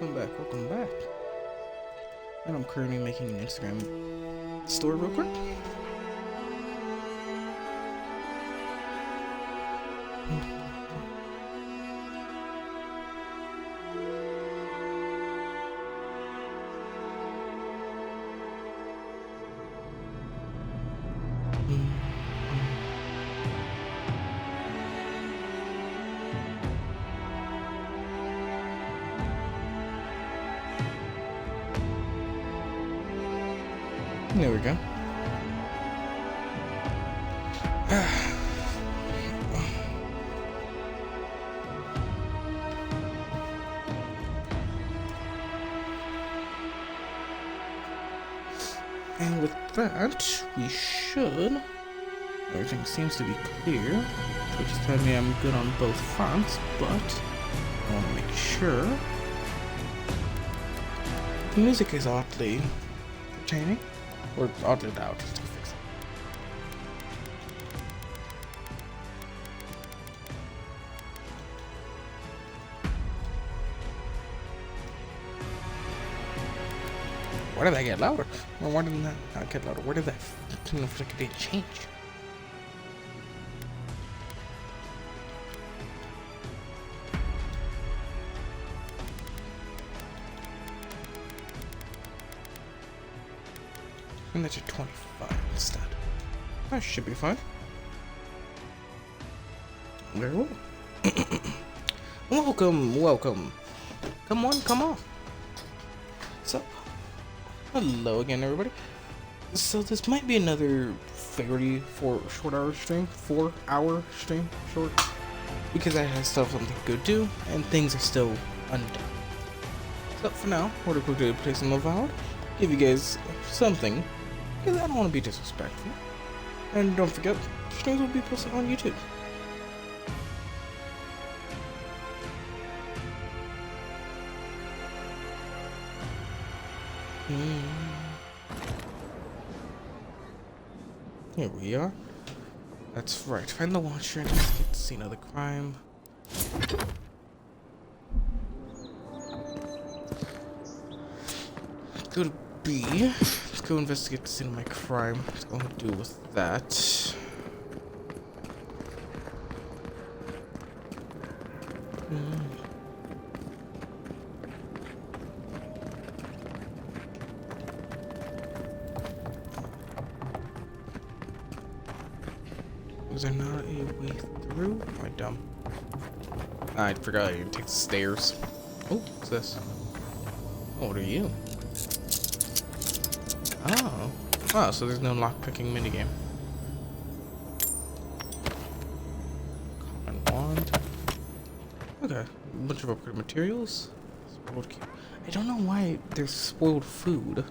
welcome back, welcome back. And I'm currently making an Instagram story real quick. There we go. And with that, we should. Everything seems to be clear, which is telling me I'm good on both fronts, but I want to make sure. The music is oddly entertaining. Or oddly loud. Let's go fix it. Why did that get louder? Or why didn't that not get louder? Where did that freaking change? And that's at 25 instead. That should be fine. Very well. welcome. Come on. So, hello again, everybody. So this might be another fairly short-hour stream, 4-hour stream, short, because I have still something to go do, and things are still undone. So for now, we're going to play some Avowed, give you guys something. Because I don't want to be disrespectful. And don't forget, streams will be posted on YouTube. Here we are. That's right. Find the watcher and get the scene of the crime. Go to B. Let's go investigate the scene of my crime. What's going to do with that? Was there not a way through? Am I dumb? I forgot I didn't take the stairs. Oh, what's this? Oh, what are you? Oh, so there's no lockpicking minigame. Common wand. Okay, a bunch of upgraded materials. Spoiled cube. I don't know why there's spoiled food.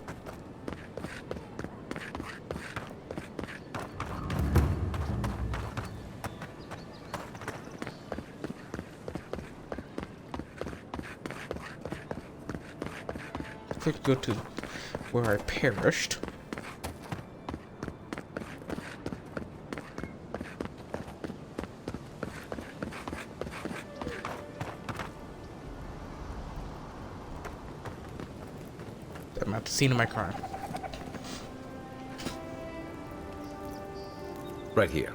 Quick, go to where I perished. I'm at the scene of my crime. Right here.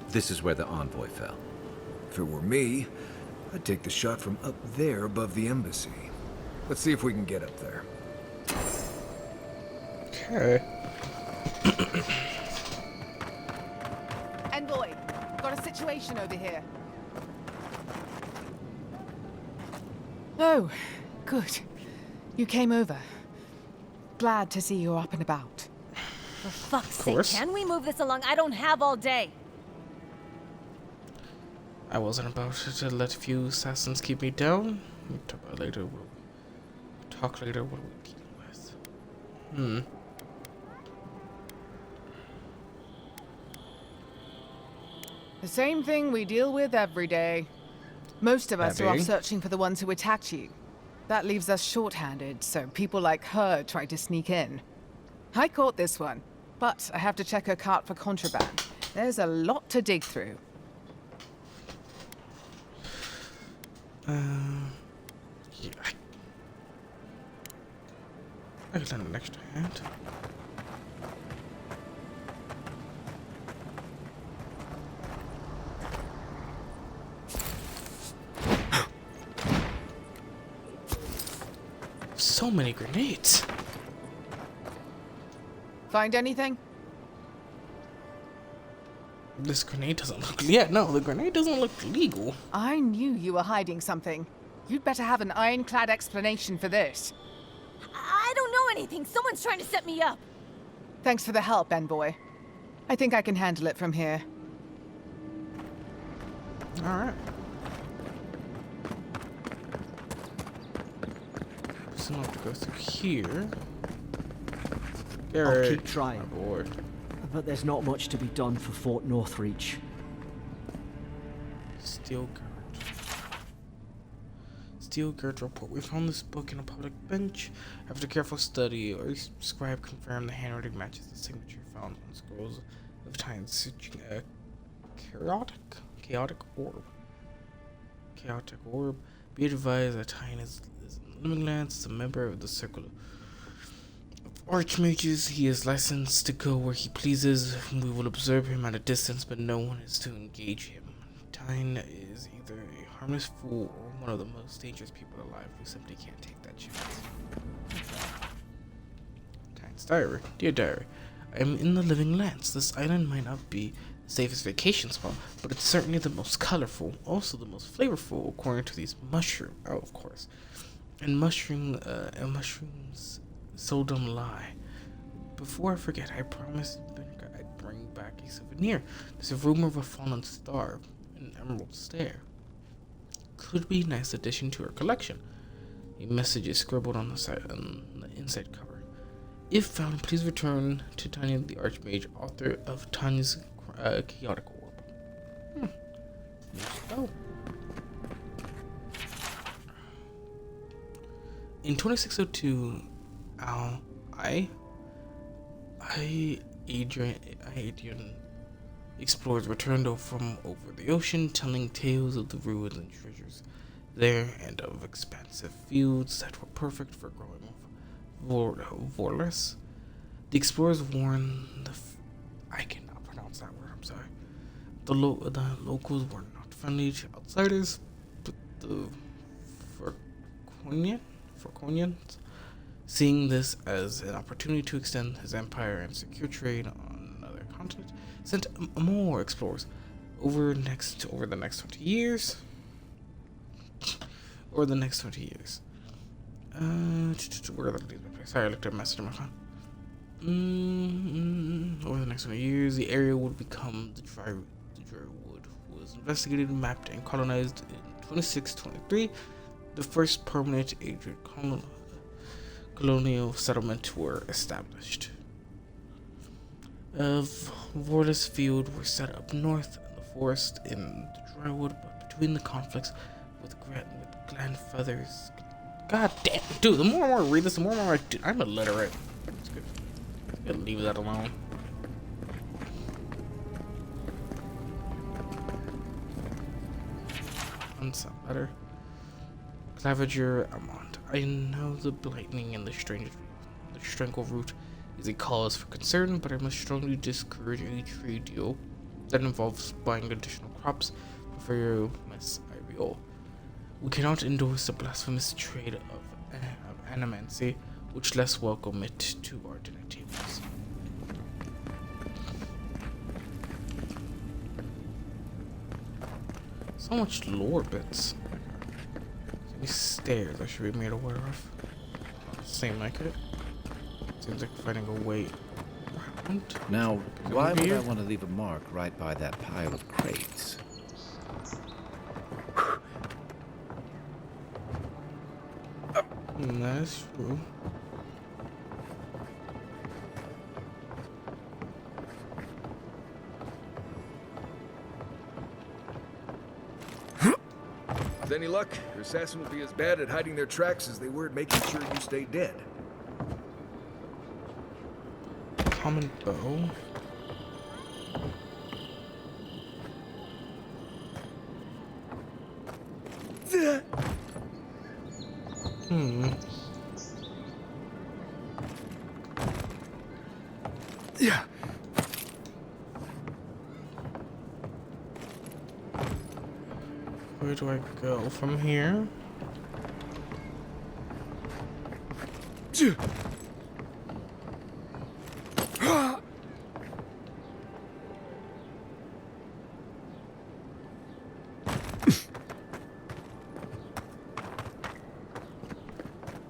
This is where the envoy fell. If it were me, I'd take the shot from up there above the embassy. Let's see if we can get up there. Okay. Envoy, got a situation over here. Oh, good. You came over. Glad to see you're up and about. For fuck's sake, can we move this along? I don't have all day. I wasn't about to let a few assassins keep me down. We'll talk about later. We'll talk later what we're dealing with. The same thing we deal with every day. Most of us are off searching for the ones who attacked you. That leaves us short-handed, so people like her try to sneak in. I caught this one, but I have to check her cart for contraband. There's a lot to dig through. Yeah. I can lend an extra hand. So many grenades. Find anything? This grenade doesn't look. Yeah, no, the grenade doesn't look legal. I knew you were hiding something. You'd better have an ironclad explanation for this. I don't know anything. Someone's trying to set me up. Thanks for the help, Envoy. I think I can handle it from here. All right. So I'll have to go through here. Garrett, I'll keep trying. my boy. But there's not much to be done for Fort Northreach. Steel Gird. Steel Gird report. We found this book in a public bench. After careful study, our scribe confirmed the handwriting matches the signature found on scrolls of time searching a chaotic orb. Chaotic orb. Be advised that Tyne is in Living Lands, is a member of the Circle of Archmages. He is licensed to go where he pleases. We will observe him at a distance, but no one is to engage him. Tyne is either a harmless fool or one of the most dangerous people alive. We simply can't take that chance. Tyne's diary. Dear diary, I am in the Living Lands. This island might not be the safest vacation spot, but it's certainly the most colorful, also the most flavorful, according to these mushrooms. Oh, of course. And mushrooms seldom lie. Before I forget, I promised I'd bring back a souvenir. There's a rumor of a fallen star, an emerald stare. Could be a nice addition to our collection. A message is scribbled on the inside cover. If found, please return to Tanya the Archmage, author of Tanya's Chaotic Orb. Oh. In 2602, Adrian explorers returned from over the ocean, telling tales of the ruins and treasures there and of expansive fields that were perfect for growing Vorlus. The explorers warned I cannot pronounce that word, I'm sorry. The locals were not friendly to outsiders, but the Furconians, seeing this as an opportunity to extend his empire and secure trade on another continent, sent more explorers over the next 20 years. Where are the next 20 years? Where are the place? Sorry, I looked at a message on my phone. Over the next 20 years, the area would become the Drywood. Was investigated, mapped, and colonized in 2623. The first permanent Adrian colonial settlement were established. Vorlus Field were set up north in the forest in the Drywood, but between the conflicts with Glanfeathers. God damn, dude, the more and more I read this, the more and more I'm illiterate. It's good. I'm gonna leave that alone. Some letter. Claviger Amont. I know the Blightning and the Strangle Root is a cause for concern, but I must strongly discourage any trade deal that involves buying additional crops for your Miss Iriol. We cannot endorse the blasphemous trade of animancy, which less welcome it to our dinner tables. So much lore bits. These stairs I should be made aware of. Seem like it. Seems like finding a way around. Now, why would I want to leave a mark right by that pile of crates? That's true. With any luck, your assassin will be as bad at hiding their tracks as they were at making sure you stay dead. Common bow. Yeah. Where do I go from here?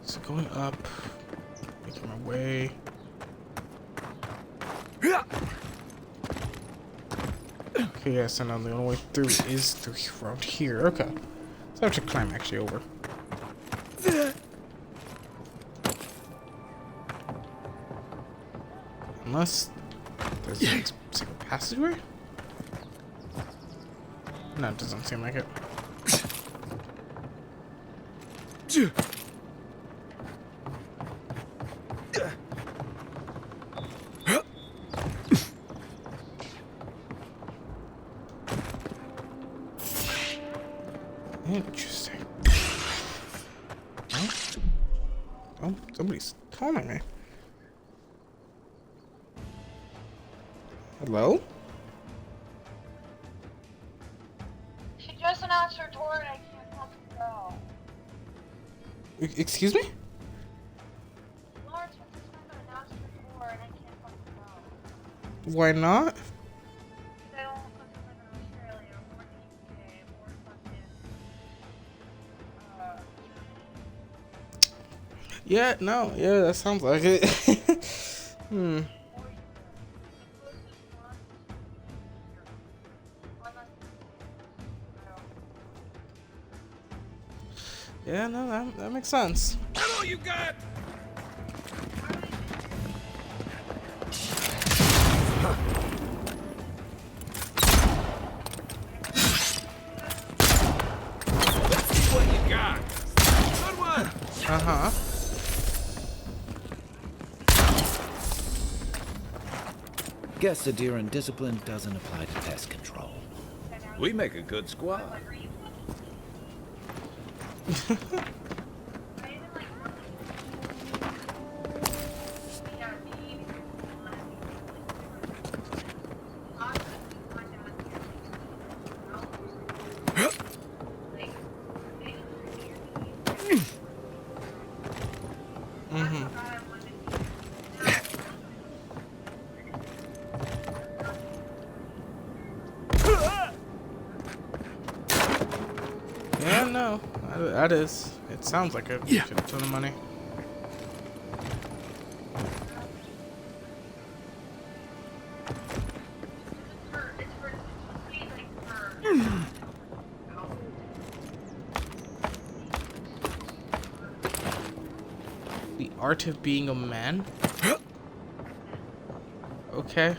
So going up, making my way. Okay, yes, and now the only way through is through around here. Okay, so I have to climb actually over. Unless there's a single passageway? No, it doesn't seem like it. Interesting. Oh, somebody's calling me. Hello? She just announced her tour and I can't fucking go. Excuse me? Lawrence Francisco announced her tour and I can't fucking go. Why not? They don't fucking live in Australia or the UK or fucking Yeah, no, yeah, that sounds like it. Hmm. Yeah, no, that makes sense. That's all you got! Let's see what you got. Good one! Uh-huh. Guess adherent discipline doesn't apply to pest control. We make a good squad. Yeah, no, that is. It sounds like a shit ton of money. The art of being a man? Okay.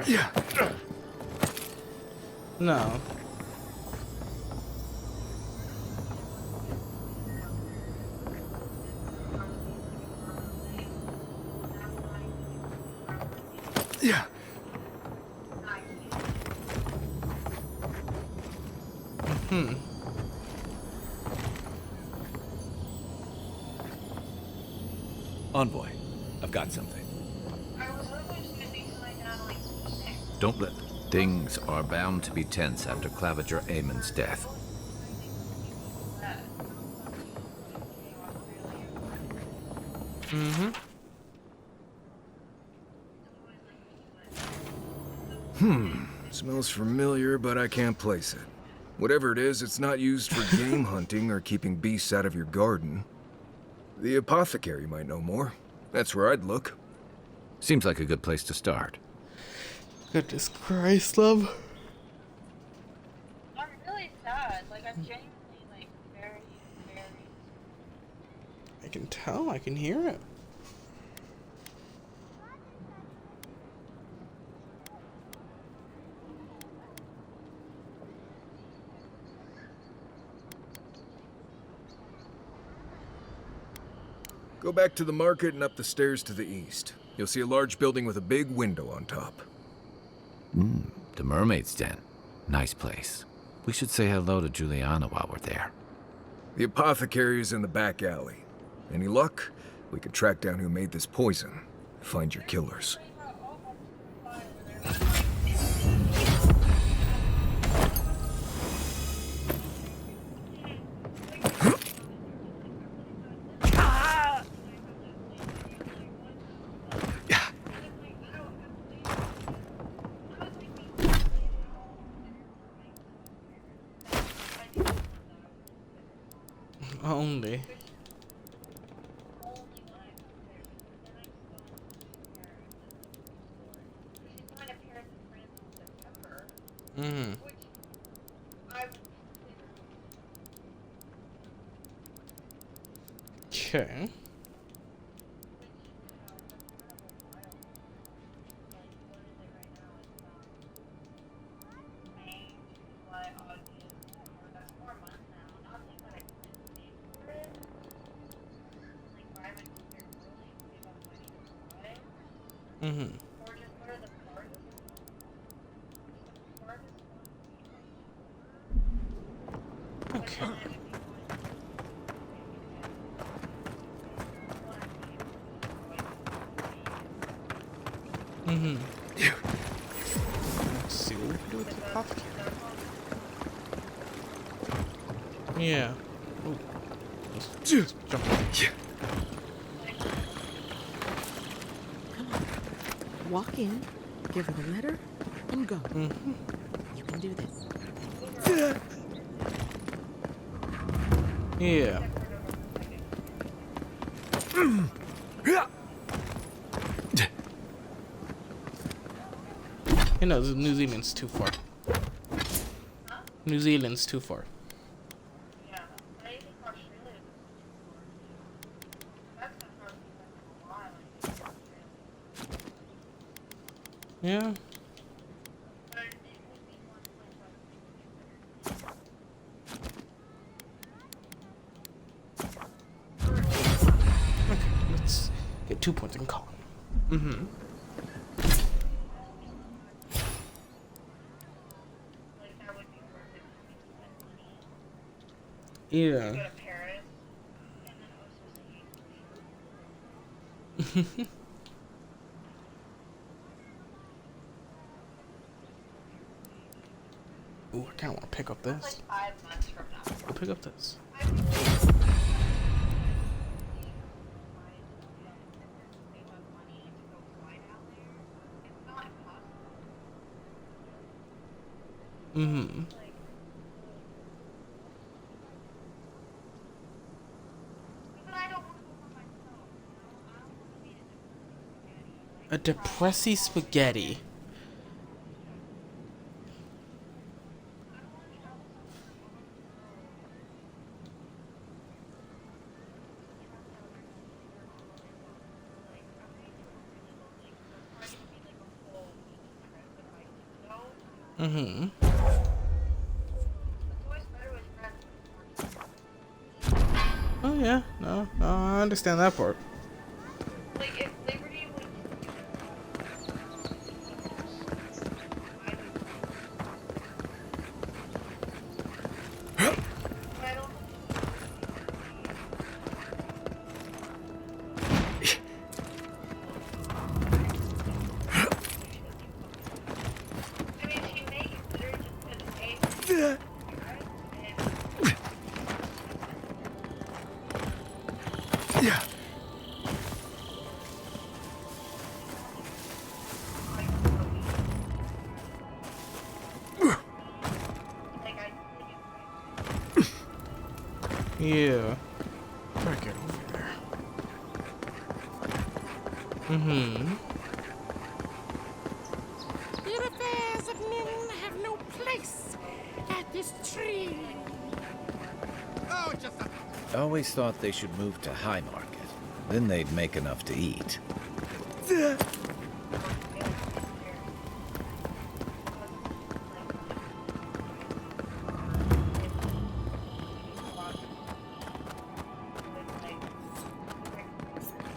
Yeah. No. Yeah. Envoy, I've got something. Don't let... Things are bound to be tense after Claviger Eamon's death. Smells familiar, but I can't place it. Whatever it is, it's not used for game hunting or keeping beasts out of your garden. The apothecary might know more. That's where I'd look. Seems like a good place to start. Goodness Christ, love. I'm really sad. Like, I'm genuinely, like, very, very... I can tell. I can hear it. Go back to the market and up the stairs to the east. You'll see a large building with a big window on top. The Mermaid's Den. Nice place. We should say hello to Juliana while we're there. The apothecary is in the back alley. Any luck? We can track down who made this poison. Find your killers. Only. Mm. Okay. Mm-hmm. Okay. Mm-hmm. Let's see what we can do with the apothecary. Yeah. Ooh. Let's jump on. Walk in, give her the letter, and go. You can do this. Yeah. You know, New Zealand's too far. New Zealand's too far. Yeah. Okay, let's get 2 points and call it. Mm-hmm. Yeah. Ooh, I kinda wanna pick up this. Like 5 months from now. We'll pick up this. Mm-hmm. A depressy spaghetti. Mm-hmm. Oh yeah, no, I understand that part. Like if Liberty was I mean she makes better just because Yeah. Yeah. Try to get over there. Mm-hmm. The affairs of men have no place at this tree. Oh, just a I always thought they should move to High Market. Then they'd make enough to eat.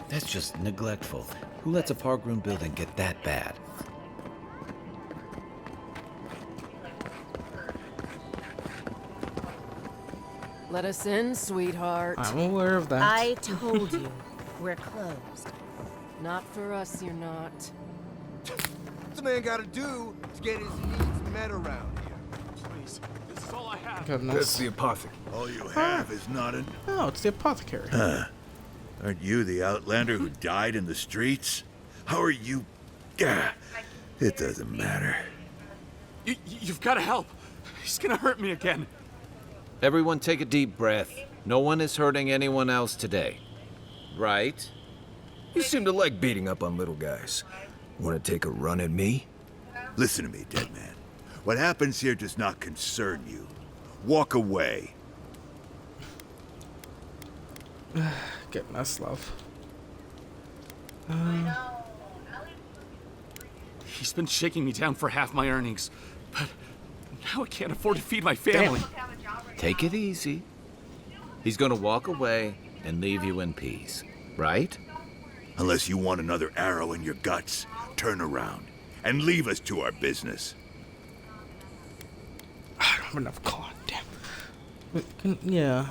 That's just neglectful. Who lets a park room building get that bad? Let us in, sweetheart. I'm aware of that. I told you, we're closed. Not for us, you're not. What's a man gotta do to get his needs met around here? Please, this is all I have. Goodness. That's the apothecary. All you have is not an... No, it's the apothecary. Aren't you the outlander who died in the streets? How are you... Gah, it doesn't matter. You've got to help. He's gonna hurt me again. Everyone take a deep breath. No one is hurting anyone else today. Right? You seem to like beating up on little guys. Want to take a run at me? Listen to me, dead man. What happens here does not concern you. Walk away. Goodness, love. He's been shaking me down for half my earnings, but now I can't afford to feed my family. Take it easy. He's gonna walk away and leave you in peace, right? Unless you want another arrow in your guts, turn around and leave us to our business. I don't have enough con. Damn. Yeah.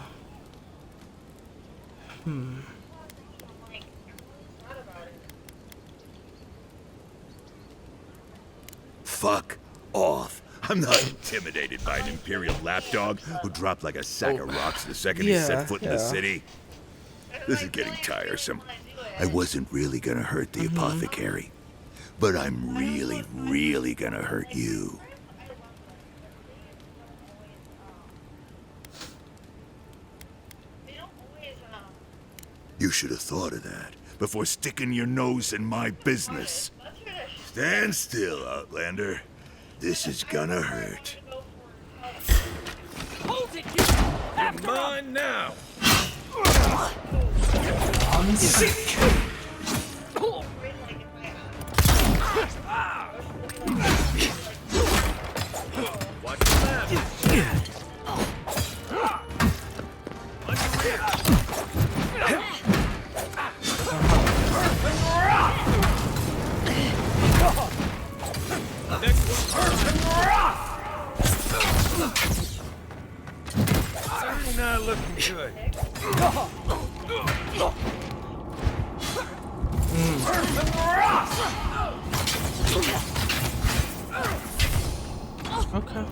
Fuck off. I'm not intimidated by an Imperial lapdog who dropped like a sack of rocks the second he set foot in the city. This is getting tiresome. I wasn't really gonna hurt the apothecary, but I'm really gonna hurt you. You should have thought of that before sticking your nose in my business. Stand still, Outlander. This is gonna hurt. Hold it, You're mine now! I'm sick. Watch your left! Certainly not looking good. Okay.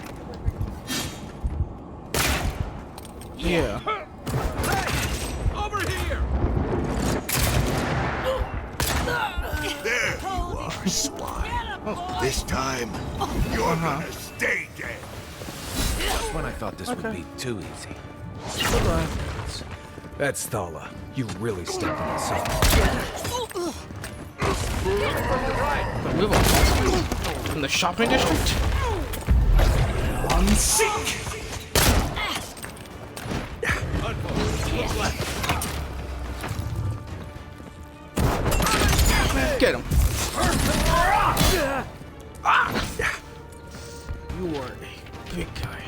Yeah. over here! There you are, swine. This time, you're gonna stay dead. That's when I thought this would be too easy. Goodbye. That's Thala. You really stepped on yourself. Move on. From the shopping district? I'm sick! Get him. You are a big guy.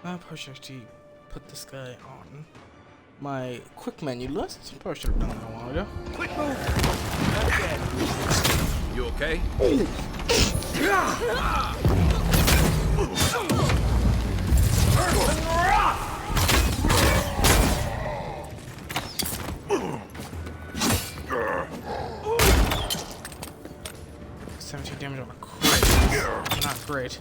I probably should actually put this guy on my quick menu list. Probably should have done that a while ago. You okay? Damage on a crit. Not great.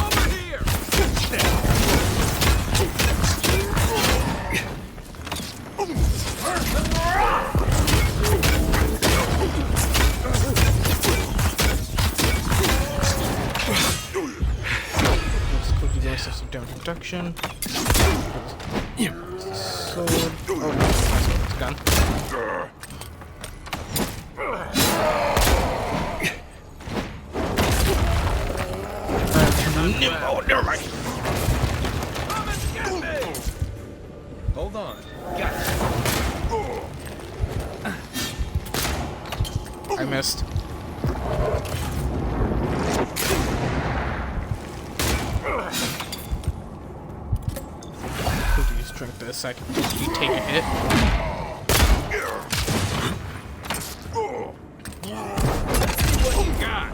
Over here! Let's quickly do some damage reduction. Sword. Oh, no. gun. Oh, never mind. Hold on. I missed. Please drink this. I can take a hit. What you got?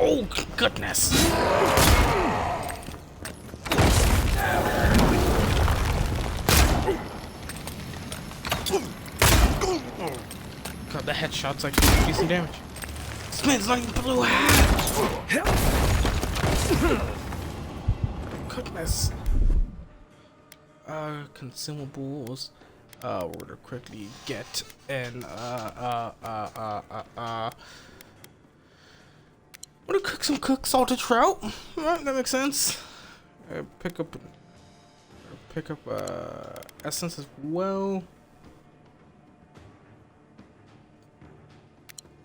Oh, goodness. God, the headshot's like decent damage. This man's not even blue hat. Goodness. Consumables. We're gonna quickly get an I'm gonna cook some salted trout. Right, that makes sense. Pick up essence as well.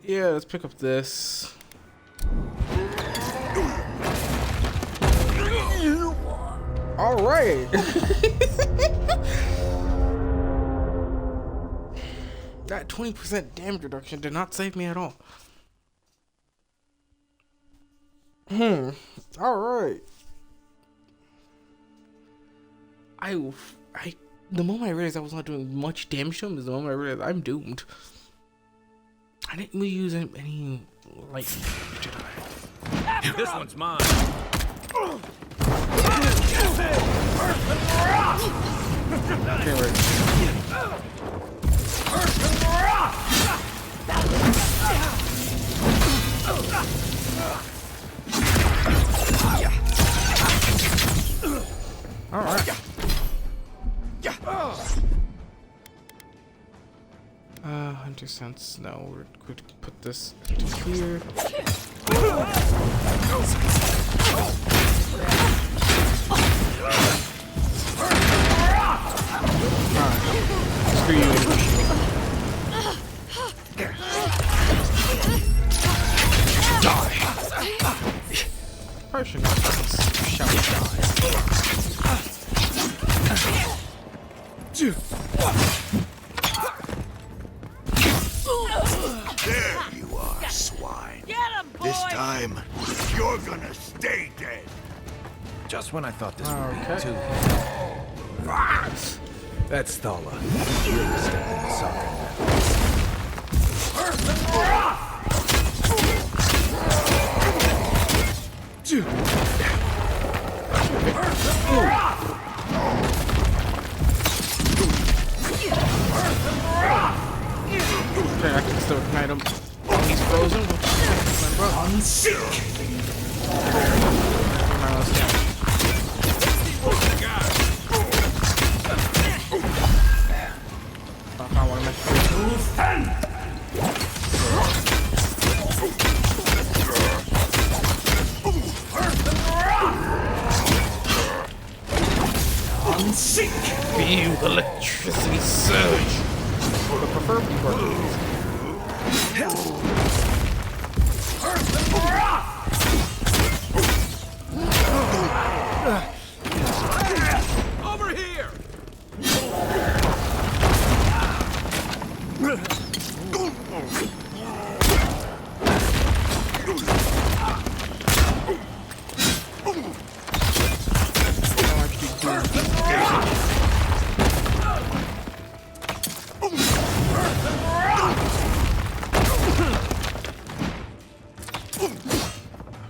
Yeah, let's pick up this. All right. That 20% damage reduction did not save me at all. All right. The moment I realized I was not doing much damage to him is the moment I realized I'm doomed. I didn't really use any light Jedi. This one's mine. Okay, right. All right. 100 cents. No, we're going to put this into here. Screw you. Die. Probably should not shall die. There you are, swine. Get him, boy! This time, you're gonna stay dead. Just when I thought this would be too. That's Thala. Really stepped in the socket. Okay, I can still ignite him. He's frozen. Unsick. Unsick! Feel the electricity surge! But preferably burn. Over here!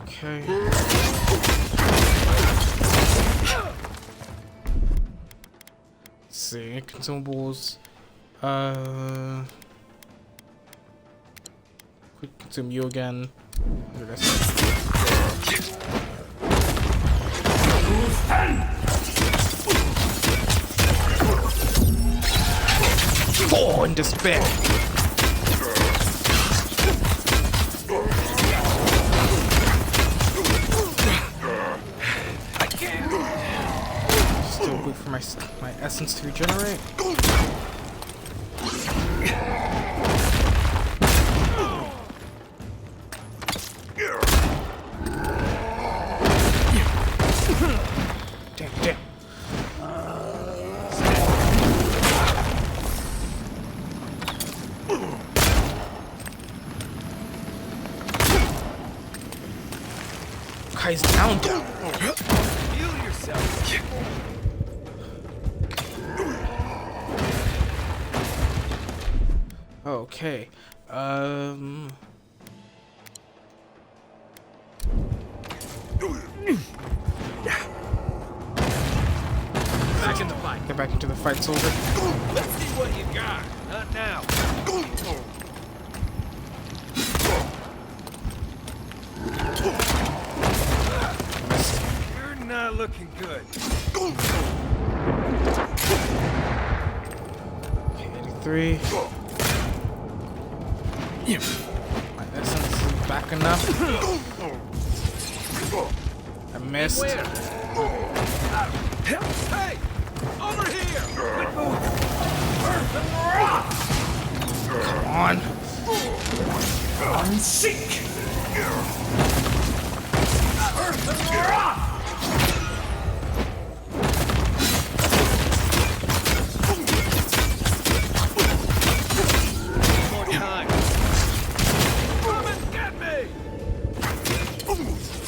Okay. Let's see, consumables. Quick consume you again. Oh, in despair. Still wait for my essence to regenerate. Damn. Kai's down. Heal yourself. Okay. Back in the fight. Get back into the fight, soldier. Let's see what you got. Not now. You're not looking good. Okay, 83. My essence is back enough. I missed. Hey! Over here! Come on. Unseek! Earth and rock! More time. Come and get me!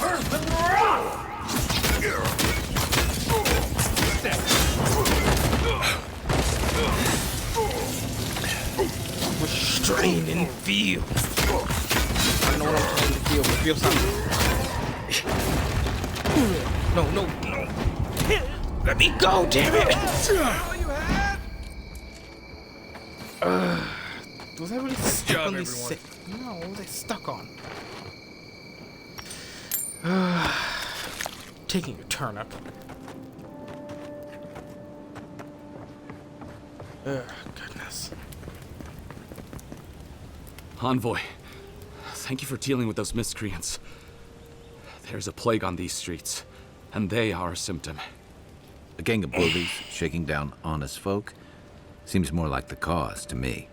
Earth and rock! Restrain and feel. I don't know what I'm trying to feel, but feel something. No. Let me go, damn it! Was I really stuck on these six? No, what was I stuck on? Taking your turnip. Goodness. Envoy, thank you for dealing with those miscreants. There's a plague on these streets, and they are a symptom. A gang of bullies shaking down honest folk seems more like the cause to me.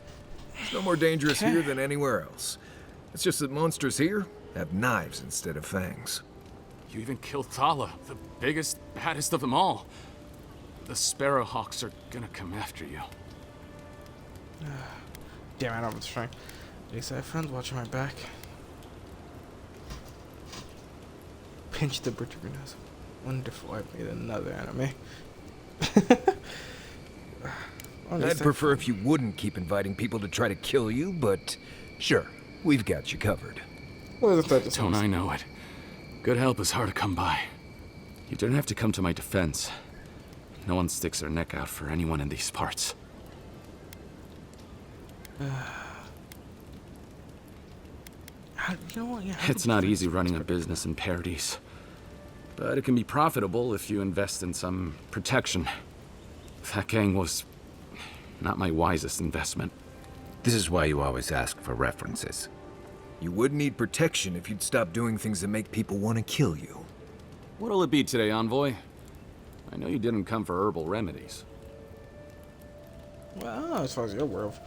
It's no more dangerous here than anywhere else. It's just that monsters here have knives instead of fangs. You even killed Thala, the biggest, baddest of them all. The Sparrowhawks are gonna come after you. Damn, I don't have the strength. At least I have friends watching my back. Pinch the bridge of your nose. Wonderful, I've made another enemy. I'd prefer if you wouldn't keep inviting people to try to kill you, but sure, we've got you covered. Don't I know it? Good help is hard to come by. You don't have to come to my defense. No one sticks their neck out for anyone in these parts. It's not easy running a business in Paradise, but it can be profitable if you invest in some protection. That gang was not my wisest investment. This is why you always ask for references. You would need protection if you'd stop doing things that make people want to kill you. What'll it be today, Envoy? I know you didn't come for herbal remedies. Well, as far as you're aware of.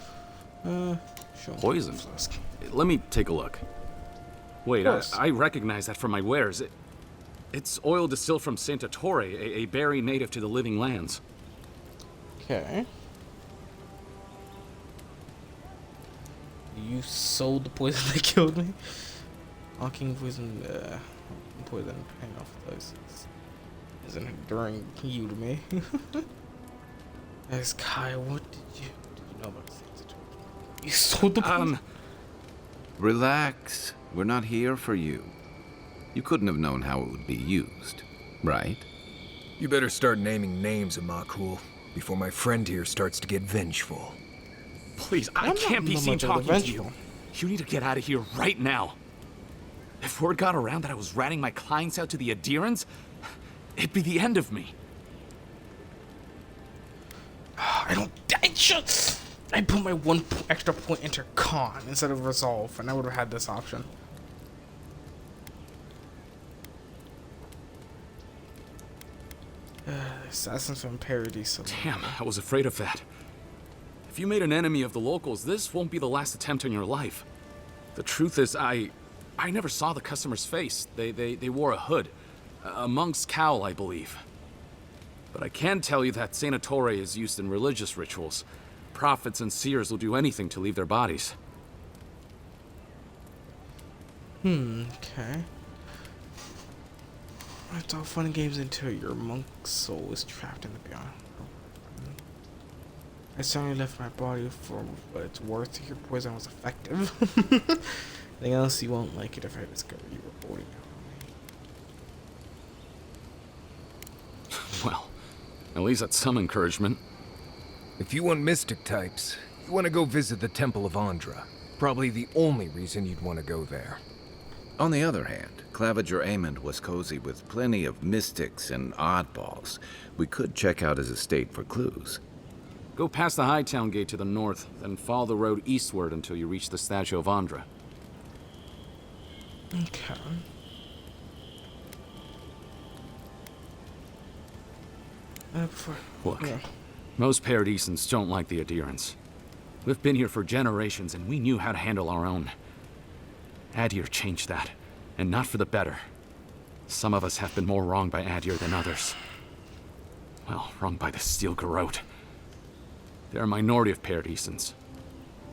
Poison? Let me take a look. Wait, I recognize that from my wares. It's oil distilled from Santa Torre, a berry native to the Living Lands. Okay. You sold the poison that killed me? Hawking poison, poison hang off place isn't enduring you to me. As Kai, what did you know about Santa Torre? You sold the poison? Relax. We're not here for you. You couldn't have known how it would be used, right? You better start naming names, Amakul, before my friend here starts to get vengeful. Please, I can't be seen talking to you. You need to get out of here right now. If word got around that I was ratting my clients out to the Adherents, it'd be the end of me. I put my one extra point into con instead of resolve, and I would have had this option. Assassins from Paradise. Damn, I was afraid of that. If you made an enemy of the locals, this won't be the last attempt in your life. The truth is, I never saw the customer's face. They wore a hood. A monk's cowl, I believe. But I can tell you that Saint Ettore is used in religious rituals. Prophets and seers will do anything to leave their bodies. Okay. It's all fun and games until your monk's soul is trapped in the beyond. I suddenly left my body for what it's worth. Your poison was effective. Anything else, you won't like it if I discover you were boarding out. Well, at least that's some encouragement. If you want mystic types, you want to go visit the Temple of Andra. Probably the only reason you'd want to go there. On the other hand, Claviger Amond was cozy with plenty of mystics and oddballs. We could check out his estate for clues. Go past the Hightown Gate to the north, then follow the road eastward until you reach the statue of Andra. Okay. Look, most Paradisans don't like the Adherents. We've been here for generations, and we knew how to handle our own. Adir changed that, and not for the better. Some of us have been more wronged by Adir than others. Well, wronged by the Steel Garrote. They're a minority of Paradisans,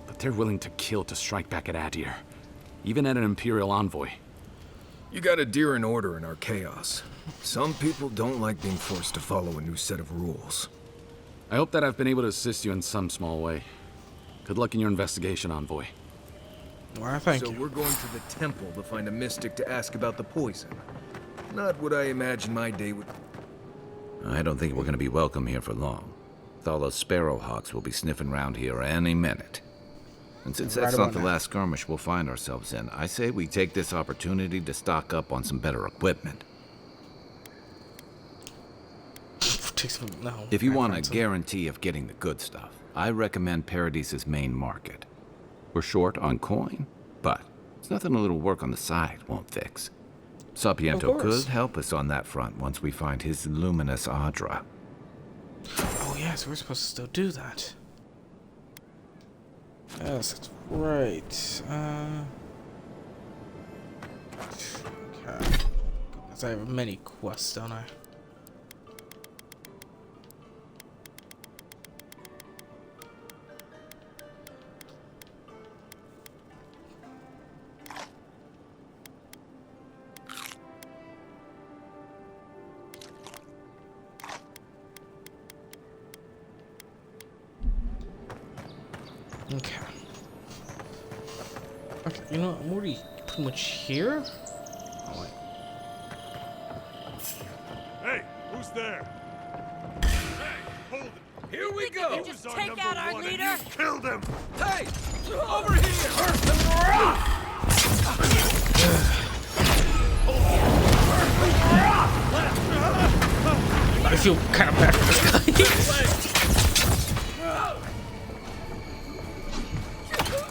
but they're willing to kill to strike back at Adir, even at an Imperial envoy. You got Adhiran order in our chaos. Some people don't like being forced to follow a new set of rules. I hope that I've been able to assist you in some small way. Good luck in your investigation, Envoy. Well, thank you. So we're going to the temple to find a mystic to ask about the poison. Not what I imagine my day would... I don't think we're going to be welcome here for long. Thalos Sparrowhawks will be sniffing around here any minute. And since that's not the last skirmish we'll find ourselves in, I say we take this opportunity to stock up on some better equipment. If you want a guarantee of getting the good stuff, I recommend Paradise's main market. We're short on coin, but it's nothing a little work on the side won't fix. Sapiento could help us on that front once we find his luminous Adra. Oh yes, we're supposed to still do that. Yes, that's right. Okay. Goodness, I have many quests, don't I? Okay. Okay, you know what? I'm already pretty much here. Oh, wait. Hey, who's there? Hey, hold it. Here we go. Just take out our leader. Killed him. Hey, over here. I feel kind of bad for this guy.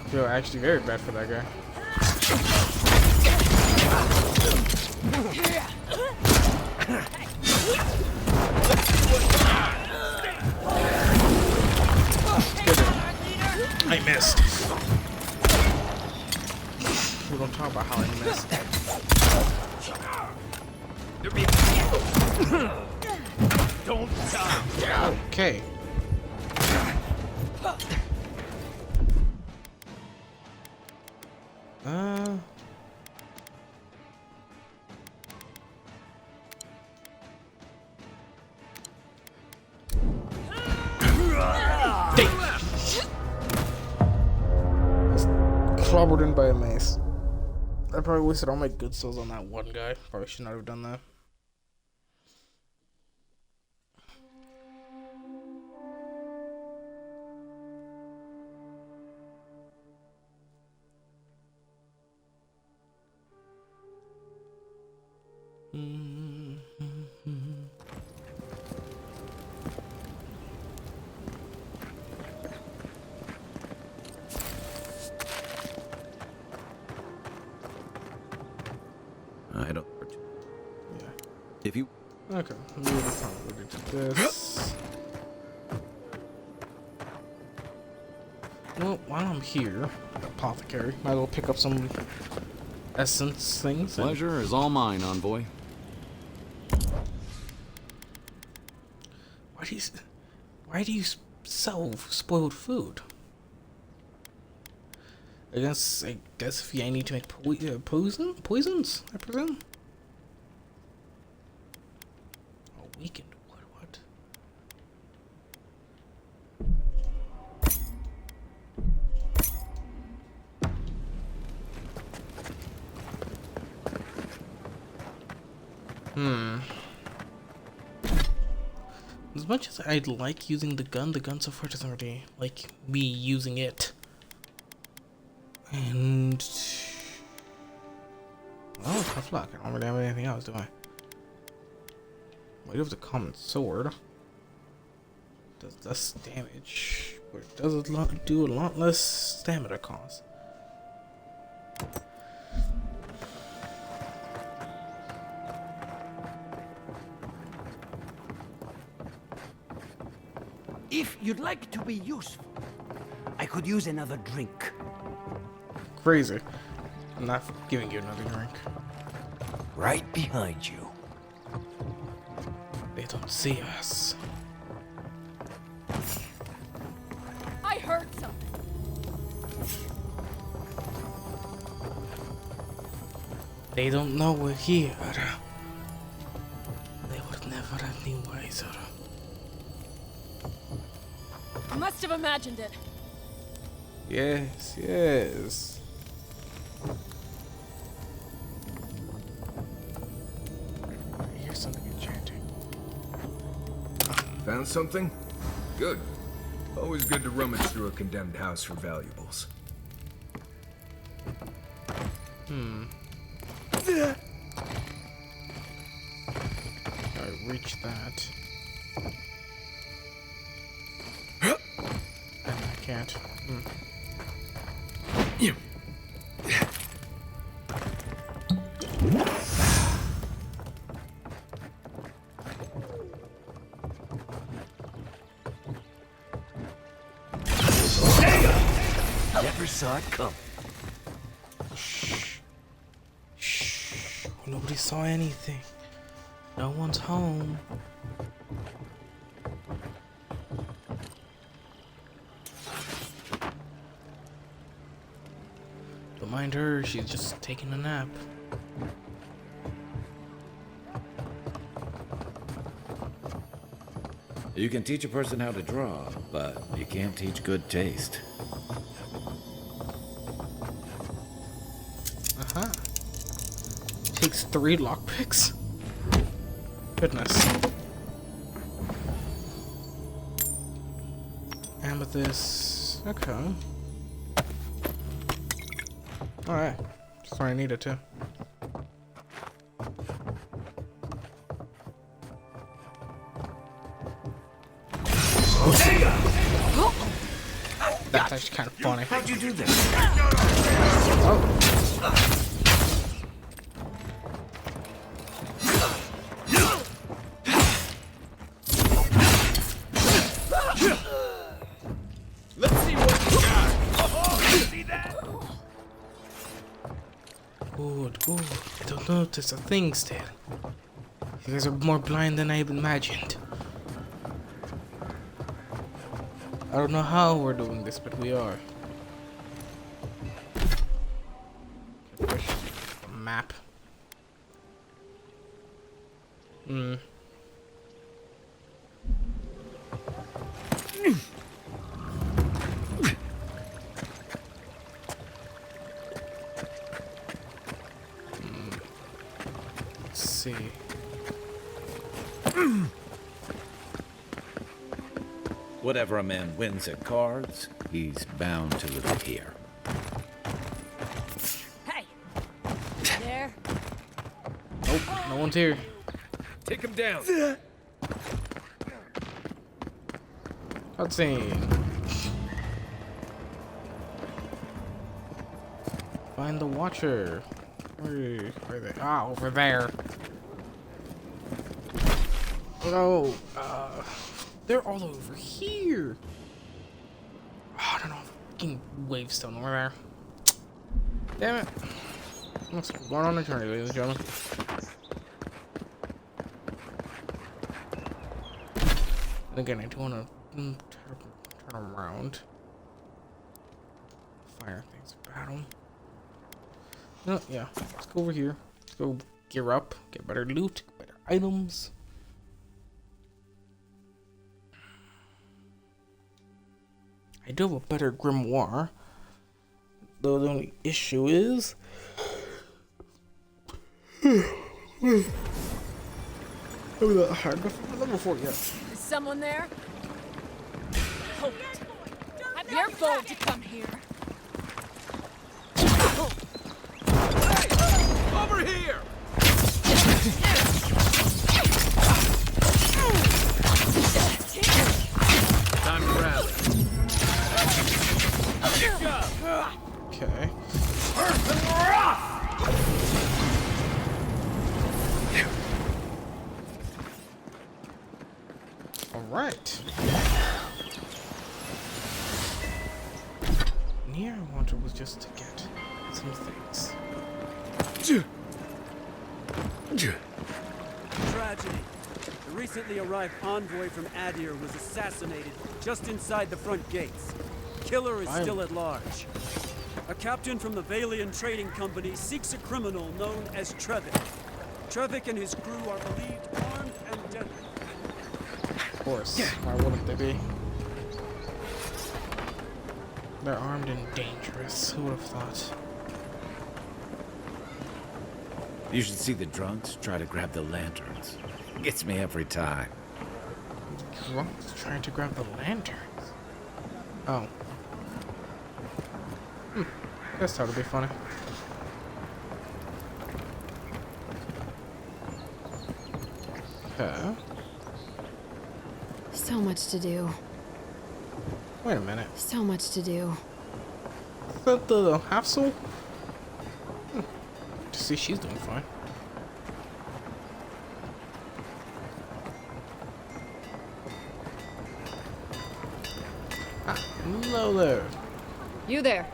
I feel actually very bad for that guy. I missed. We don't talk about how I missed. Don't die. Okay. Clobbered in by a mace. I probably wasted all my good souls on that one guy. Probably should not have done that. I don't. Yeah. If you. Okay. We'll probably do this. Well, while I'm here, apothecary, might as well pick up some essence things. Pleasure is all mine, envoy. Why do you sell spoiled food? I guess if I need to make poisons, I presume. Oh, weakened. What? As much as I'd like using the gun so far doesn't really like me using it. And well, tough luck. I don't really have anything else, do I? Might have the common sword. Does less damage, but it does do a lot less stamina cost. If you'd like to be useful, I could use another drink. Crazy. I'm not giving you another drink. Right behind you. They don't see us. I heard something. They don't know we're here. They would never have been wiser. I must have imagined it. Yes, yes. I hear something enchanting. Found something? Good. Always good to rummage through a condemned house for valuables. I reach that. And I can't. Never saw it come. Shh. Shh. Nobody saw anything. No one's home. Don't mind her, she's just taking a nap. You can teach a person how to draw, but you can't teach good taste. Uh-huh. Takes 3 lockpicks? Goodness. Amethyst. Okay. Alright. Just what I needed to. That's actually kind of funny. How'd you do this? Oh. Let's see what you got. Oh, see that? Good, good. I don't notice a thing still. You guys are more blind than I imagined. I don't know how we're doing this, but we are. A map. Let's see. Whatever a man wins at cards, he's bound to live here. Hey! There. Nope, no one's here. Take him down. Cutscene. Find the Watcher. Where are they? Ah, over there. No, they're all over here. Oh, I don't know. Fucking Wavestone over there. Damn it. Let's go on a journey, ladies and gentlemen. And again, I do want to turn around. Fire things battle. No, yeah. Let's go over here. Let's go gear up, get better loot, better items. I do have a better grimoire. Though the only issue is I'm not hard enough level 4 yet. Is someone there? Hold it. You're bold to come here. Hey! Over here! Time to rally. Okay. Alright. Near I wanted was just to get some things. Tragedy. The recently arrived envoy from Adir was assassinated just inside the front gates. Killer is still at large. A captain from the Valian Trading Company seeks a criminal known as Trevik. Trevik and his crew are believed armed and deadly. Of course. Why wouldn't they be? They're armed and dangerous. Who would have thought? You should see the drunks try to grab the lanterns. Gets me every time. Drunks trying to grab the lanterns? Oh. Guess that would be funny. Okay. So much to do. Wait a minute. So much to do. Is that the half soul? To see she's doing fine. Ah, hello there. You there.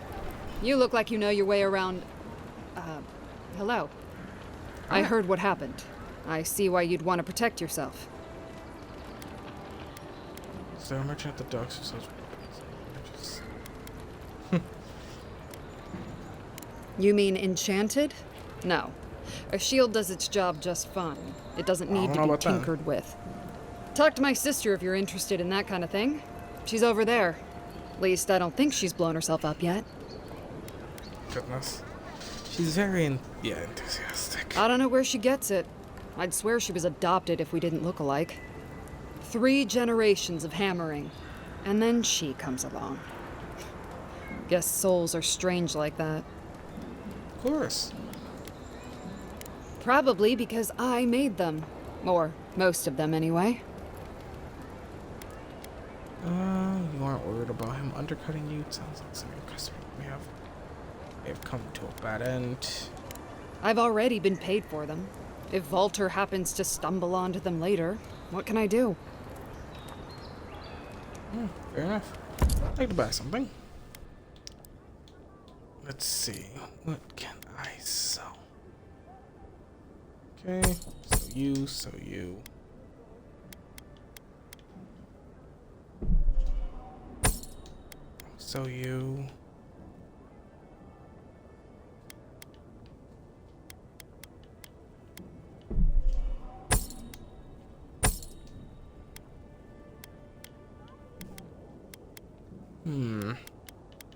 You look like you know your way around. Hello. I heard what happened. I see why you'd want to protect yourself. Is there a merchant at the docks who sells weapons? You mean enchanted? No. A shield does its job just fine. It doesn't need to be tinkered with. Talk to my sister if you're interested in that kind of thing. She's over there. At least I don't think she's blown herself up yet. Goodness. She's very enthusiastic. I don't know where she gets it. I'd swear she was adopted if we didn't look alike. 3 generations of hammering, and then she comes along. Guess souls are strange like that. Of course. Probably because I made them. Or most of them, anyway. You aren't worried about him undercutting you? It sounds like something customer may have come to a bad end. I've already been paid for them. If Volter happens to stumble onto them later, what can I do? Fair enough. I'd like to buy something. Let's see. What can I sell? Okay, so you. So you.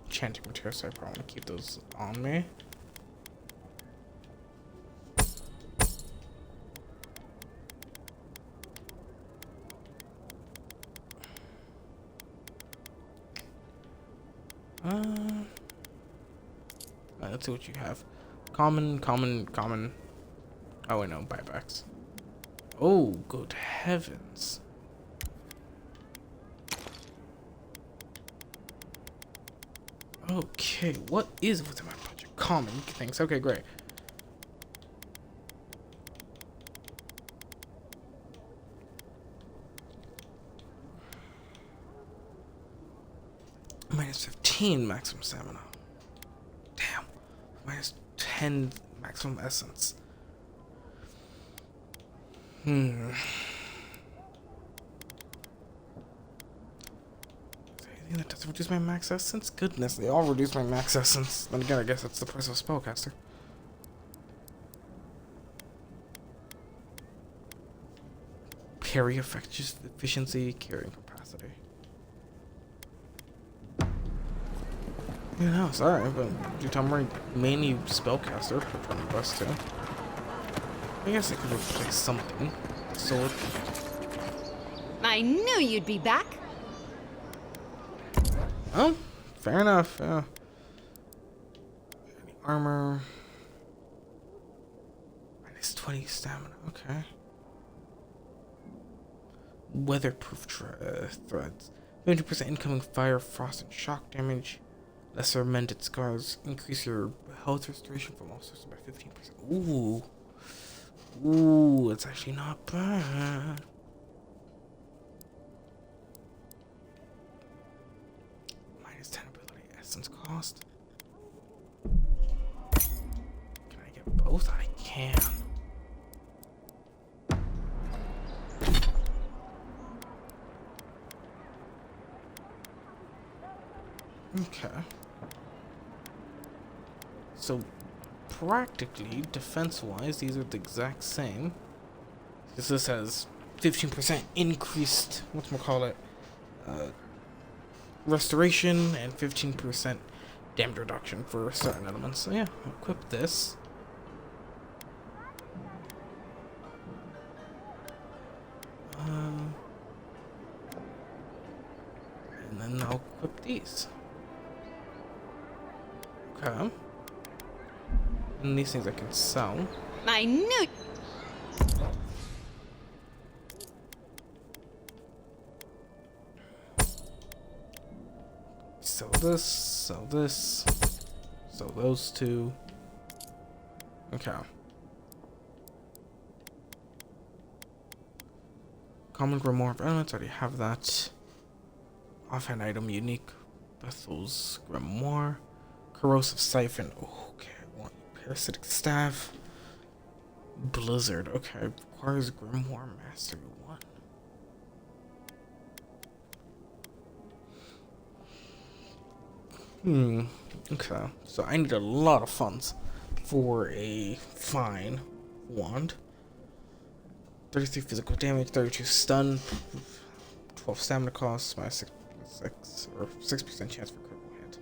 Enchanting materials, so I probably want to keep those on me. Let's see what you have. Common. Oh, I know, buybacks. Oh, good heavens. Okay, what is within my budget? Common things. Okay, great. Minus 15 maximum stamina. Damn. Minus 10 maximum essence. Anything that doesn't reduce my max essence? Goodness, they all reduce my max essence. Then again, I guess that's the price of a spellcaster. Parry efficiency, carrying capacity. Yeah, no, sorry, but you're talking about mainly spellcaster for 20 bucks too. I guess I could replace something. Sword. I knew you'd be back. Oh, fair enough. Yeah. Any armor? Minus 20 stamina. Okay. Weatherproof threads. 50% incoming fire, frost, and shock damage. Lesser mended scars. Increase your health restoration from all sources by 15%. Ooh. Ooh, it's actually not bad. Minus 10 ability essence cost. Can I get both? I can. Okay. So, practically, defense-wise, these are the exact same. Because this has 15% increased, restoration, and 15% damage reduction for certain elements. So yeah, equip this. And then I'll equip these. Okay. And these things I can sell. I knew. Sell this, sell this, sell those two. Okay. Common Grimoire of Elements, I already have that. Offhand item, unique Bethel's Grimoire. Corrosive Siphon. Oh, okay, I want Parasitic Staff. Blizzard. Okay, requires Grimoire Mastery 1. Okay, so I need a lot of funds for a fine wand. 33 physical damage, 32 stun, 12 stamina costs, my 6% chance for critical hit.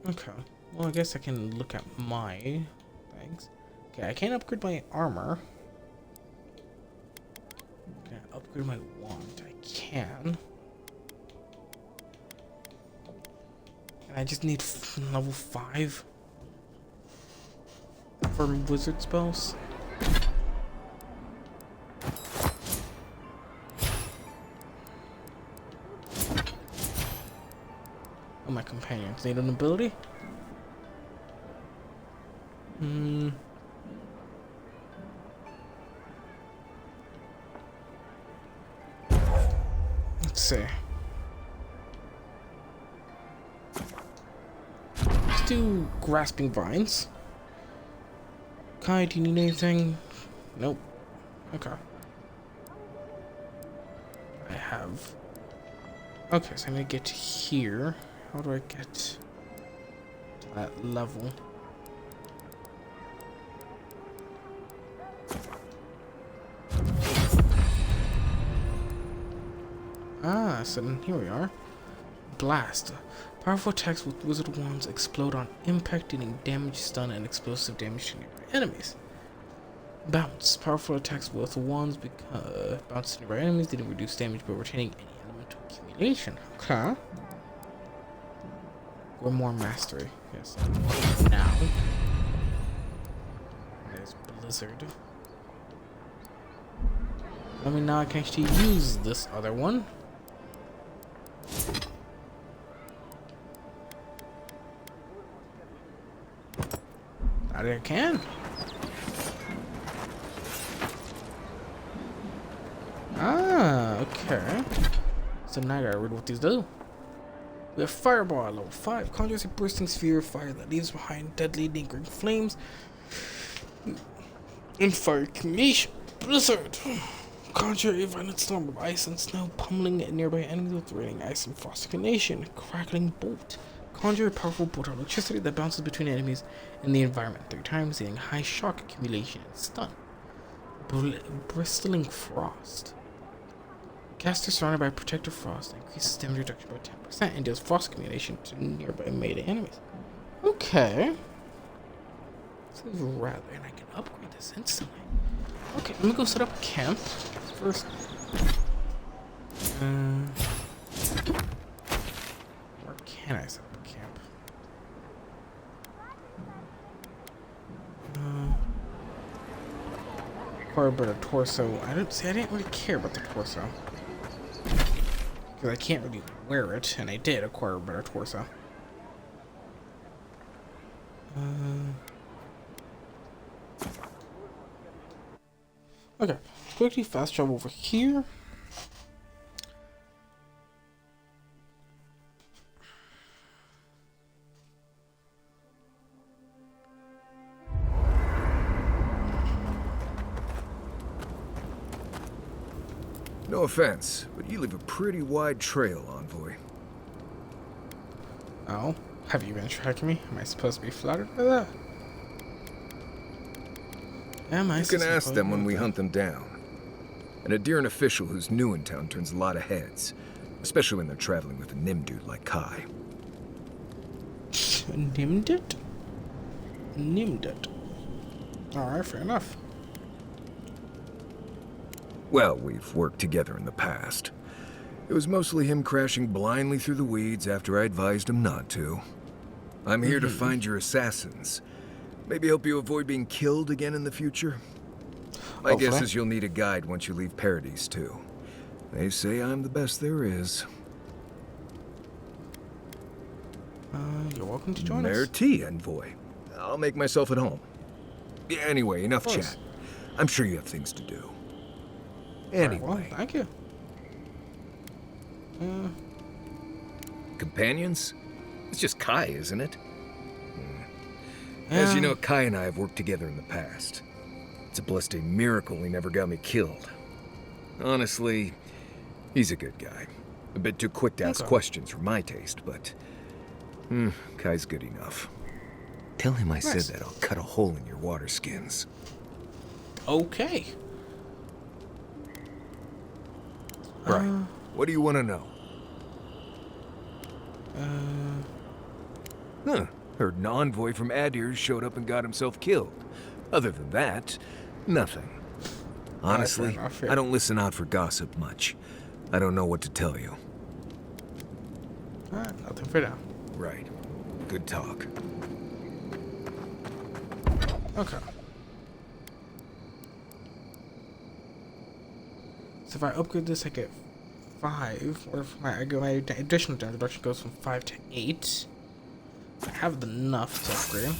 Okay, well I guess I can look at my things. Okay, I can't upgrade my armor. Can I upgrade my wand? I can. And I just need level 5 for wizard spells. Oh, my companions need an ability? Let's see. Let's do Grasping Vines. Kai, do you need anything? Nope. Okay. I have... Okay, so I'm gonna get to here. How do I get to that level? Ah, so then here we are. Blast. Powerful attacks with wizard wands explode on impact, dealing damage, stun, and explosive damage to nearby enemies. Bounce. Powerful attacks with wands bounce to nearby enemies, dealing reduced damage but retaining any elemental accumulation. Okay. Or more mastery. Yes. Now. Blizzard. I mean, now I can actually use this other one. I can. Ah, okay. So now I gotta read what these do. We have Fireball at level 5. Conjures a bursting sphere of fire that leaves behind deadly lingering flames. And Fire Accumulation. Blizzard. Conjure a violent storm of ice and snow, pummeling nearby enemies with raining ice and frost accumulation. Crackling Bolt. Conjure a powerful bolt of electricity that bounces between enemies and the environment 3 times, dealing high shock accumulation and stun. Bristling Frost. Caster surrounded by protective frost increases damage reduction by 10% and deals frost accumulation to nearby melee enemies. Okay. This is rather, and I can upgrade this instantly. Okay, let me go set up camp first. Where can I set up a camp? Acquire a better torso. I didn't really care about the torso. Because I can't really wear it, and I did acquire a better torso. Okay, quickly fast travel over here. No offense, but you leave a pretty wide trail, Envoy. Oh, have you been tracking me? Am I supposed to be flattered by that? You can ask them when we hunt them down. An Adiran official who's new in town turns a lot of heads, especially when they're traveling with a Nimdude like Kai. Nimdude? Nimdude. Alright, fair enough. Well, we've worked together in the past. It was mostly him crashing blindly through the weeds after I advised him not to. I'm here to find your assassins. Maybe help you avoid being killed again in the future. My guess is you'll need a guide once you leave Paradise, too. They say I'm the best there is. You're welcome to join us. Merci, Envoy. I'll make myself at home. Yeah, anyway, enough chat. I'm sure you have things to do. Anyway. Right, well, thank you. Companions? It's just Kai, isn't it? As you know, Kai and I have worked together in the past. It's a blessed miracle he never got me killed. Honestly, he's a good guy. A bit too quick to ask questions for my taste, but... Kai's good enough. Tell him I said that I'll cut a hole in your water skins. Okay. Right. What do you want to know? Heard an envoy from Adir showed up and got himself killed. Other than that, nothing. Honestly, I don't listen out for gossip much. I don't know what to tell you. Nothing for now. Right. Good talk. Okay. So if I upgrade this, I get 5. Or if my additional damage reduction goes from 5 to 8. I have enough to upgrade.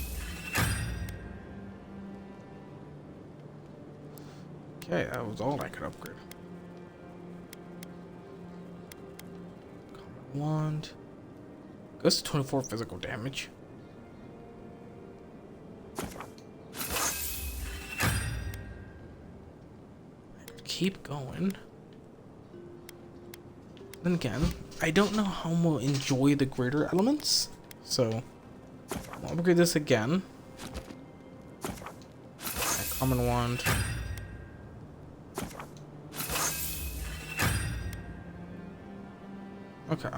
Okay, that was all I could upgrade. Common wand. Goes to 24 physical damage. I could keep going. Then again, I don't know how I'm gonna enjoy the greater elements, so I'll upgrade this again. My common wand. Okay.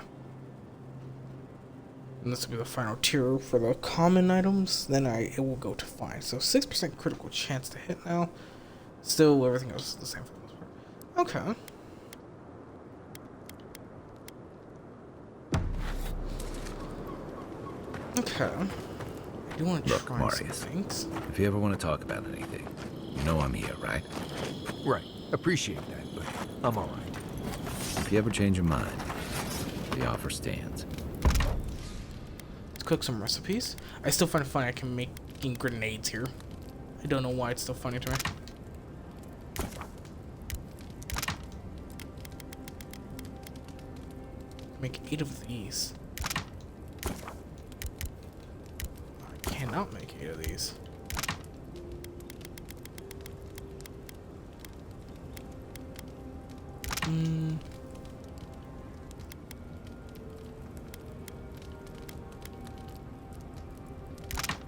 And this will be the final tier for the common items. Then it will go to fine. So 6% critical chance to hit now. Still, everything else is the same for the most part. Okay. Okay. I do want to check Look, around some Marius, things. if you ever want to talk about anything, you know I'm here, right? Right. Appreciate that, but I'm all right. If you ever change your mind, the offer stands. Let's cook some recipes. I still find it funny I can make grenades here. I don't know why it's still funny to me. Make 8 of these. I cannot make 8 of these.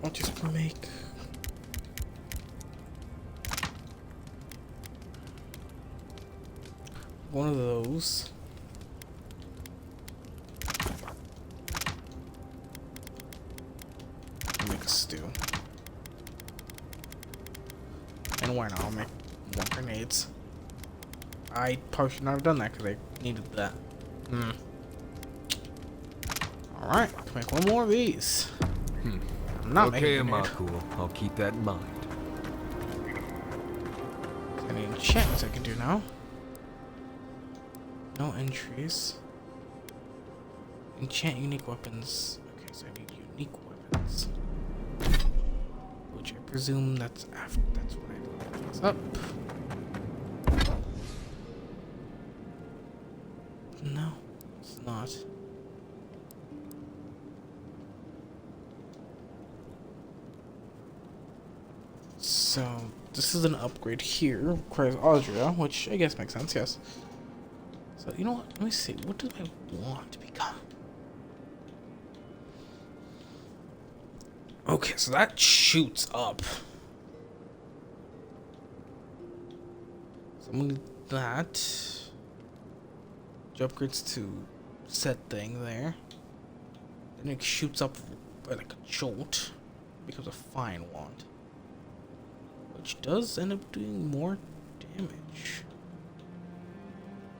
I'll just make one of those. Make a stew. And why not? I'll make more grenades. I probably should not have done that because I needed that. Alright, make one more of these. I'm not okay, making I'm cool. I'll keep that in mind. Any enchantments I can do now? No entries. Enchant unique weapons. Okay, so I need unique weapons. Which I presume that's after. That's when I look things up. No, it's not. So, this is an upgrade here. Requires Audria, which I guess makes sense, yes. So, you know what? Let me see. What do I want to become? Okay, so that shoots up. So I'm gonna do that. Which upgrades to set thing there. Then it shoots up like a jolt. Becomes a fine wand. Which does end up doing more damage.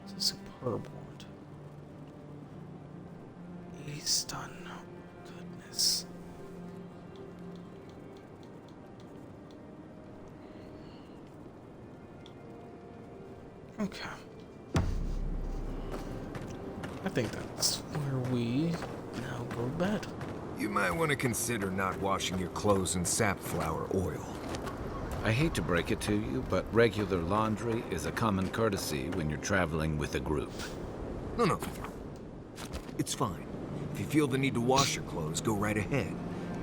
It's a superb wand. 80 stun. Oh, goodness. Okay. I think that's where we now go to bed. You might want to consider not washing your clothes in safflower oil. I hate to break it to you, but regular laundry is a common courtesy when you're traveling with a group. No. It's fine. If you feel the need to wash your clothes, go right ahead.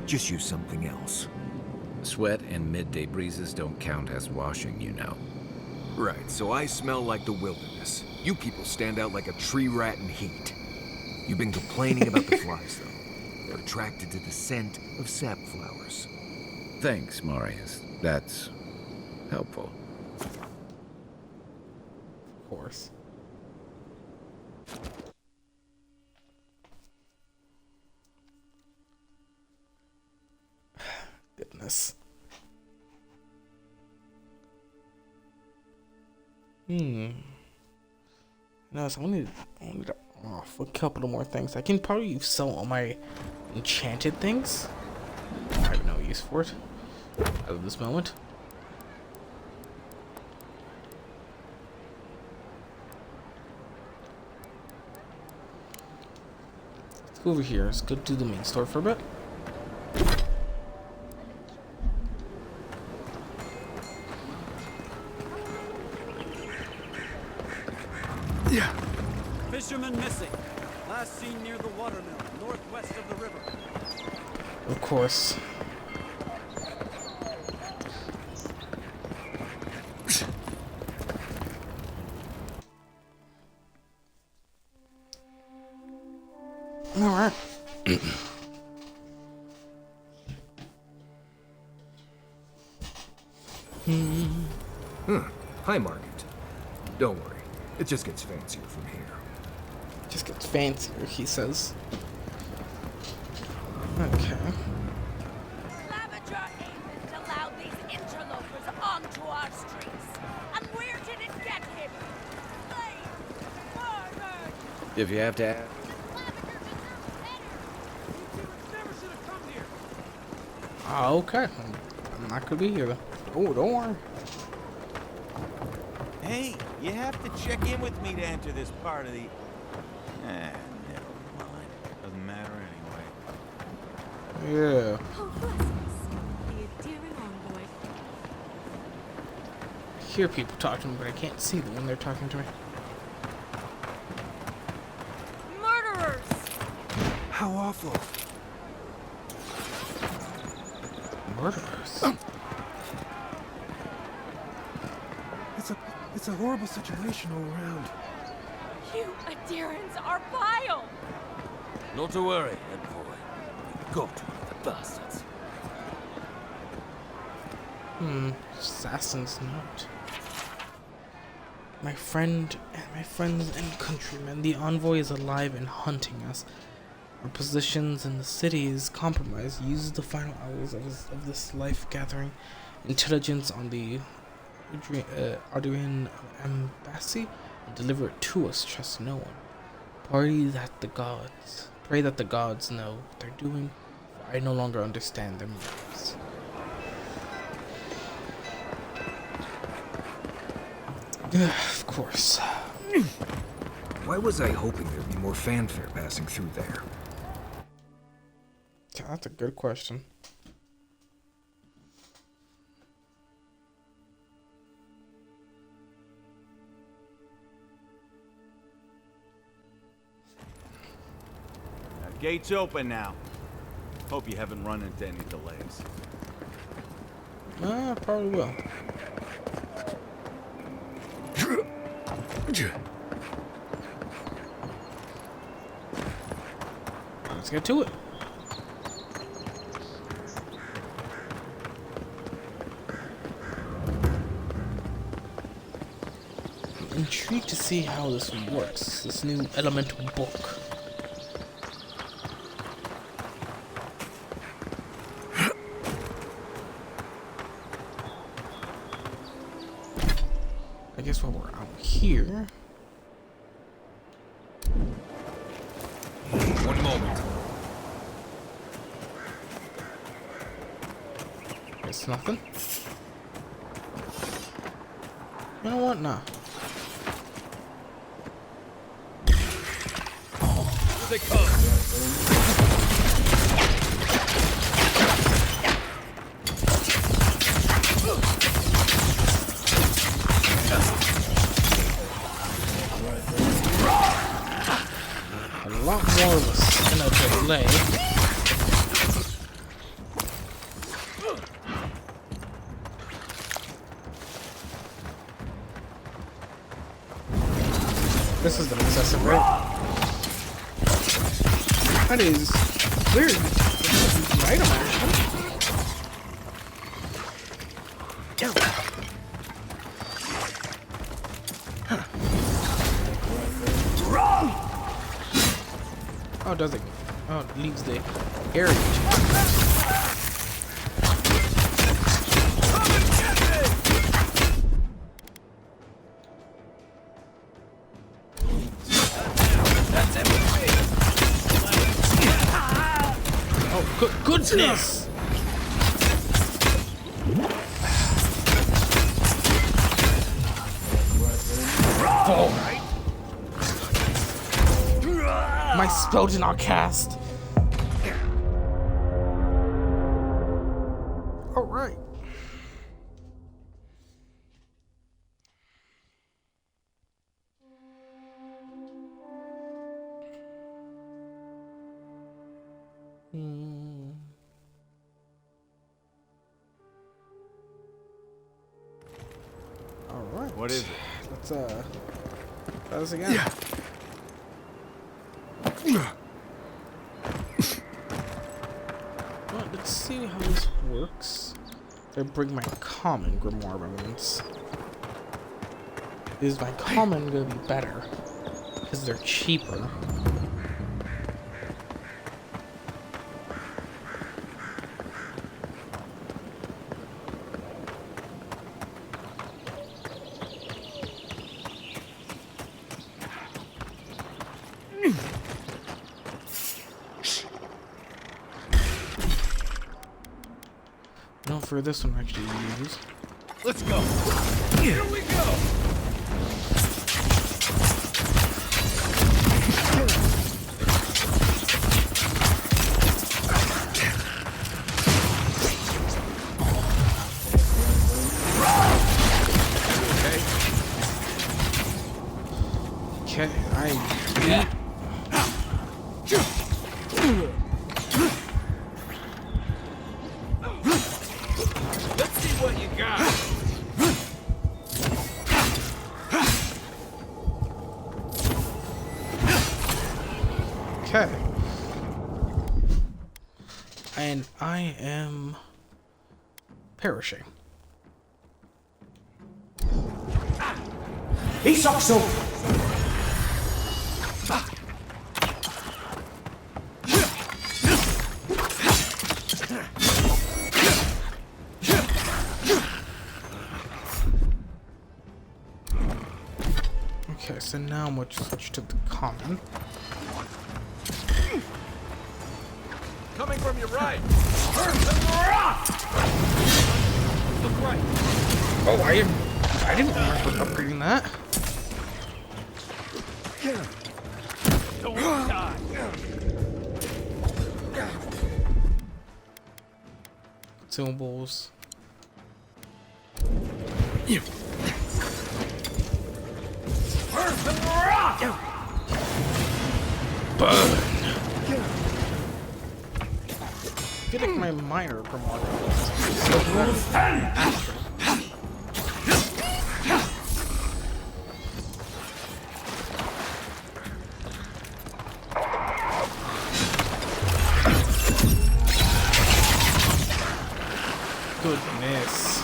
Just use something else. Sweat and midday breezes don't count as washing, you know. Right, so I smell like the wilderness. You people stand out like a tree rat in heat. You've been complaining about the flies, though. They're attracted to the scent of sap flowers. Thanks, Marius. That's helpful. Of course. Goodness. No, so I need to off a couple of more things. I can probably sell all my enchanted things. I have no use for it at this moment. Let's go over here. Let's go to the main store for a bit. Yeah. Fisherman missing. Last seen near the watermill, northwest of the river. Of course. All right. Hi, Margaret. Don't worry. It just gets fancier from here. Just gets fancier, he says. Okay. Lavager Aemond allowed these interlopers onto our streets. And where did it get him? Slain, murdered. If you have to ask. Okay. I'm not gonna be here though. Oh, don't worry. Hey, you have to check in with me to enter this part of the... never mind. Doesn't matter anyway. Yeah. Oh, blessings. The endearing envoy. I hear people talking to me, but I can't see them when they're talking to me. Murderers! How awful. Murderers? It's a horrible situation all around. You Adirans are vile! Not to worry, envoy. Got one of the bastards. Assassin's note. My friends and countrymen, the envoy is alive and hunting us. Our positions in the city is compromised. Use the final hours of this life-gathering intelligence on the Arduin embassy and deliver it to us. Trust no one. Pray that the gods know what they're doing, for I no longer understand their motives. Of course. Why was I hoping there'd be more fanfare passing through there? That's a good question. Gates open now. Hope you haven't run into any delays. Probably will. Let's get to it. I'm intrigued to see how this works, this new elemental book. I guess while we're out here... One moment. It's nothing. You know what? Nah. Here they come. A lot more of us in a delay. This is the excessive rate. That is weird. This is an item actually. Oh, does it? Oh, it leaves the area. Oh, goodness! Oh. My spell did not cast. All right. All right. What is it? Let's try this again. Yeah. Well, let's see how this works. I bring my common grimoire remnants. Is my common gonna be better? Because they're cheaper. don't forget this one actually use. Let's go. Here we go. Okay, Let's see what you got. Okay. And I am perishing. Isokso! Okay, so now I'm going to switch to the common. Coming from your right. Oh, I didn't remember upgrading that. Don't die. Consumables. Burn. I feel like my minor promoter. Goodness.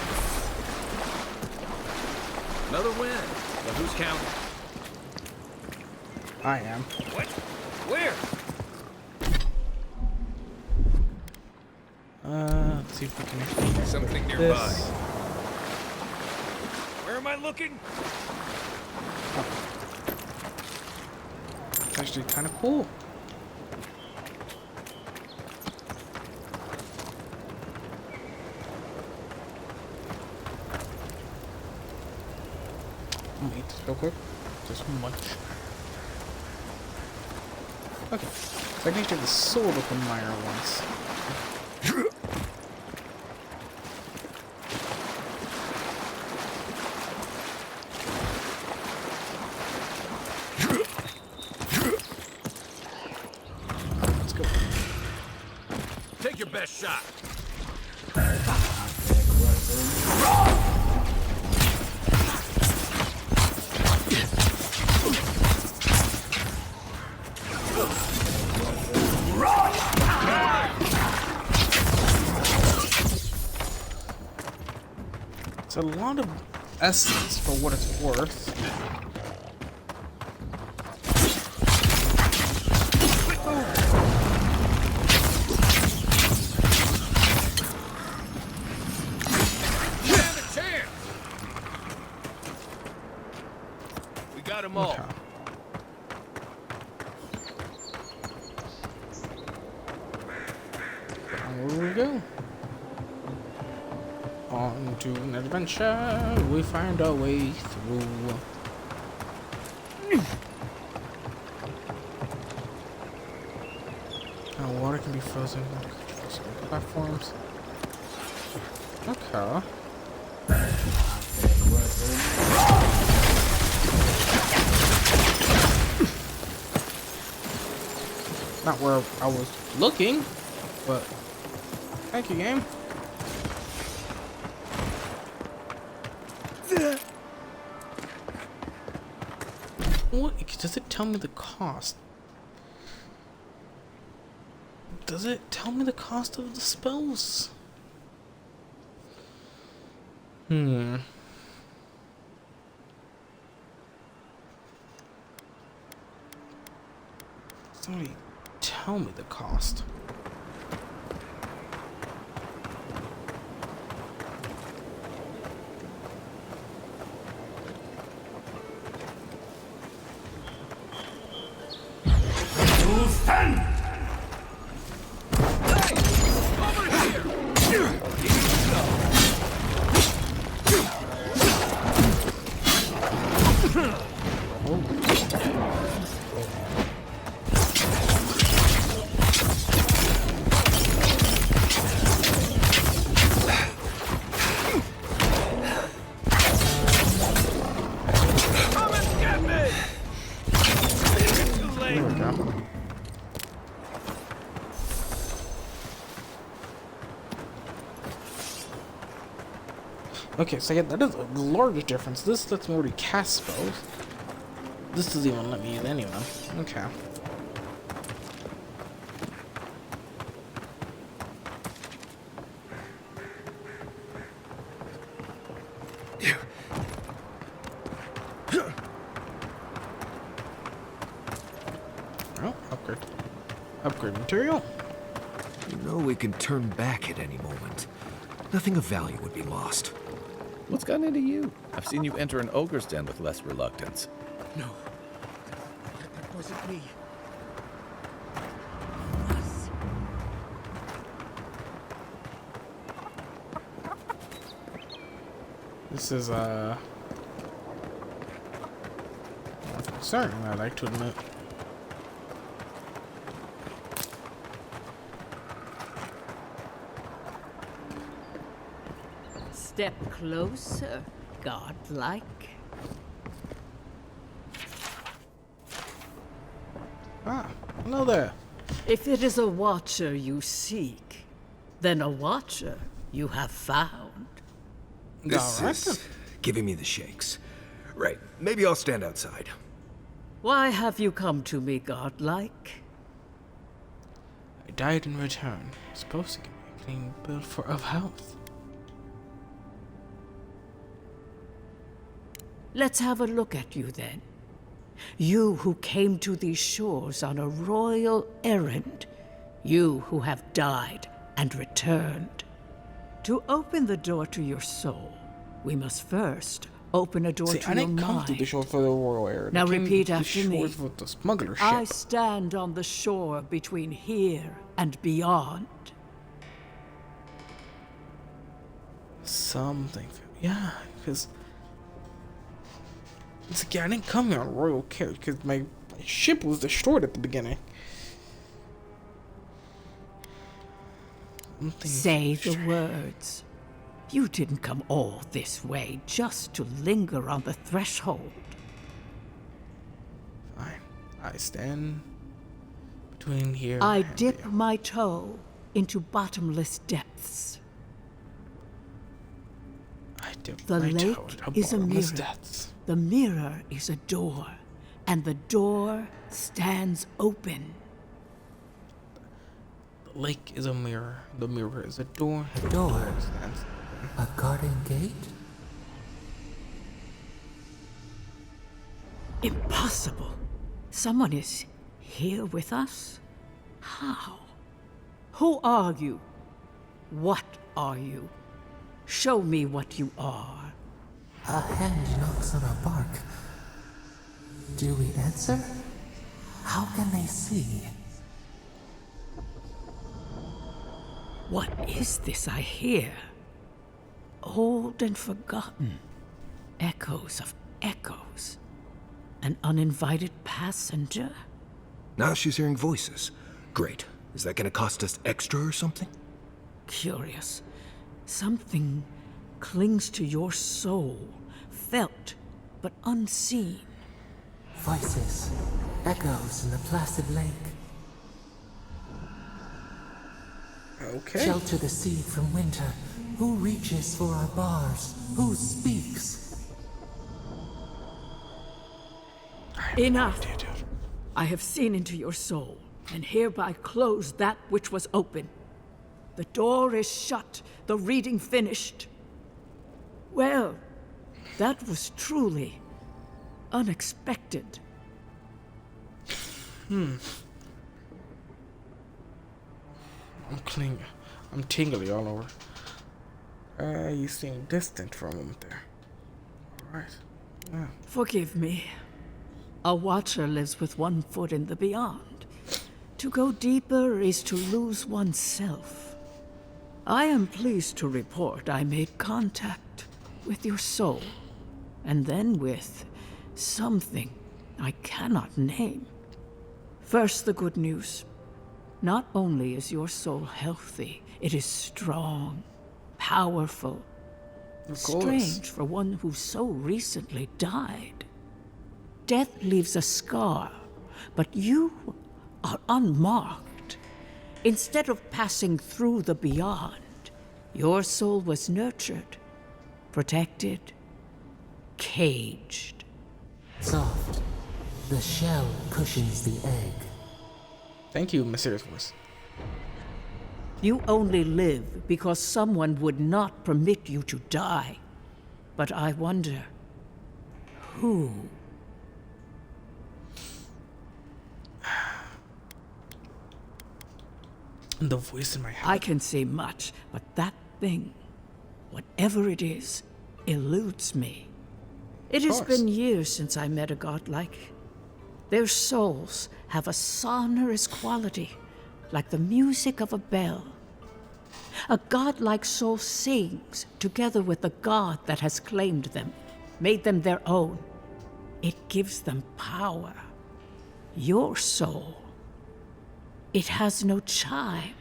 Another win. But who's counting? I am. What? Where? Let's see if we can Something this. nearby. Where am I looking? It's actually kind of cool. I'll eat this real quick. Just much. Okay. So I can take the sword with the mire once. Let's go. Take your best shot. It's a lot of essence for what it's worth. Stand a chance. We got them all. Okay. Where we go? On to an adventure, we find our way through. Now water can be frozen. Platforms. Okay. Not where I was looking, but thank you, game. What does it tell me the cost? Does it tell me the cost of the spells? Doesn't really tell me the cost. Okay, so yeah, that is a large difference. This lets me already cast spells. This doesn't even let me use any of them. Okay. Oh, upgrade. Upgrade material. You know we can turn back at any moment. Nothing of value would be lost. What's gotten into you? I've seen you enter an ogre's den with less reluctance. No. That wasn't me. This is concerning, I'd like to admit. Step closer, godlike. Ah, hello there. If it is a watcher you seek, then a watcher you have found. This is giving me the shakes. Right, maybe I'll stand outside. Why have you come to me, godlike? I died in return. Supposed to give me a clean bill of health. Let's have a look at you then. You who came to these shores on a royal errand. You who have died and returned. To open the door to your soul, we must first open a door to your mind. I didn't come to the shore for the royal errand. Now repeat after me. With the smuggler ship. I stand on the shore between here and beyond. Something. Yeah, because... It's like, yeah, I didn't come here on royal carriage because my ship was destroyed at the beginning. Say the words. You didn't come all this way just to linger on the threshold. Fine. I stand between here I and dip there. my toe into bottomless depths. I dip The my toe lake into is a bottomless mirror. depths. The mirror is a door, and the door stands open. The lake is a mirror. The mirror is a door. A door? Stands. A garden gate? Impossible. Someone is here with us? How? Who are you? What are you? Show me what you are. A hand knocks on our bark. Do we answer? How can they see? What is this I hear? Old and forgotten. Echoes of echoes. An uninvited passenger? Now she's hearing voices. Great. Is that gonna cost us extra or something? Curious. Something clings to your soul, felt but unseen. Voices, echoes in the placid lake. Okay. Shelter the seed from winter. Who reaches for our bars? Who speaks? Enough! I have seen into your soul, and hereby close that which was open. The door is shut, the reading finished. Well, that was truly unexpected. I'm tingly all over. You seem distant for a moment there. Alright. Yeah. Forgive me. A watcher lives with one foot in the beyond. To go deeper is to lose oneself. I am pleased to report I made contact with your soul, and then with something I cannot name. First, the good news. Not only is your soul healthy, it is strong, powerful. Strange for one who so recently died. Death leaves a scar, but you are unmarked. Instead of passing through the beyond, your soul was nurtured, protected, caged. Soft. The shell cushions the egg. Thank you, Mysterious Voice. You only live because someone would not permit you to die. But I wonder, who? The voice in my head. I can say much, but that thing, whatever it is, eludes me. It has been years since I met a godlike. Their souls have a sonorous quality, like the music of a bell. A godlike soul sings together with the god that has claimed them, made them their own. It gives them power. Your soul, it has no chime.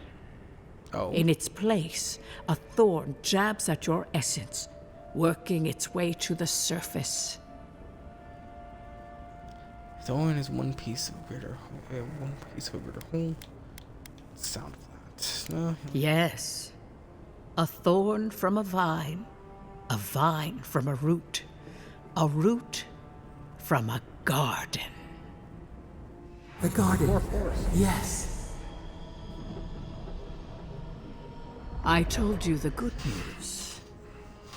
Oh. In its place, a thorn jabs at your essence, working its way to the surface. Thorn is one piece of a greater whole. Sound flat. Yes. A thorn from a vine from a root from a garden. The garden. Yes. I told you the good news.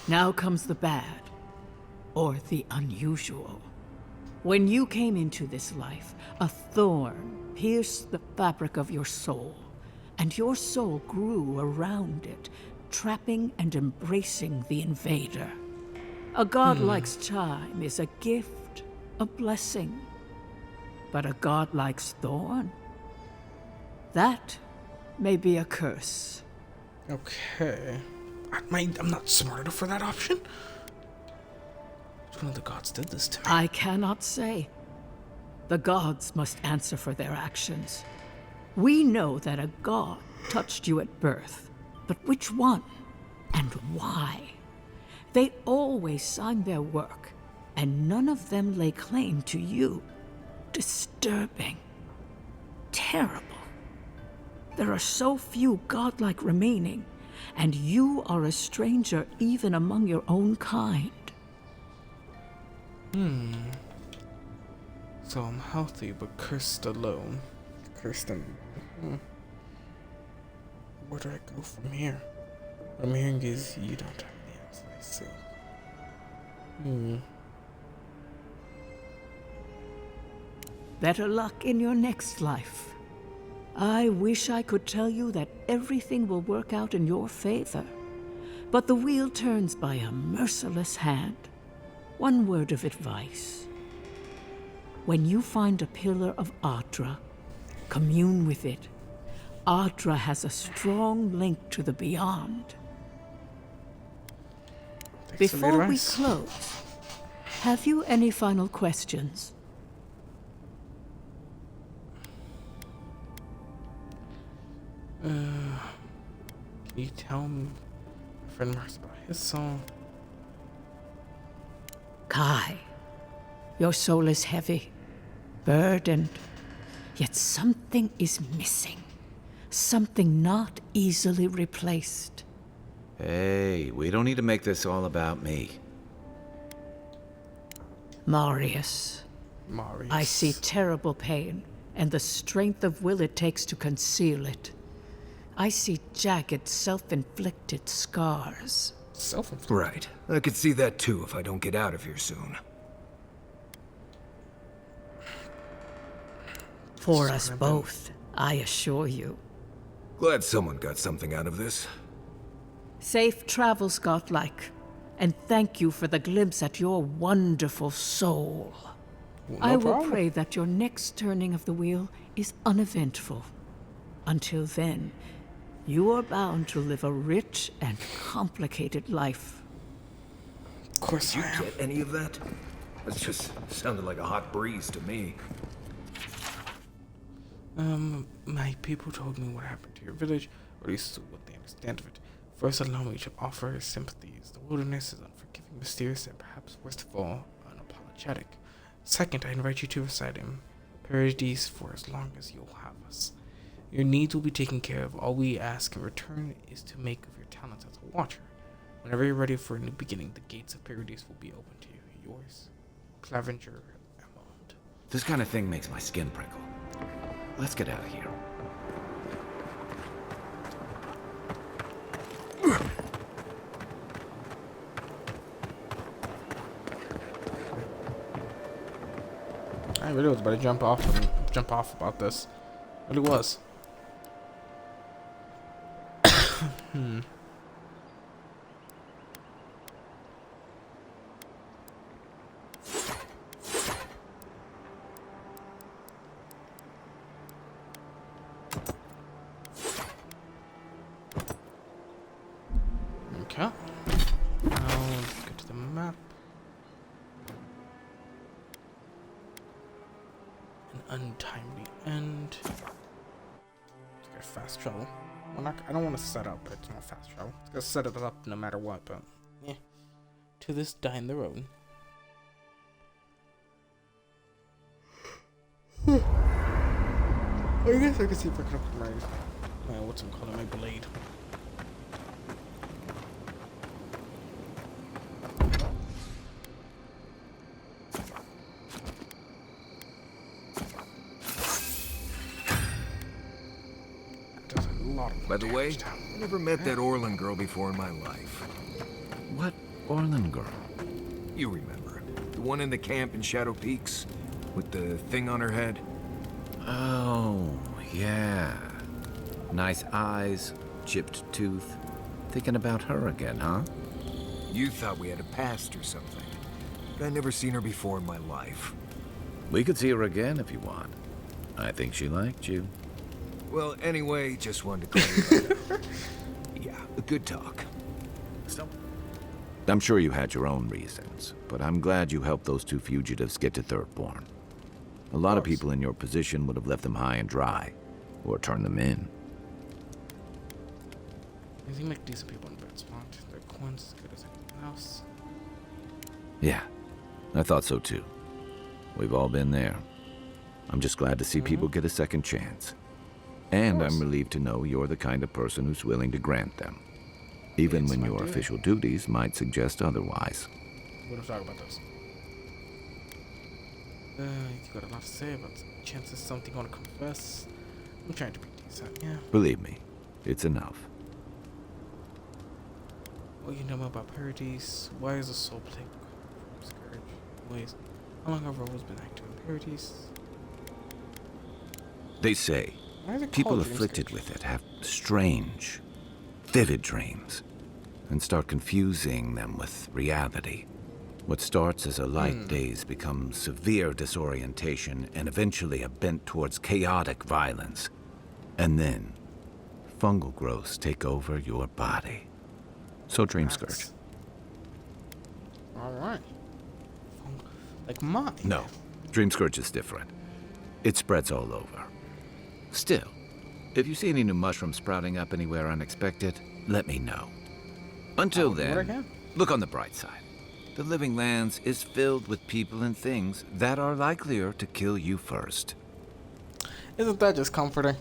Now comes the bad, or the unusual. When you came into this life, a thorn pierced the fabric of your soul, and your soul grew around it, trapping and embracing the invader. A godlike's chime is a gift, a blessing. But a godlike's thorn? That may be a curse. Okay. I'm not smart enough for that option? Which one of the gods did this to me? I cannot say. The gods must answer for their actions. We know that a god touched you at birth, but which one and why? They always signed their work, and none of them lay claim to you. Disturbing. Terrible. There are so few godlike remaining, and you are a stranger even among your own kind. So I'm healthy, but cursed alone. Cursed and... Where do I go from here? What I'm hearing is you don't have the answer, I see. Better luck in your next life. I wish I could tell you that everything will work out in your favor. But the wheel turns by a merciless hand. One word of advice. When you find a pillar of Ardra, commune with it. Ardra has a strong link to the beyond. Before we close, have you any final questions? Can you tell me, my friend Mark's about his soul? Kai, your soul is heavy, burdened, yet something is missing. Something not easily replaced. Hey, we don't need to make this all about me. Marius. I see terrible pain, and the strength of will it takes to conceal it. I see jagged, self-inflicted scars. Self-inflicted? Right. I could see that too if I don't get out of here soon. For us both, I assure you. Glad someone got something out of this. Safe travels, godlike, and thank you for the glimpse at your wonderful soul. I will pray that your next turning of the wheel is uneventful. Until then, you are bound to live a rich and complicated life. Of course you get any of that? It just sounded like a hot breeze to me. My people told me what happened to your village, or at least what they understand of it. First, allow me to offer sympathies. The wilderness is unforgiving, mysterious, and perhaps worst of all, unapologetic. Second, I invite you to reside in Paradise for as long as you'll have us. Your needs will be taken care of. All we ask in return is to make of your talents as a watcher. Whenever you're ready for a new beginning, the gates of Paradise will be open to you. Yours, Clevenger Emerald. This kind of thing makes my skin prickle. Let's get out of here. I really was about to jump off about this. It really was. Okay. Now let's get to the map. An untimely end. Let's get fast travel. I don't want to set up, but it's not fast travel. It's gonna set it up no matter what, but yeah. To this die in the road. I guess I can see if I can upgrade my what's it called, my blade. By the way, I never met that Orlan girl before in my life. What Orlan girl? You remember. The one in the camp in Shadow Peaks? With the thing on her head? Oh, yeah. Nice eyes, chipped tooth. Thinking about her again, huh? You thought we had a past or something. But I'd never seen her before in my life. We could see her again if you want. I think she liked you. Well, anyway, just wanted to call you about yeah, a good talk. I'm sure you had your own reasons, but I'm glad you helped those two fugitives get to Thirdborn. A lot of people in your position would have left them high and dry, or turned them in. You seem like decent people in bed spot. Their coins as good as anything else. Yeah, I thought so too. We've all been there. I'm just glad to see people get a second chance. And I'm relieved to know you're the kind of person who's willing to grant them, even when your official duties might suggest otherwise. We're gonna talk about this. You got a lot to say about the chances something gonna confess. I'm trying to be decent, yeah. Believe me, it's enough. What you know about Paradise? Why is a soul plague scourge? Ways. How long have roles been active in Paradise? They say people afflicted with it have strange, vivid dreams and start confusing them with reality. What starts as a light daze becomes severe disorientation and eventually a bent towards chaotic violence. And then, fungal growths take over your body. So Dream Scourge. Alright. Like mine? No, Dream Scourge is different. It spreads all over. Still, if you see any new mushrooms sprouting up anywhere unexpected, let me know. Until then, look on the bright side. The Living Lands is filled with people and things that are likelier to kill you first. Isn't that just comforting?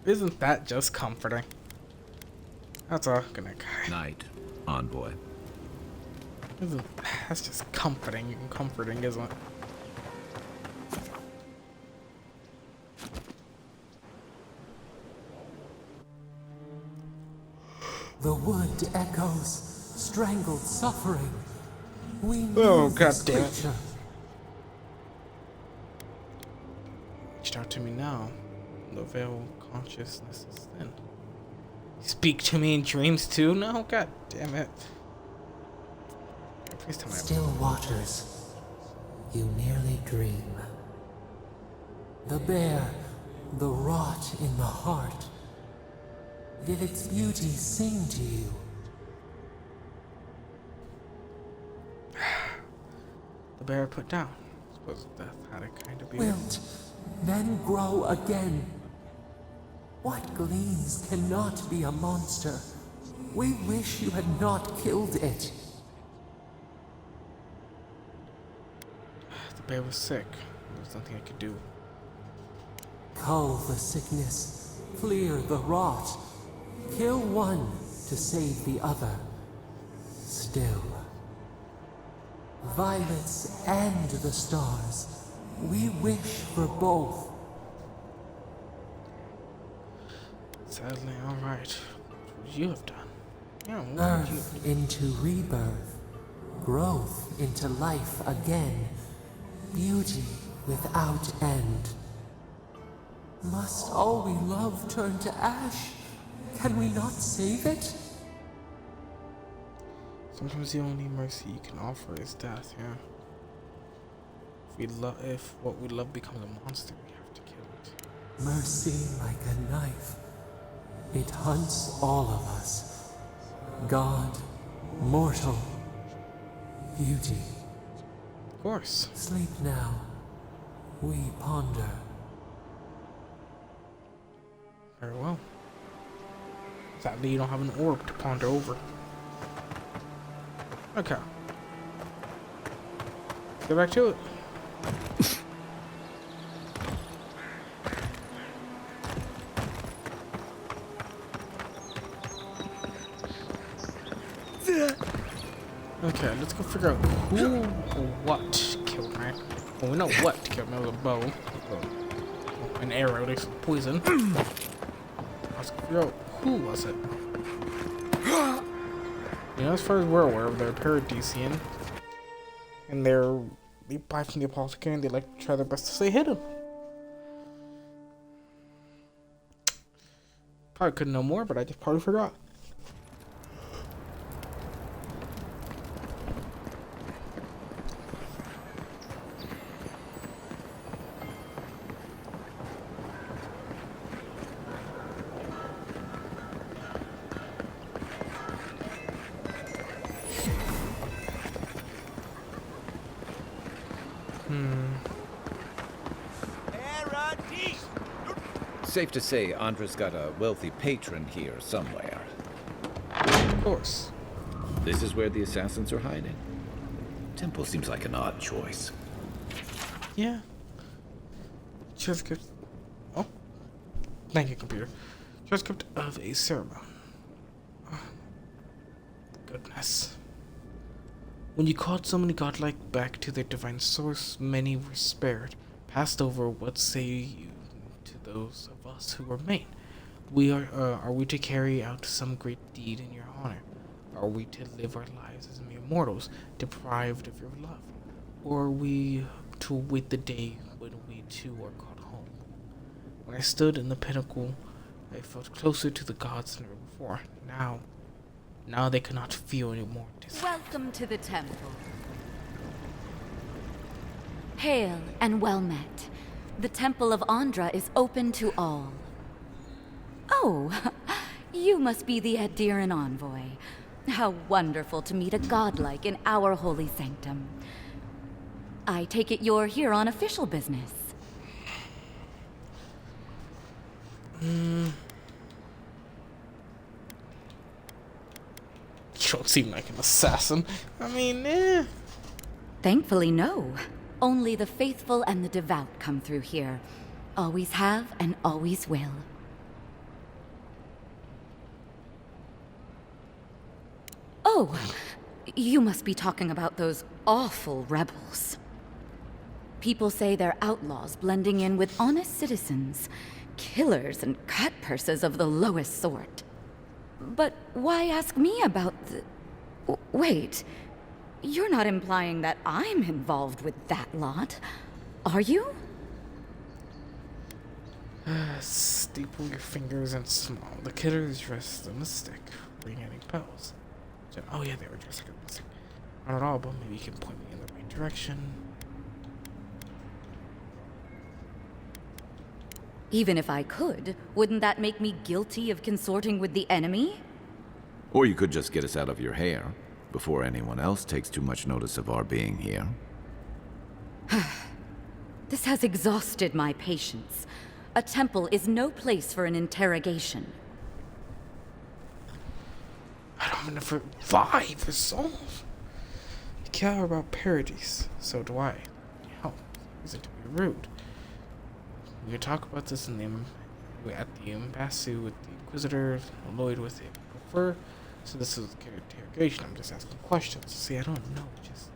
Isn't that just comforting? That's all. Good night, guy. Night, Envoy. That's just comforting and comforting, isn't it? The wood echoes, strangled suffering. We oh, need God this damn it. creature. Reached out to me now. The veil of consciousness is thin. Speak to me in dreams too? No, god damn it. Please tell me. Still waters, you nearly dream. The bear, the rot in the heart. Did its beauty sing to you? The bear put down. I suppose death had a kind of beauty. Wilt, then grow again. What gleams cannot be a monster? We wish you had not killed it. The bear was sick. There was nothing I could do. Cull the sickness, clear the rot. Kill one to save the other. still. Violets and the stars, we wish for both. Sadly, alright. What would you have done? Yeah, what would you Birth have done? into rebirth, growth into life again, beauty without end. Must all we love turn to ash? Can we not save it? Sometimes the only mercy you can offer is death, yeah. If what we love becomes a monster, we have to kill it. Mercy like a knife. It hunts all of us. God, mortal, beauty. Of course. Sleep now. We ponder. Very well. Sadly, you don't have an orb to ponder over. Okay. Get back to it. Okay, let's go figure out who or what killed me. Well, we know what killed me. It was a bow. An arrow, they said poison. Let's go figure out who was it. You know, as far as we're aware of, they're Paradisian. And they buy from the apothecary and they like to try their best to stay hidden. Probably couldn't know more, but I just probably forgot. Safe to say Andra's got a wealthy patron here somewhere. Of course. This is where the assassins are hiding. Temple seems like an odd choice. Yeah. Transcript. Oh. Thank you, computer. Transcript of a ceremony. Oh. Goodness. When you called so many godlike back to their divine source, many were spared. Passed over, what say you to those of us who remain? Are we to carry out some great deed in your honor? Are we to live our lives as mere mortals, deprived of your love? Or are we to await the day when we too are called home? When I stood in the pinnacle, I felt closer to the gods than ever before. Now they cannot feel any more. Welcome to the temple. Hail and well met. The Temple of Andra is open to all. Oh, you must be the Adiran envoy. How wonderful to meet a godlike in our holy sanctum. I take it you're here on official business. You don't seem like an assassin. I mean, Thankfully, no. Only the faithful and the devout come through here. Always have and always will. Oh, you must be talking about those awful rebels. People say they're outlaws blending in with honest citizens, killers and cutpurses of the lowest sort. But why ask me about the... Wait, you're not implying that I'm involved with that lot, are you? Staple your fingers and small. The killers dressed in a stick, ring-hitting bells. Oh yeah, they were dressed like a mystic. Not at all, but maybe you can point me in the right direction. Even if I could, wouldn't that make me guilty of consorting with the enemy? Or you could just get us out of your hair before anyone else takes too much notice of our being here. This has exhausted my patience. A temple is no place for an interrogation. I don't want to revive his soul. You care about Paradis, so do I. Hell, is it to be rude? We could talk about this at the embassy with the Inquisitors, Lloyd with the Prefer, So this is interrogation. I'm just asking questions. See, I don't know. Just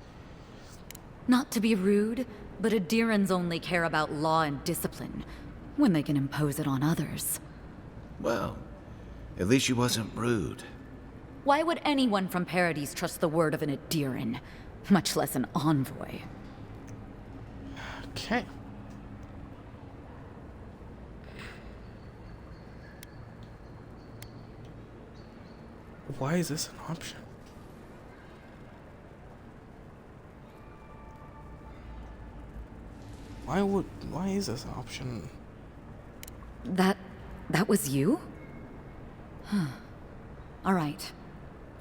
Not to be rude, but Adirans only care about law and discipline when they can impose it on others. Well, at least she wasn't rude. Why would anyone from Paradis trust the word of an Adiran, much less an envoy? okay. Why is this an option? Why is this an option? That was you? Huh. All right.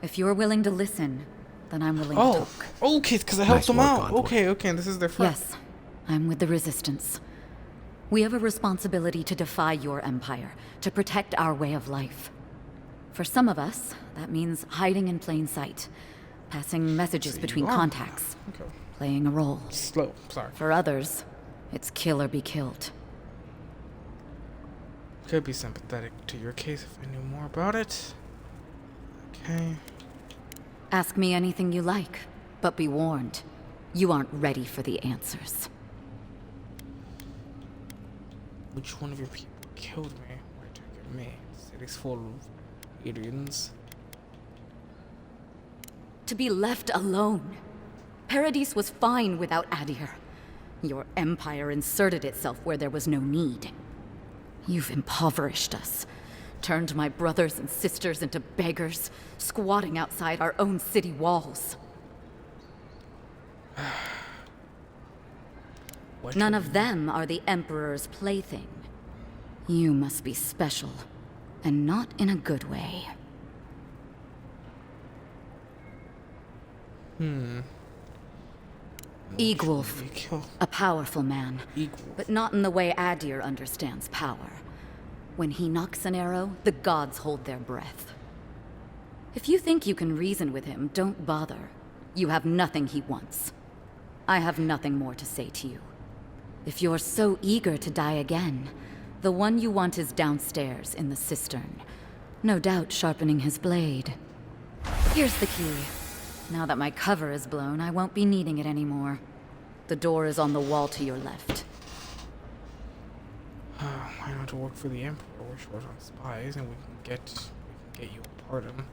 If you're willing to listen, then I'm willing to talk. Okay, because I helped them out. Envoy. Okay, this is their friend. Yes, I'm with the Resistance. We have a responsibility to defy your empire, to protect our way of life. For some of us, that means hiding in plain sight, passing messages between contacts, playing a role. Slow, sorry. For others, it's kill or be killed. Could be sympathetic to your case if I knew more about it. Okay. Ask me anything you like, but be warned, you aren't ready for the answers. Which one of your people killed me? Why target me? City's full of aliens. To be left alone. Paradis was fine without Adir. Your empire inserted itself where there was no need. You've impoverished us, turned my brothers and sisters into beggars, squatting outside our own city walls. None of them are the Emperor's plaything. You must be special, and not in a good way. Egwulf, a powerful man, but not in the way Adir understands power. When he knocks an arrow, the gods hold their breath. If you think you can reason with him, don't bother. You have nothing he wants. I have nothing more to say to you. If you're so eager to die again, the one you want is downstairs in the cistern. No doubt sharpening his blade. Here's the key. Now that my cover is blown, I won't be needing it anymore. The door is on the wall to your left. Why not work for the Emperor? We're short on spies, and we can get you a pardon. We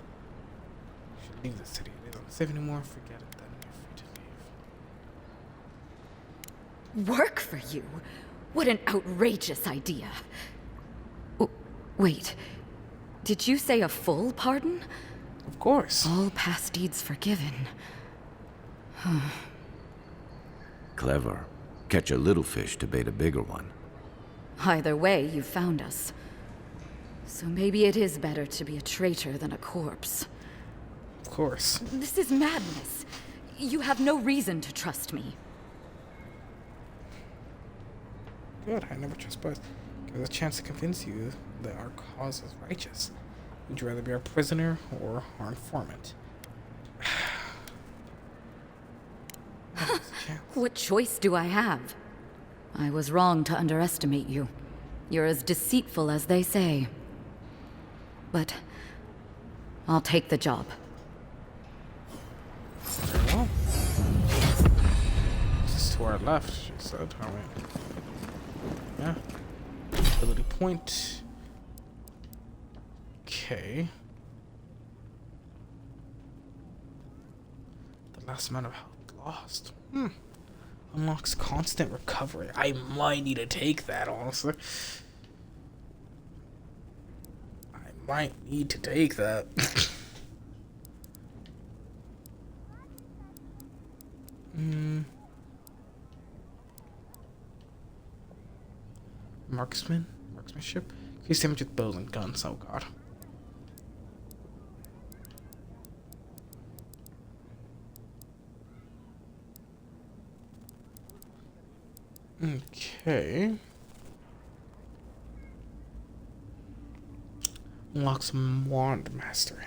should leave the city. They don't save anymore. Forget it. Then you're free to leave. Work for you? What an outrageous idea. Wait, did you say a full pardon? Of course. All past deeds forgiven. Clever. Catch a little fish to bait a bigger one. Either way, you found us. So maybe it is better to be a traitor than a corpse. Of course. This is madness. You have no reason to trust me. Good, I never trust spies. Give us a chance to convince you that our cause is righteous. Would you rather be our prisoner or our informant? What choice do I have? I was wrong to underestimate you. You're as deceitful as they say. But I'll take the job. Very well. This is to our left, she said. Alright. Yeah. Ability point. Okay. The last amount of health lost. Unlocks constant recovery. I might need to take that, honestly. I might need to take that. Marksmanship? Increase damage with bows and guns, oh god. Okay. Unlocks wand mastery.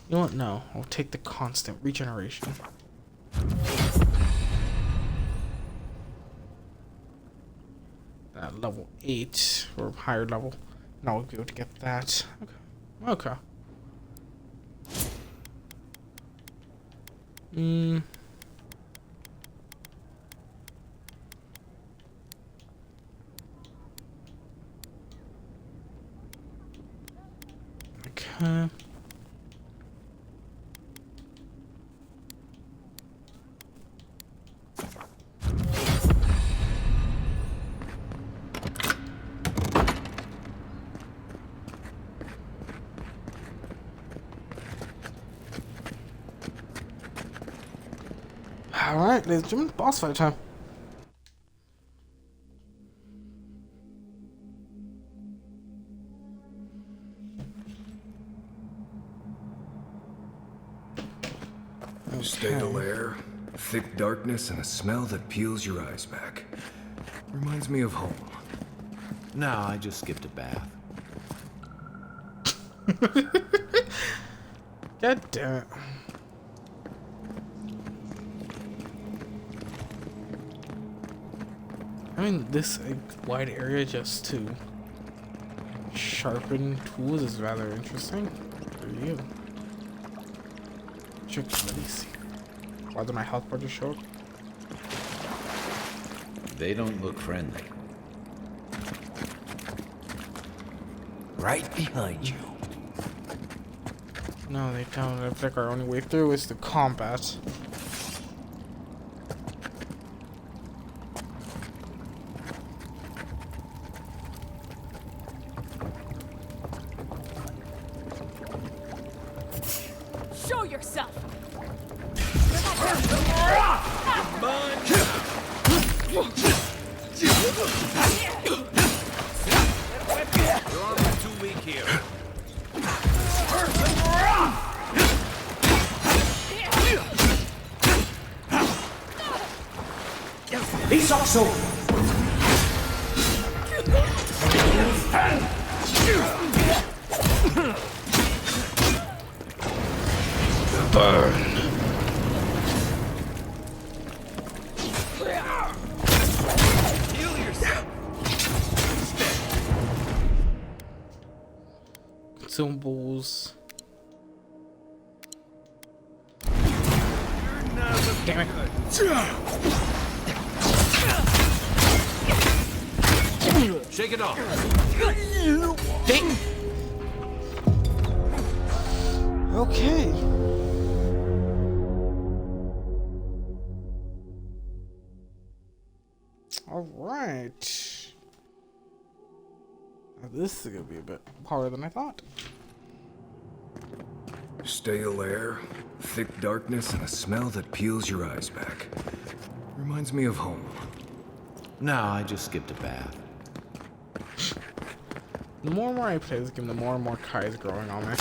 You know what? No, I'll take the constant regeneration. At level 8 or higher level, No, we'll be able to get that. Okay. Okay. Okay. Alright, ladies and gentlemen, boss fight time. Stale air, thick darkness, and a smell that peels your eyes back. Reminds me of home. No, I just skipped a bath. God damn it. I mean, this wide area just to sharpen tools is rather interesting. For you. Check, let me see. Why did my health bar just show up? They don't look friendly. Right behind you. No, they don't. I think our only way through is the combat. Show yourself! Your armor's too weak here. Isokso! Burn. Heal yourself. Consumables. You're never Damn it. Shake it off. Dang. Okay. All right. Now this is gonna be a bit harder than I thought. Stale air, thick darkness, and a smell that peels your eyes back. Reminds me of home. No, I just skipped a bath. The more and more I play this game, the more and more Kai is growing on me.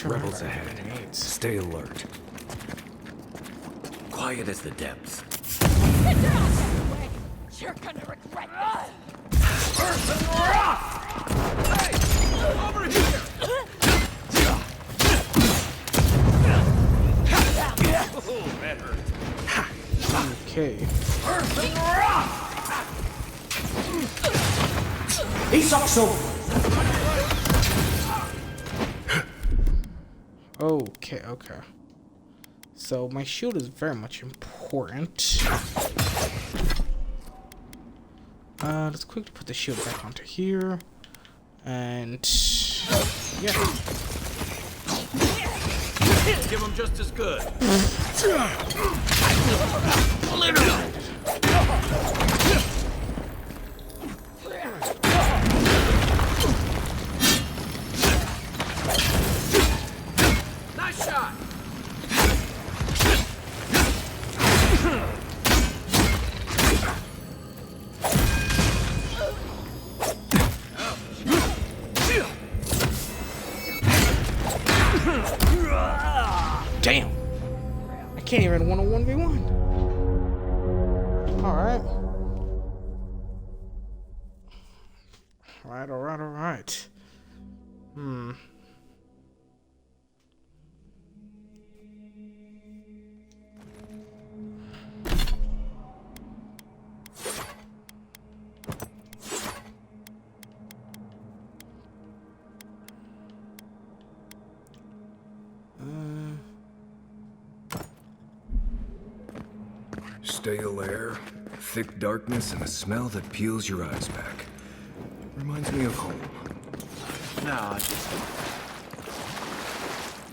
Rebels ahead. Stay alert. Quiet as the depths. Get your ass out of the way! You're gonna regret this! Person rock! Hey! Over here! Oh, that hurt. Okay. Person rock! Isokso! Okay, okay. So my shield is very much important. Let's quickly put the shield back onto here. And yeah. Give him just as good. Nice shot. Damn. I can't even win a 1v1. Alright. Alright. Stale air, thick darkness, and a smell that peels your eyes back. Reminds me of home. No, I just...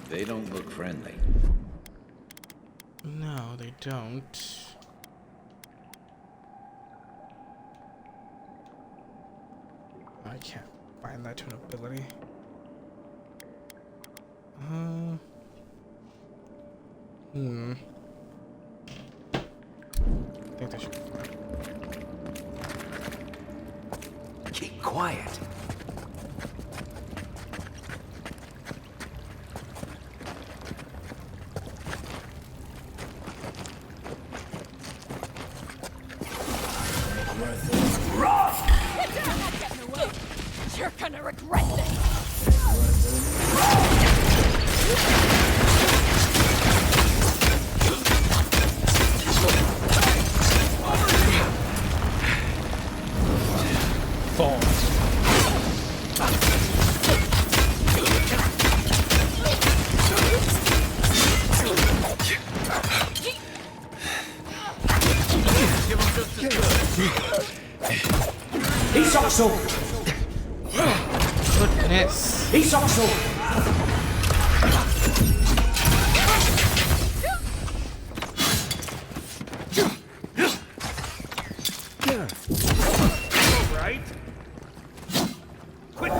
They don't look friendly. No, they don't. I can't find that tunability. I think they should. Keep quiet. You're gonna regret this! Fall. He's also. Goodness. He's also. Right? Quit.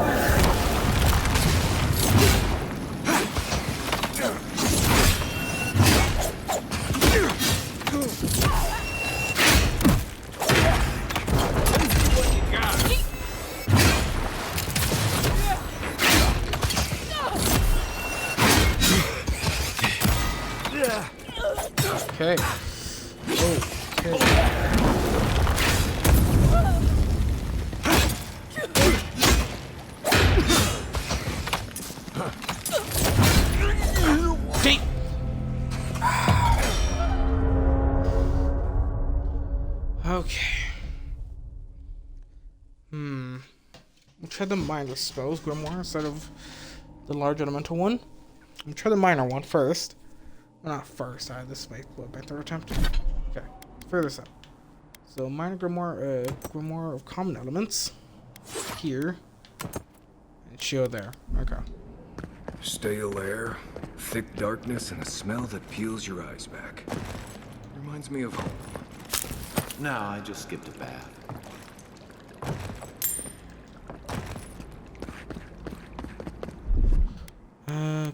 Okay. Okay. Deep. Okay. We'll try the minor spells, Grimoire, instead of the large elemental one. We'll try the minor one first. Well, not first. This may be my third attempt. Okay, figure this out. So minor Grimoire, Grimoire of common elements here, and shield there. Okay. Stale air, thick darkness, and a smell that peels your eyes back. Reminds me of home. No, I just skipped a bath.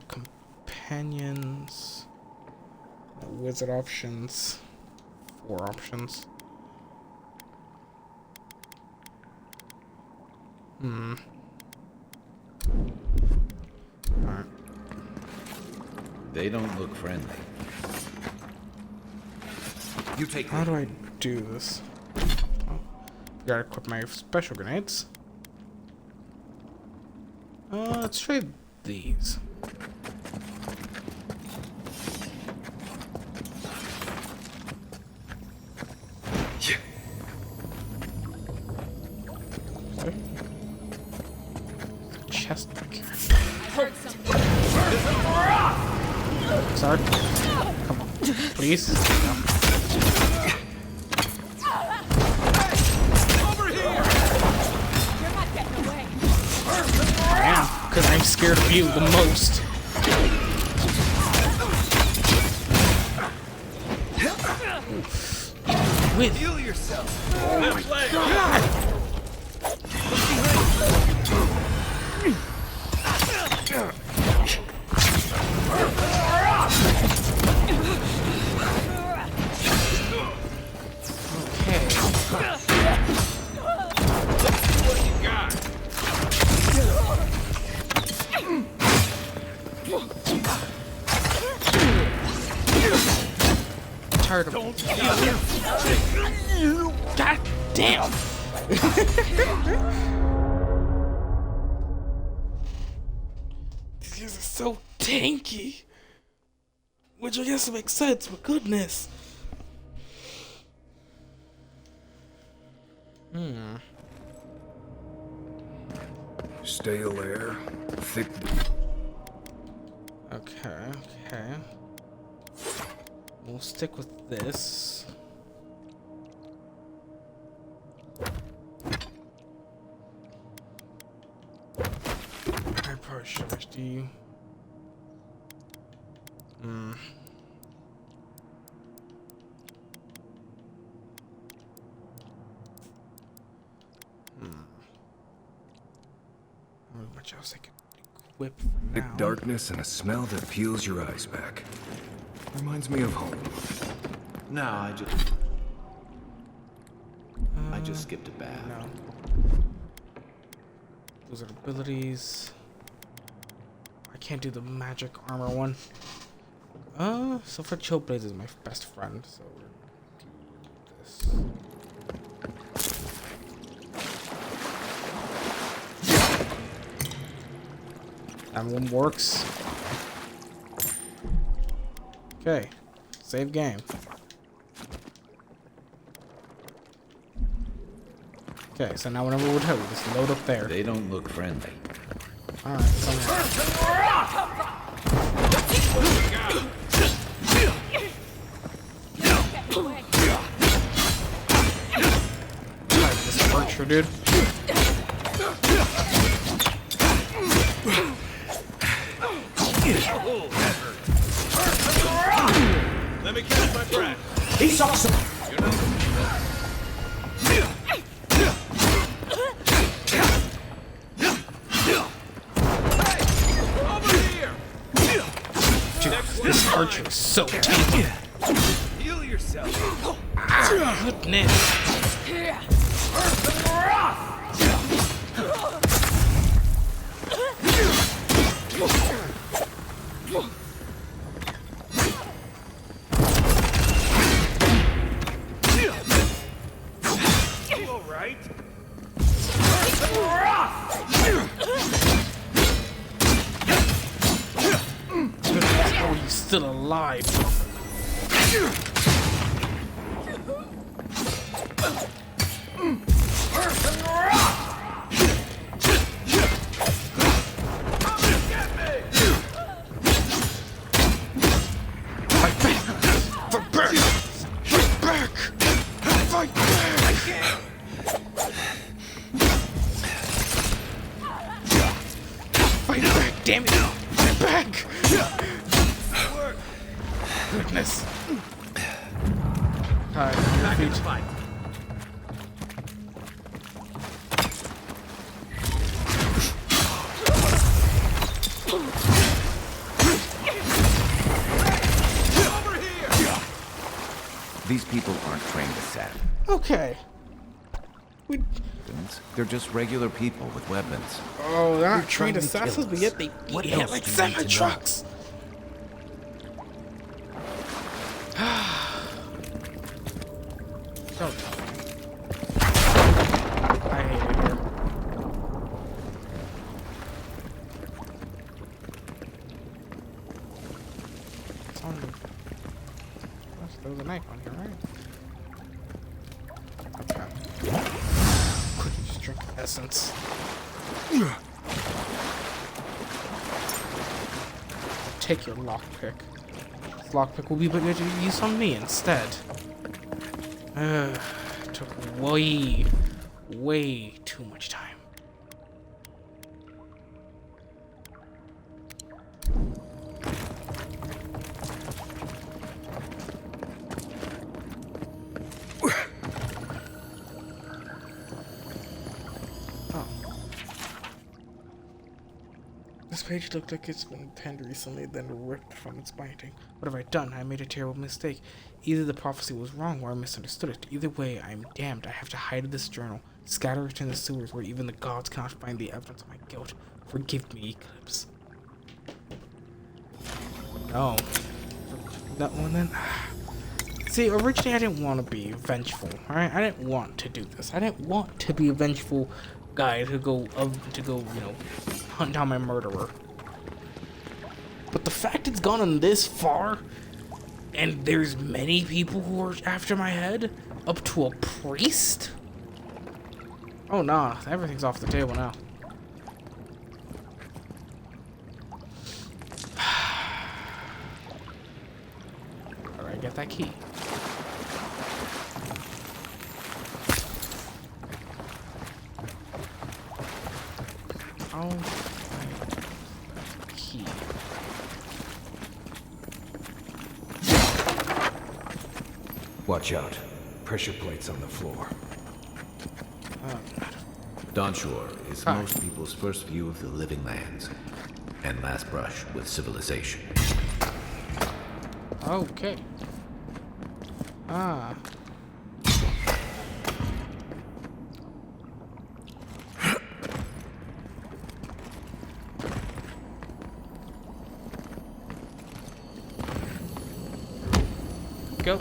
Companions. Wizard options. 4 options. Alright. They don't look friendly. You take. How do I do this? Oh, gotta equip my special grenades. Let's try these. Chest. Sorry. Come on. Please. No. Over here! You're not getting away. I am, because I'm scared of you the most. With Heal yourself. Oh my God. Tired of God damn! These guys are so tanky. Which I guess makes sense, but goodness. Stale air, thick. Okay. We'll stick with this. course I could equip for Thick now. darkness and a smell that peels your eyes back. Reminds me of home. No, I just skipped a bath. No. Those are abilities. I can't do the magic armor one. So for Chillblaze is my best friend, so we're gonna do this. That one works. Okay, save game. Okay, so now whenever we're done, we just load up there. They don't look friendly. Alright, come on. Alright, this Archer, dude. Let me catch my breath. He's awesome. This Archer is so tanky. Heal yourself. Goodness. You all right? Oh, he's still alive. Fight back! Fight back! Fight back! Fight back! Fight back! Damn it! Fight back! Goodness. Alright, your feet. These people aren't trained assassins. Okay. They're just regular people with weapons. Oh, they're not trained trying to assassins, kill but us. yet they What hit else like do you 7 need to know? trucks. So I hate it here. It's on the... There was a knife on here, right? Okay. Couldn't just drink essence. Take your lockpick. This lockpick will be good to use on me instead. Took way too much time. This page looked like it's been penned recently, then ripped from its binding. What have I done? I made a terrible mistake. Either the prophecy was wrong or I misunderstood it. Either way, I'm damned. I have to hide this journal, scatter it in the sewers where even the gods cannot find the evidence of my guilt. Forgive me, Eclipse. No. That one then. See, originally I didn't want to be vengeful. Alright, I didn't want to do this. I didn't want to be a vengeful guy to go, you know, hunt down my murderer. But the fact it's gone on this far, and there's many people who are after my head, up to a priest? Oh nah, everything's off the table now. Alright, get that key. Oh, key. Watch out. Pressure plates on the floor. Oh, God. Dawnshore is most people's first view of the living lands, and last brush with civilization. Okay. Ah. Go.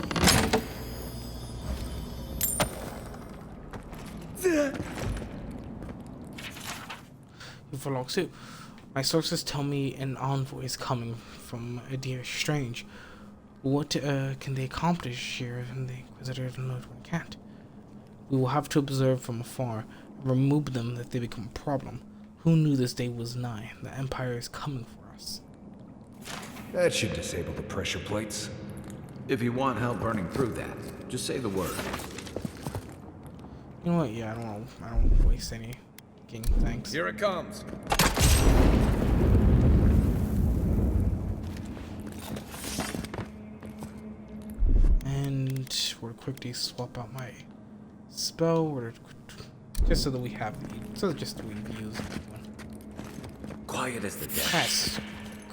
You belong too. My sources tell me an envoy is coming from Adir Strange. What can they accomplish here and the Inquisitor can't? We will have to observe from afar and remove them if they become a problem. Who knew this day was nigh? The Empire is coming for us. That should disable the pressure plates. If you want help burning through that, just say the word. You know what? Yeah, I don't waste any king. Thanks. Here it comes. And we'll quickly swap out my spell, just so that we have just we've used one. Quiet as the dead. Yes.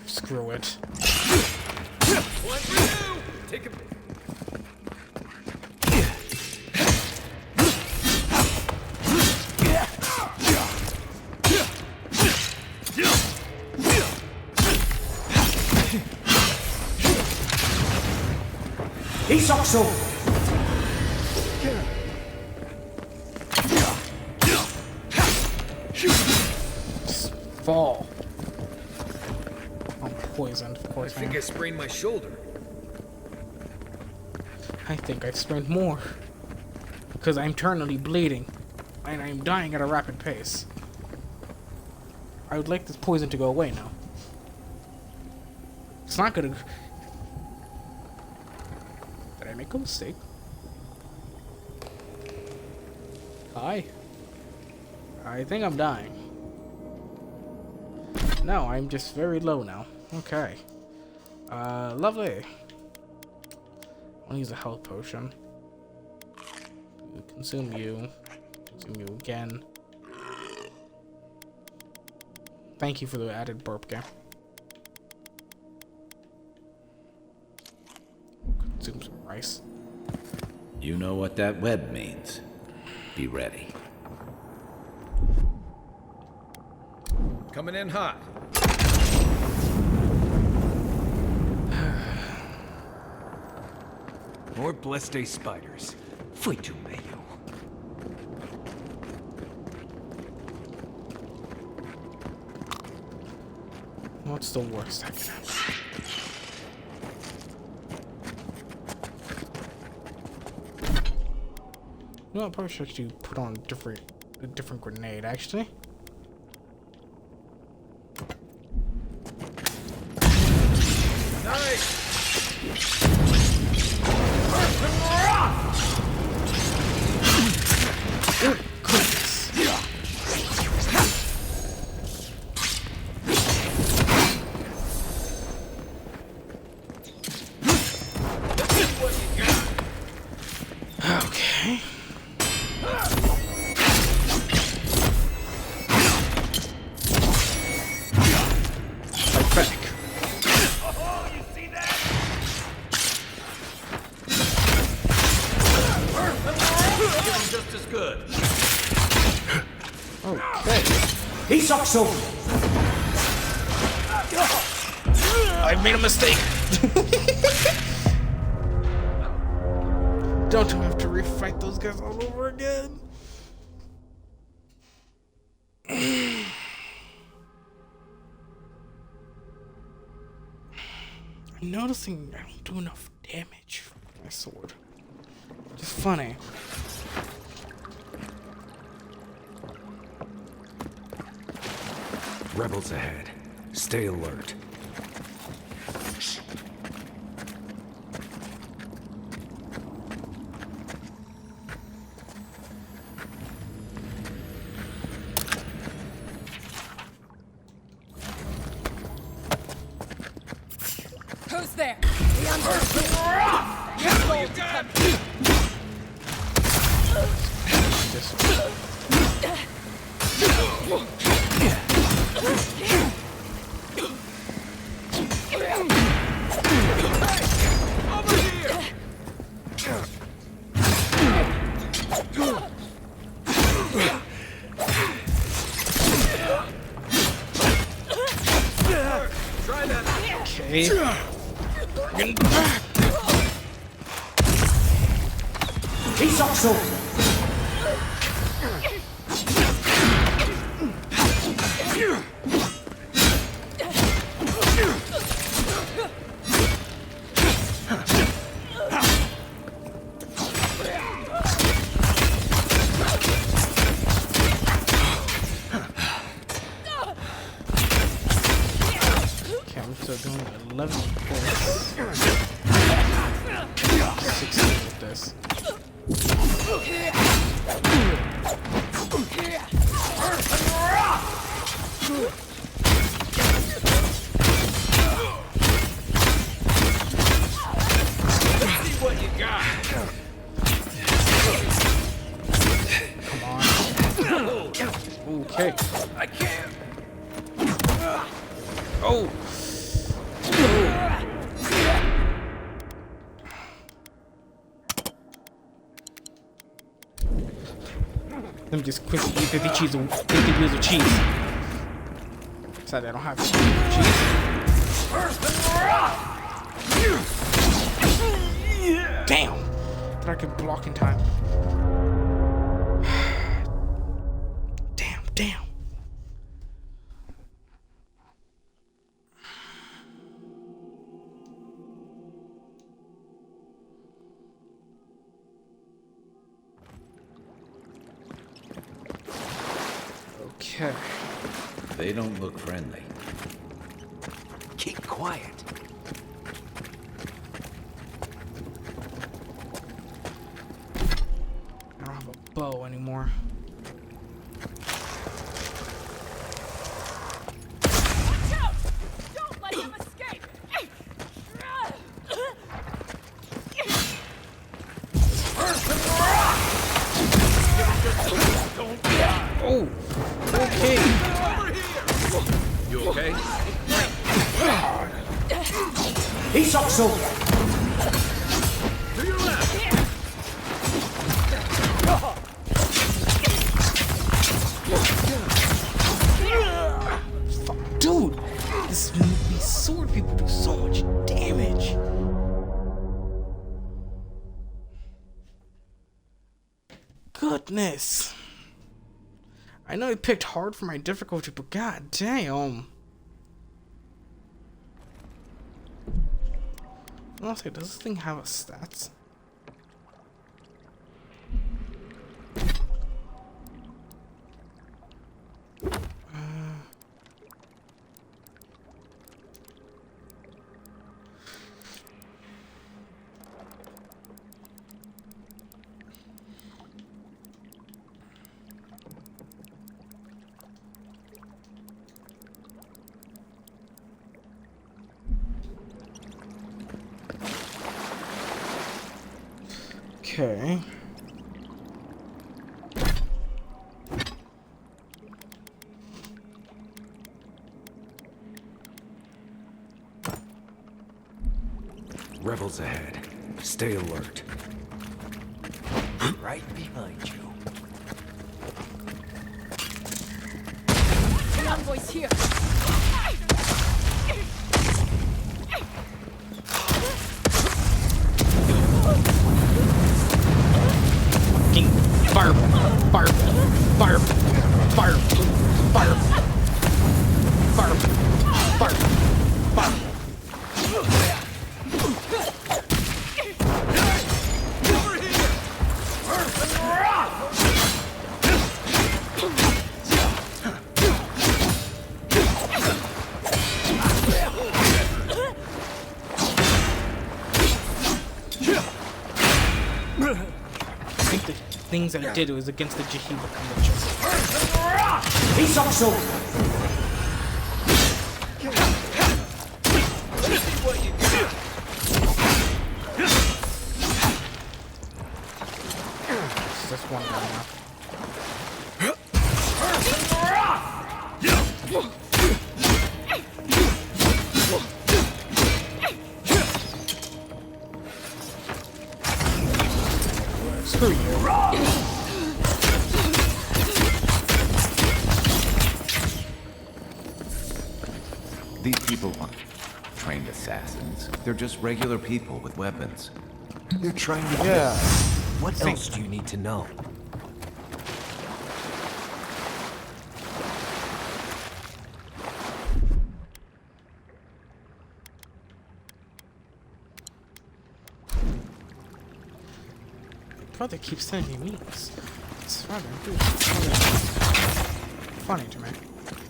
Screw it. One for you. Take it. Isokso! Fall. I'm poisoned, of course. I think I sprained my shoulder. I think I've sprained more. Because I'm eternally bleeding. And I'm dying at a rapid pace. I would like this poison to go away now. It's not gonna... Did I make a mistake? Hi. I think I'm dying. No, I'm just very low now. Okay. Lovely. I'll use a health potion. Consume you. Consume you again. Thank you for the added burp game. Consume some rice. You know what that web means. Be ready. Coming in hot. More Bleste spiders. Fui tu meio. What's the worst I can have? You know, I probably should actually put on a different grenade, actually. Nice! Okay. Pathetic. Oh, you see that? Just as good. Okay. Isokso! I made a mistake. Don't have to refight those guys all over again. I'm noticing I don't do enough damage with my sword. Which is funny. Rebels ahead. Stay alert. Who's there? The Okay. Bring it back. He's also. So doing 11 points. 16 with this. Let's see what you got. Come on. Okay. I can't. Oh. Let me just quickly eat 50 cheese, 50 wheels of cheese. Sorry, I don't have cheese. Damn! Thought I could block in time. Damn. Okay. They don't look friendly. Keep quiet. I don't have a bow anymore. Watch out! Don't let him escape! Oh! Okay! You okay? He's also. To your left. Fuck, dude! These sword people do so much damage. Goodness. I know I picked hard for my difficulty, but god damn. Honestly, does this thing have a stats? Okay. Rebels ahead. Stay alert. Right behind you. The envoy's here! Fire! Fire! Fire! Fire! Fire! Fire! Fire! Fire! Things that I did was against the Jahiva Convention. He's also. It's just one guy now. Screw you. These people aren't trained assassins. They're just regular people with weapons. They're trying to Yeah. What else do you need to know? Brother keeps sending me memes. It's funny to me.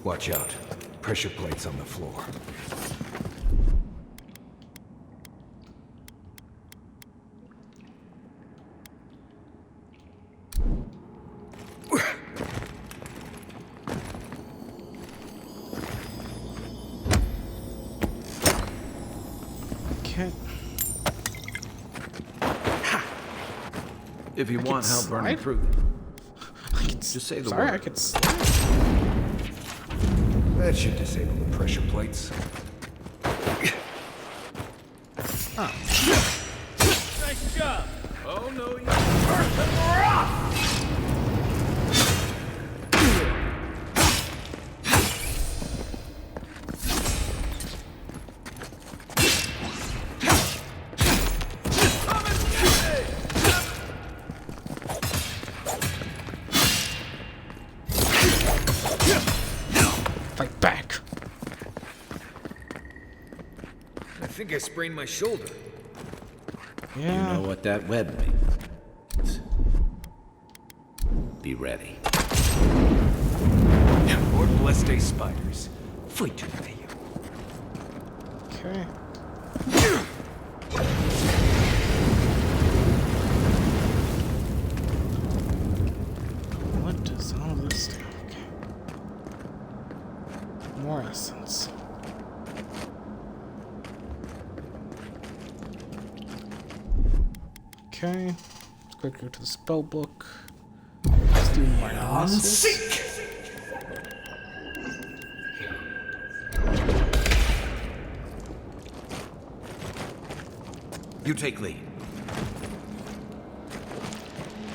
Watch out. Pressure plates on the floor. Okay. If you want help burning through them, just say the word. Sorry, I could slide. That should disable the pressure plates. Oh. Nice job. Oh no, you Fight back. I think I sprained my shoulder. Yeah. You know what that web means. Be ready. Lord bless day spiders. Fight to the veil. Okay. What does all this do? Okay. More essence. Okay. Let's quick go to the spell book. Let's do Myosis. You take lead.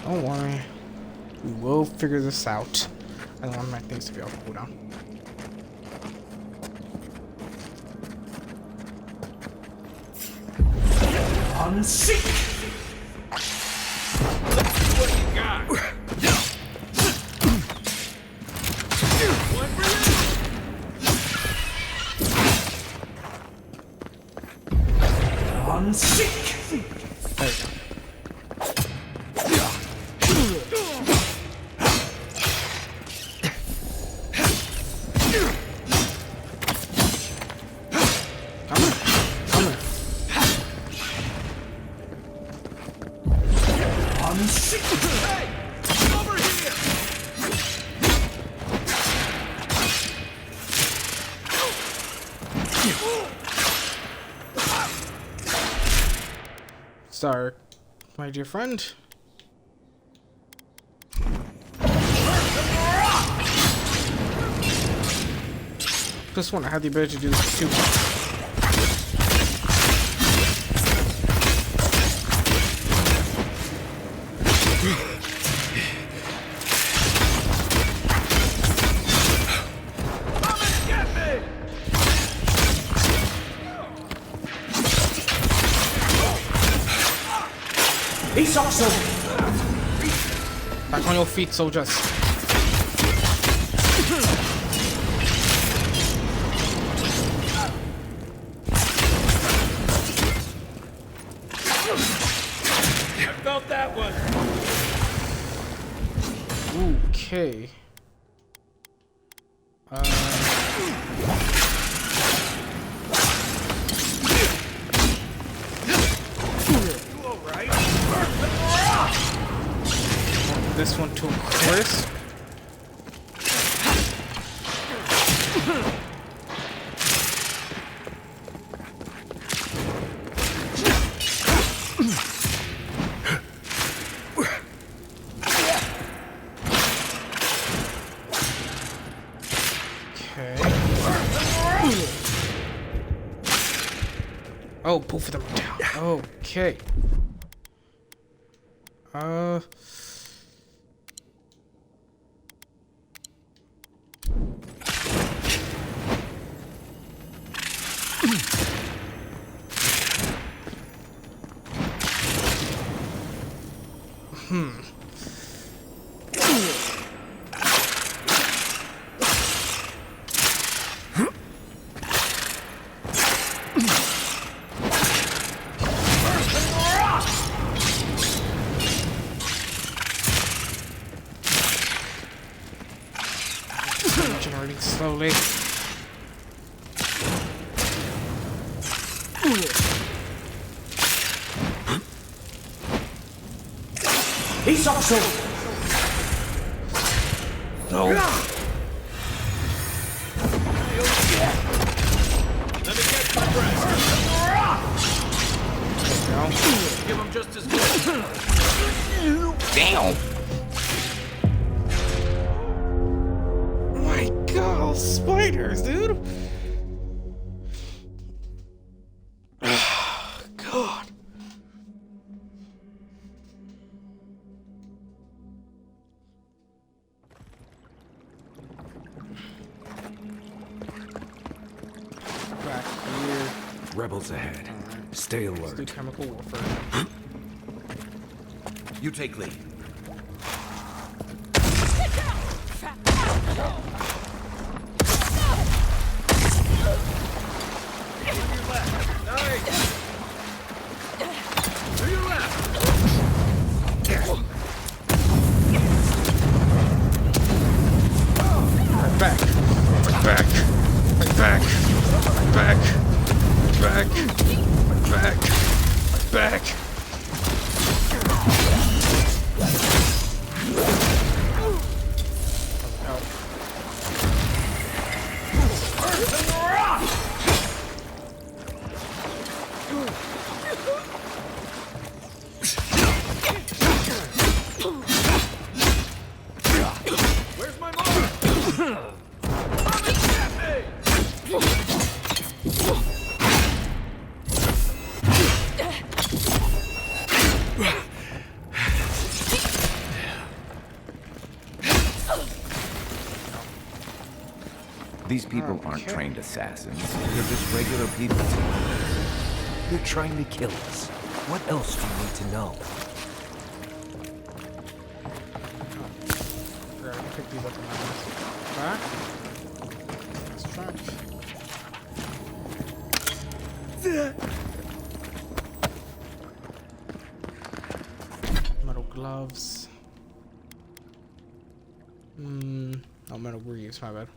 Don't worry. We will figure this out. I don't want my things to be able to hold down. On seek. Let's see what you got. One for you. On seek. There we go. Sorry, my dear friend. Just want to have the ability to do this too. Back on your feet, soldiers. I felt that one. Okay. This one to Chris. Okay. Oh, both of them are down. Okay. Generating slowly. He's up so. No. Let me catch my breath. Give him just as good. Damn. My God, spiders, dude. God. Back here. Rebels ahead. Stay alert. Let's do chemical warfare. You take lead. Back. Where's my mom? These people aren't trained assassins. They're just regular people. They're trying to kill us. What else do you need to know? Pick these up in my back. Let's try. Metal gloves. Oh, metal greaves, my bad.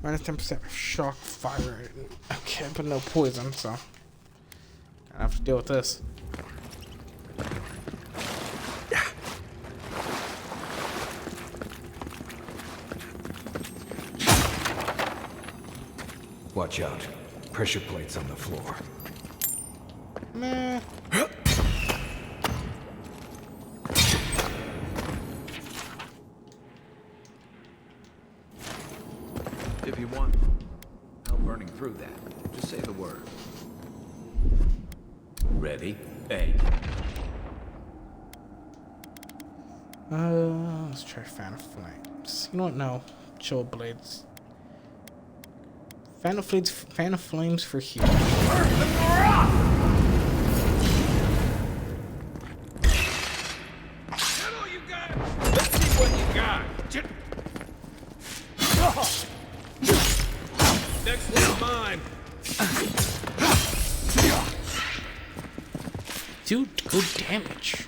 Minus 10% shock fire. Okay, but no poison, so I have to deal with this. Watch out. Pressure plates on the floor. Meh. If you want help burning through that, just say the word. Ready? A. Let's try Fan of Flames. You know what? No. Chill Blades. Fan of Flames for here. Let's see what you got. Next one's mine. Dude, good damage.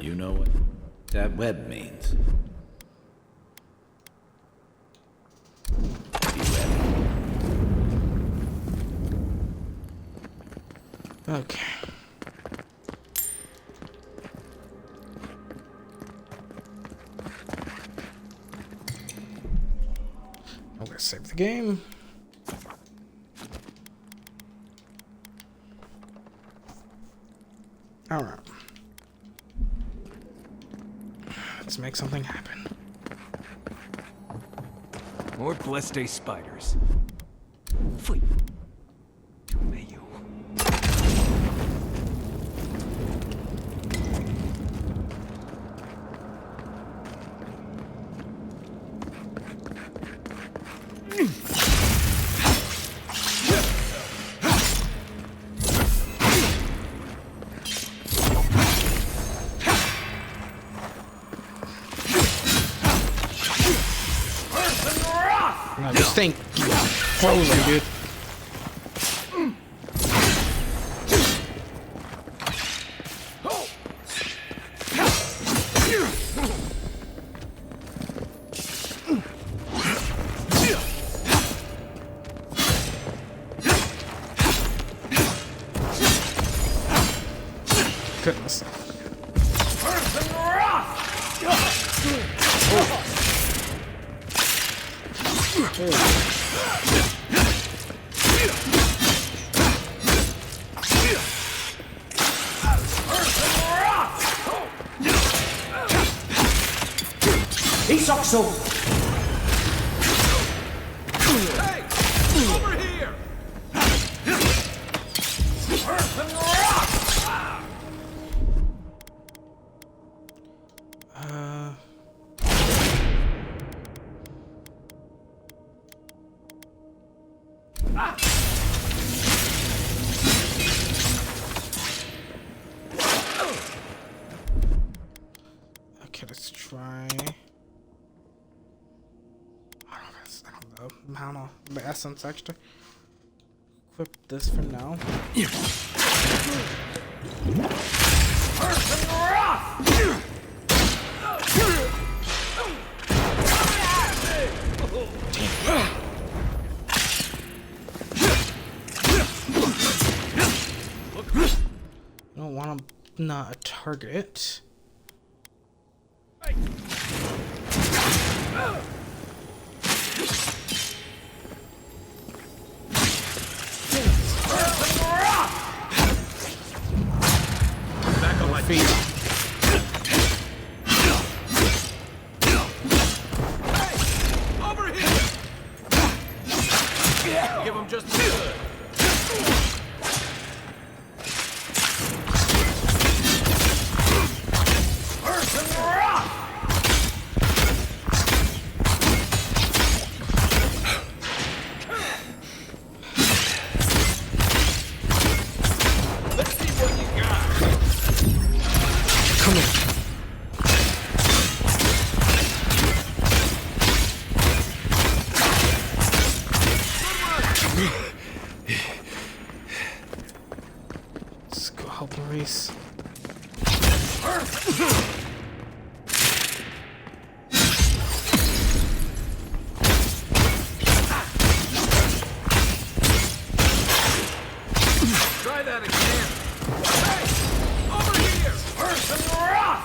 You know what that web means. Okay. I'm gonna save the game. Alright. Let's make something happen. More Bleste spiders. Fui. May you. No, this thing frozen, dude. Goodness. Isoxo! Hey! Over here! Okay, let's try. I don't know, the essence extra. Equip this for now. I don't want to not target. Back on my feet. Hey! Over here! Give him just good. Let's go help Maurice. Try that again. Hey! Over here! Person rock!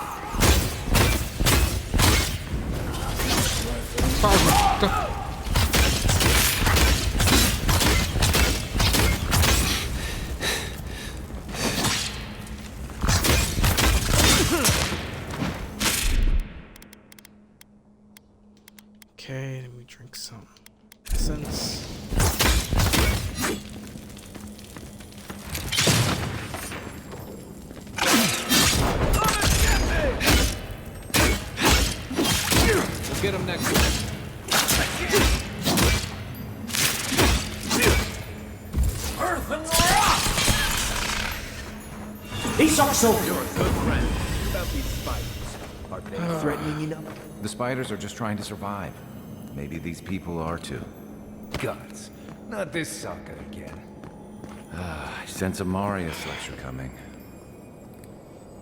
Okay, let me drink some essence. We'll get him next time. Earth and rock! Isoxo! You're a good friend. What about these spiders? Are they threatening enough? The spiders are just trying to survive. Maybe these people are too. Guts. Not this sucker again. I sense a Marius lecture coming.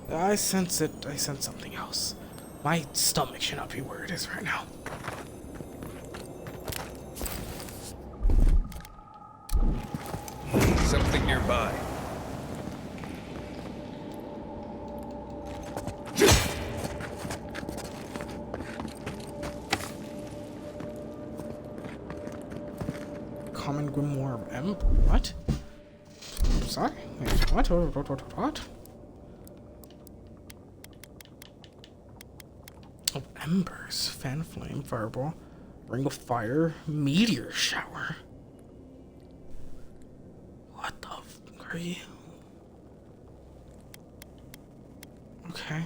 I sense it. I sense something else. My stomach should not be where it is right now. Something nearby. Common Grimoire of M. What? Sorry? Wait, what? What? Embers, fan flame, fireball, ring of fire, meteor shower. What the f are you? Okay.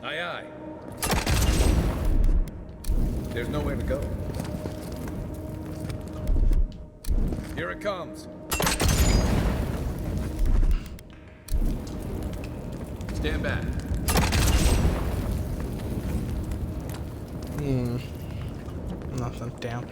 Aye, aye. There's nowhere to go. Here it comes. Stand back. Nothing. Damn.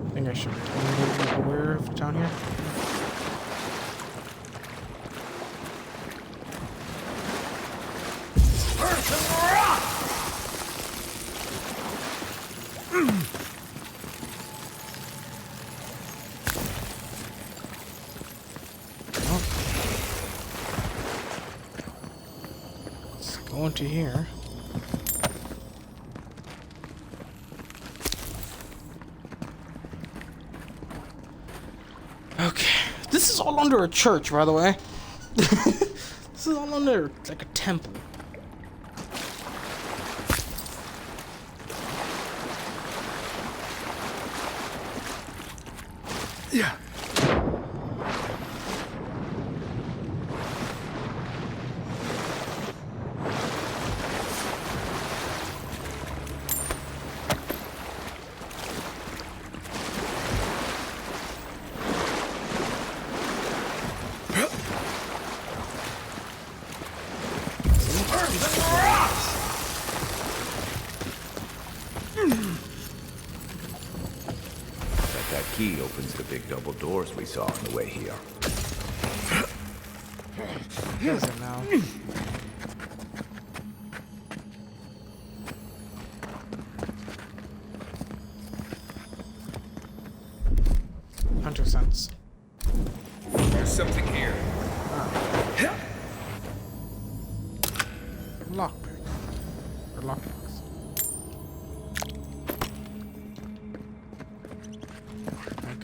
I think I should be aware of down here. Let's go into here. Okay, this is all under a church, by the way. This is all under like a temple. Yeah. That key opens the big double doors we saw on the way here. Does it now? Hunter sense. There's something here. Lockpick. Or lockbox.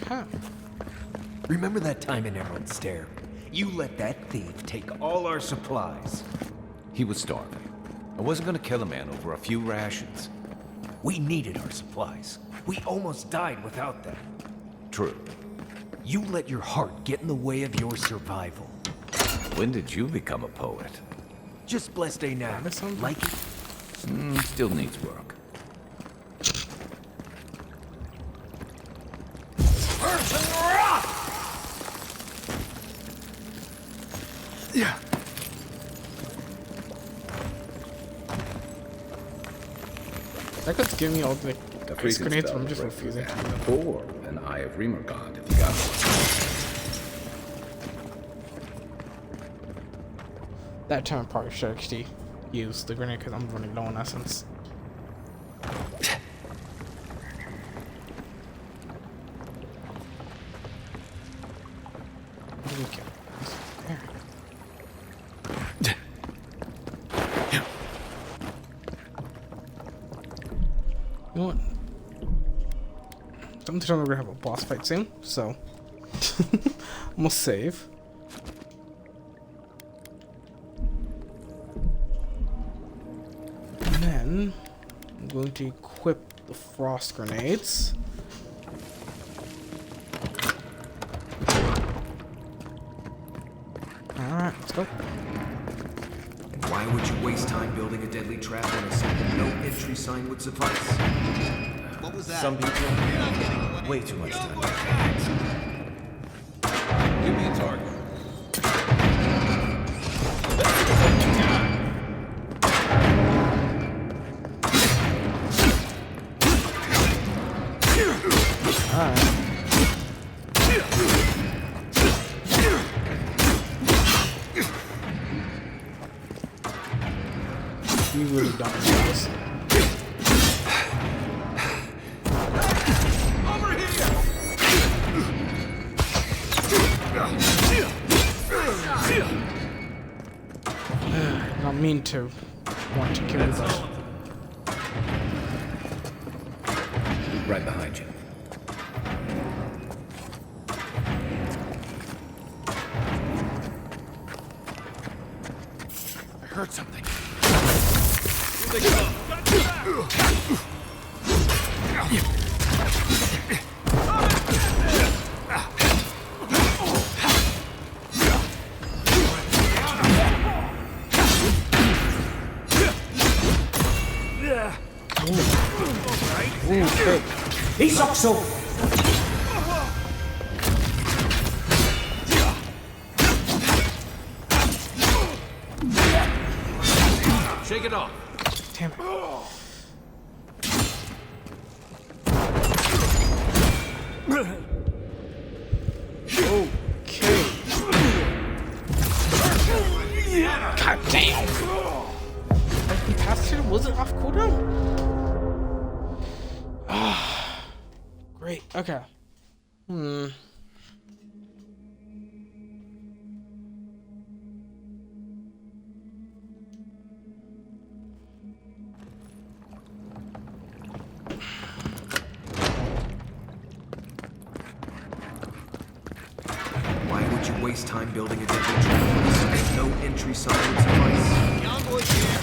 Okay. Remember that time in Emerald Stair? You let that thief take all our supplies. He was starving. I wasn't gonna kill a man over a few rations. We needed our supplies. We almost died without them. True. You let your heart get in the way of your survival. When did you become a poet? Just blessed day now. Like it? Still needs work. Yeah. That could give me all the ice grenades, but I'm just reference refusing to that. use them. Or an Eye of Remergond if you got one. That time I probably should actually use the grenade because I'm running low on essence. What do we get? There. You know what? I'm telling we're gonna have a boss fight soon, so I'm gonna save. And then I'm going to equip the frost grenades. Alright, let's go. Why would you waste time building a deadly trap when a simple no entry sign would suffice? What was that? Some people, way too much time. Give me a target. you really don't do this. Over here! I don't mean to want to kill you, but Right behind you. I heard something. Here they come. He's up so. Shake it off. damn it. Okay. God damn. Capacitor wasn't off cooldown? Ah, great. Okay. Why would you waste time building a deadly trap? There's no entry sign would suffice. Young boys here.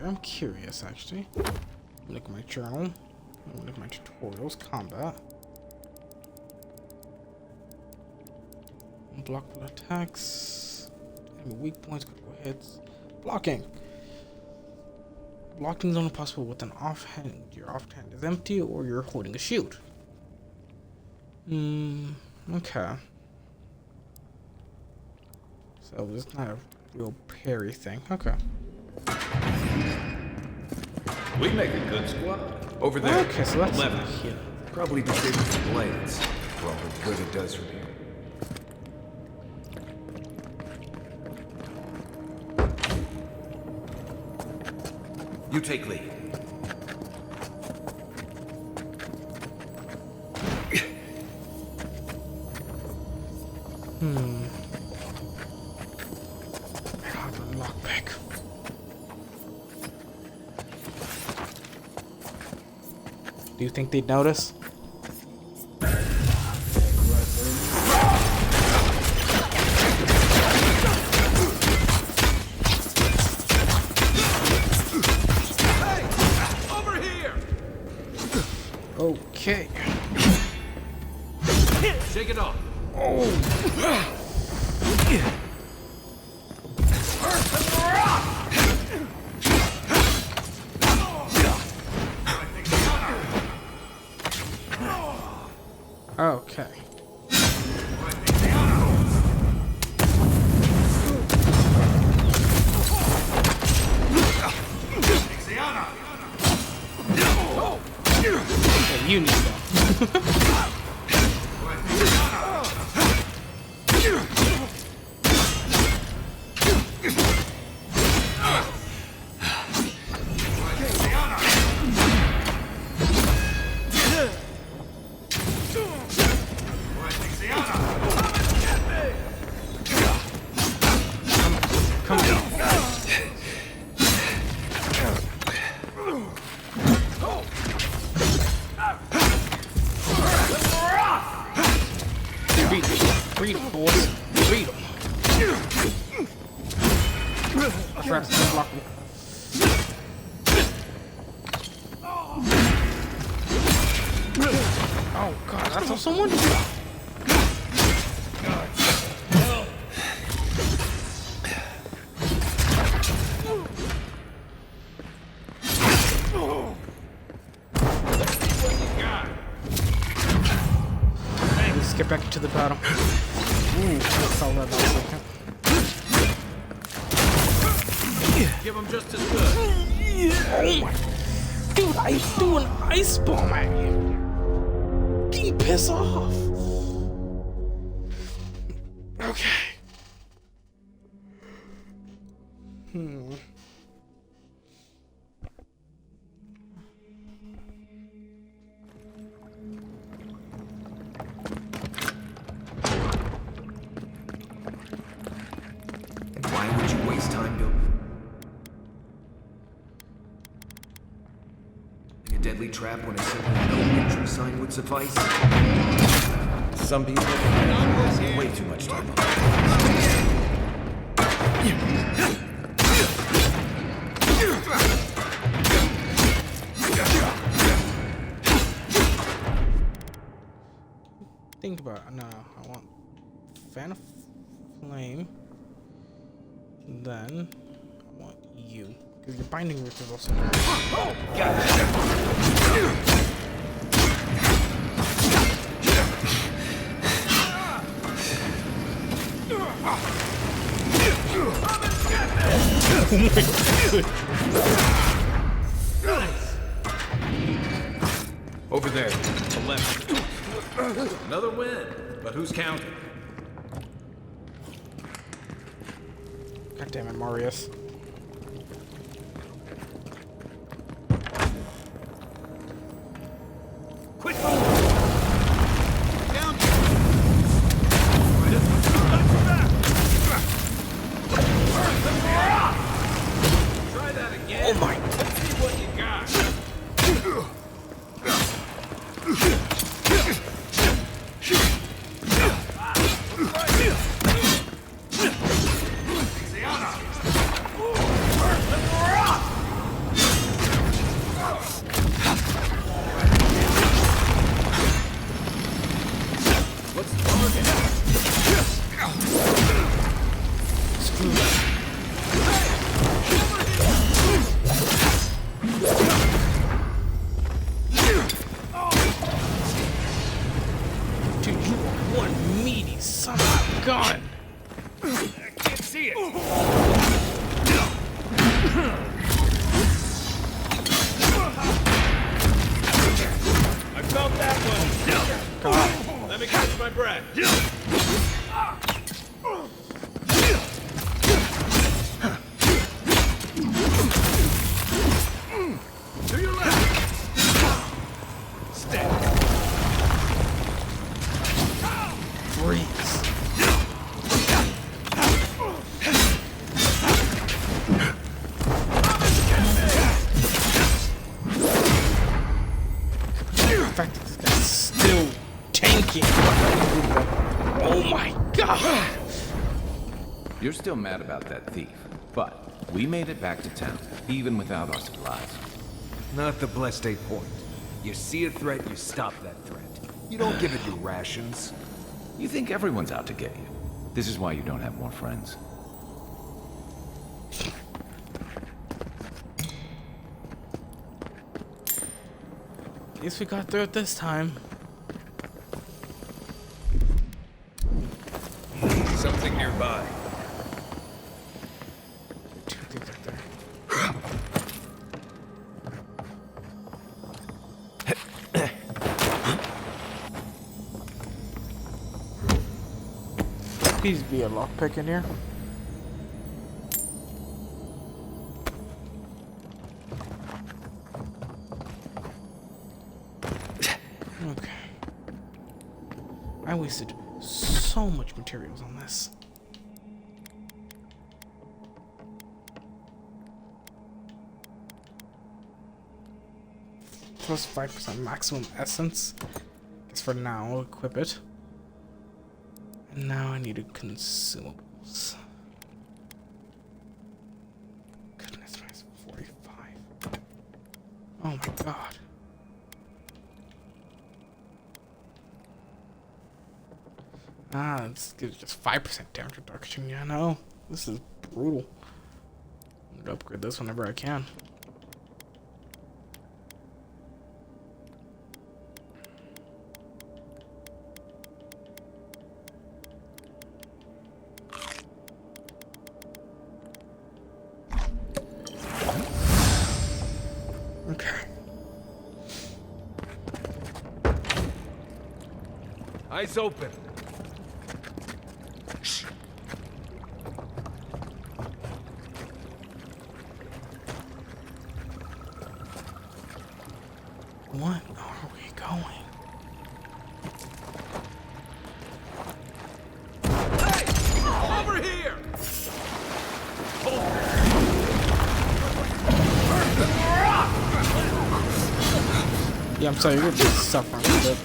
I'm curious, actually. Look at my journal. Look at my tutorials. Combat. Unblockable attacks. Enemy weak points. Critical hits. Blocking. Blocking is only possible with an offhand. Your offhand is empty, or you're holding a shield. Okay. So it's not a real parry thing. Okay. We make a good squad. Over there. Okay, so that's 11. here. Probably disabled the blades. For all the good it does for you. You take lead. Lockpick. Do you think they'd notice? Okay. Shake it off. Okay. Yeah, you need that. Read them, boys. Read them. I forgot to block me. Oh god, I saw someone. get back into the battle. Ooh, that's all that second. Give him just as good. Oh my. Dude, I threw an ice bomb at you. Getting pissed off. Okay. And why would you waste time building a deadly trap when a simple no entry sign would suffice? Some people way too much time on that. Think about it. No, I want fan of flame. Then I want you. Because your binding root is also Oh, Over there, to the left. Another win, but who's counting? God damn it, Marius. Quick! Try that again. Oh my. Let's see what you got. Dude, you are one meaty son of a gun. I can't see it. I felt that one. God. Let me catch my breath. To your left. Stay. Freeze. The fact that this guy's still tanking. Oh my god. You're still mad about that thief, but we made it back to town, even without our supplies. Not the blessed 8 point. You see a threat, you stop that threat. You don't give it your rations. You think everyone's out to get you. This is why you don't have more friends. At least we got through it this time. Something nearby. Two things right there. Please be a lockpick in here. Okay. I wasted so much materials on this. Plus 5% maximum essence. Guess for now, I'll equip it. And now I need consumables. Goodness, minus 45. Oh my god. Ah, this gives just 5% damage reduction. Yeah, no. This is brutal. I'm gonna upgrade this whenever I can. Eyes open. What are we going? Hey! Over here! Yeah, I'm sorry, you're gonna be suffering a bit.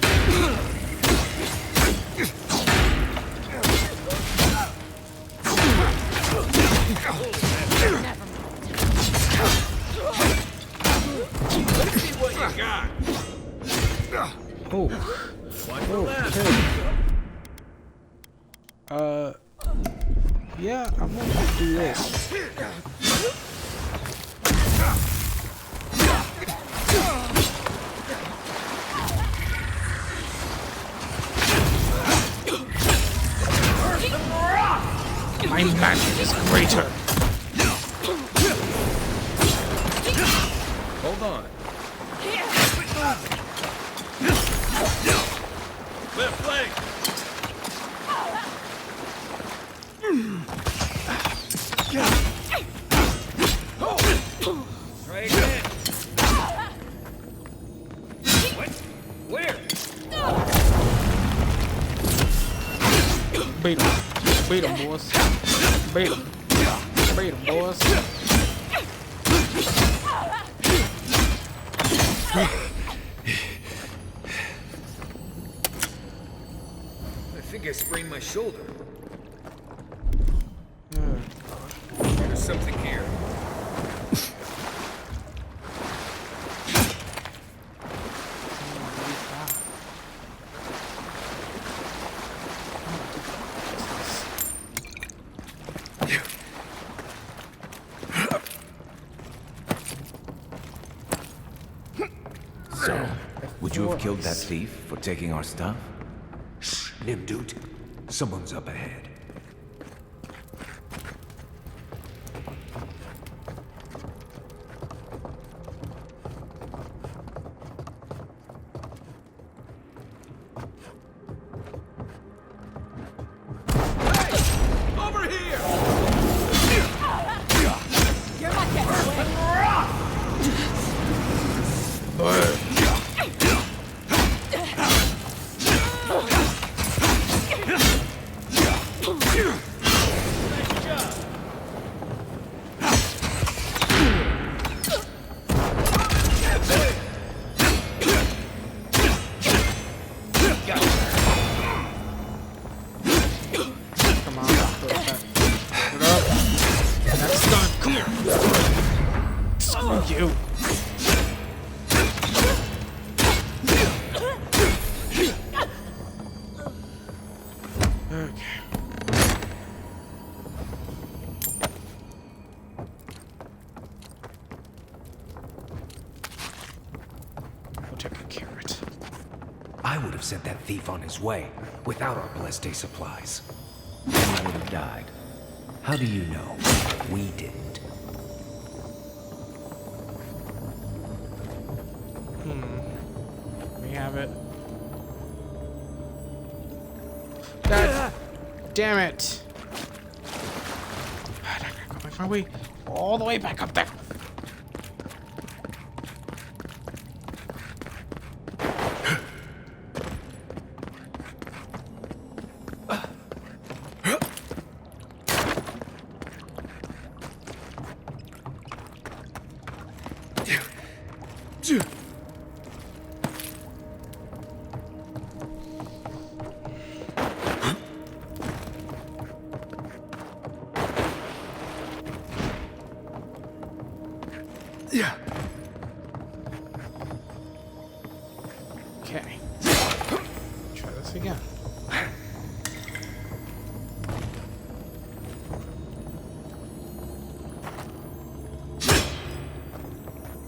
Let's see what you got. Oh. Okay. Yeah, I'm gonna do this. My magic is greater. Hold on. Left leg. Try again. What? Where? Beat him. Beat him, boys. Beat him. Beat him, boys. I think I sprained my shoulder. There's something here. So, would you have killed that thief for taking our stuff? Shh, Nimdut. Someone's up ahead. Over here! You're not getting away. Come on, put it back. Put it up. That's done. Come here. Screw you. Okay. We'll take a carrot. I would have sent that thief on his way without our Bleste supplies. Then I would have died. How do you know? We didn't. We have it. God damn it. I gotta go make my way all the way back up there. Yeah. Okay. Try this again.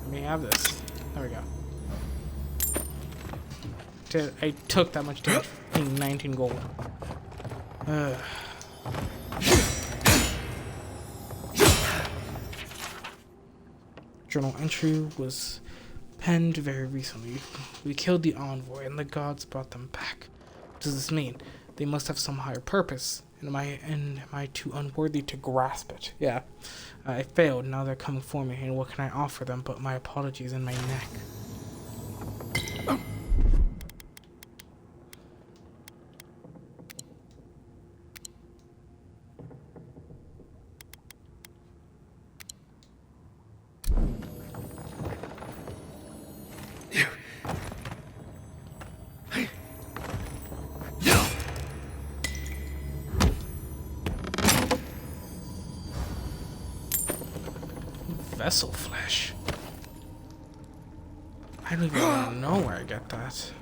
Let me have this. There we go. I took that much damage for paying 19 gold. Journal entry was penned very recently. We killed the envoy and the gods brought them back. does this mean? They must have some higher purpose. And am I too unworthy to grasp it? Yeah. I failed. Now they're coming for me. And what can I offer them but my apologies and my neck? Vessel flesh. I don't even know where I get that.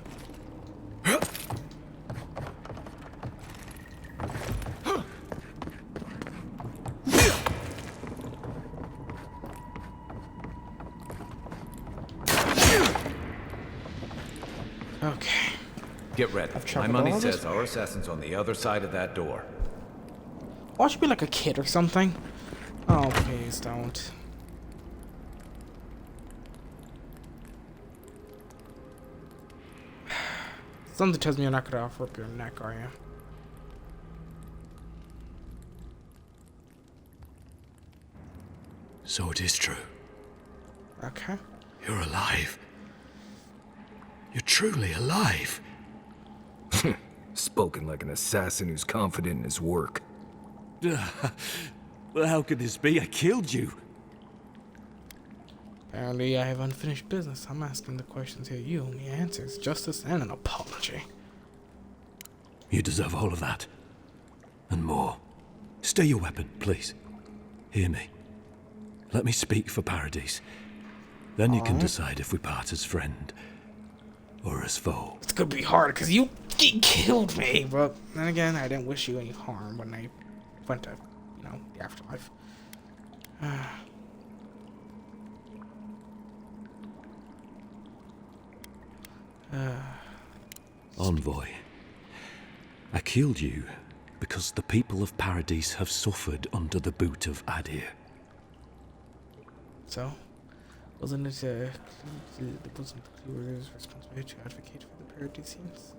Okay. Get ready. My money says our assassin's on the other side of that door. Watch me be like a kid or something. Oh, please don't. Something tells me you're not gonna offer up your neck, are you? So it is true. Okay. You're alive. You're truly alive. Spoken like an assassin who's confident in his work. Well, how could this be? I killed you. Apparently, I have unfinished business. I'm asking the questions here. You owe me answers, justice, and an apology. You deserve all of that. And more. Stay your weapon, please. Hear me. Let me speak for Paradis. Then you can decide if we part as friend or as foe. It's gonna be hard because you killed me, but then again, I didn't wish you any harm when I went to, the afterlife. Envoy, I killed you because the people of Paradis have suffered under the boot of Adir. So, wasn't it wasn't the Cluer's responsibility to advocate for the Paradisians?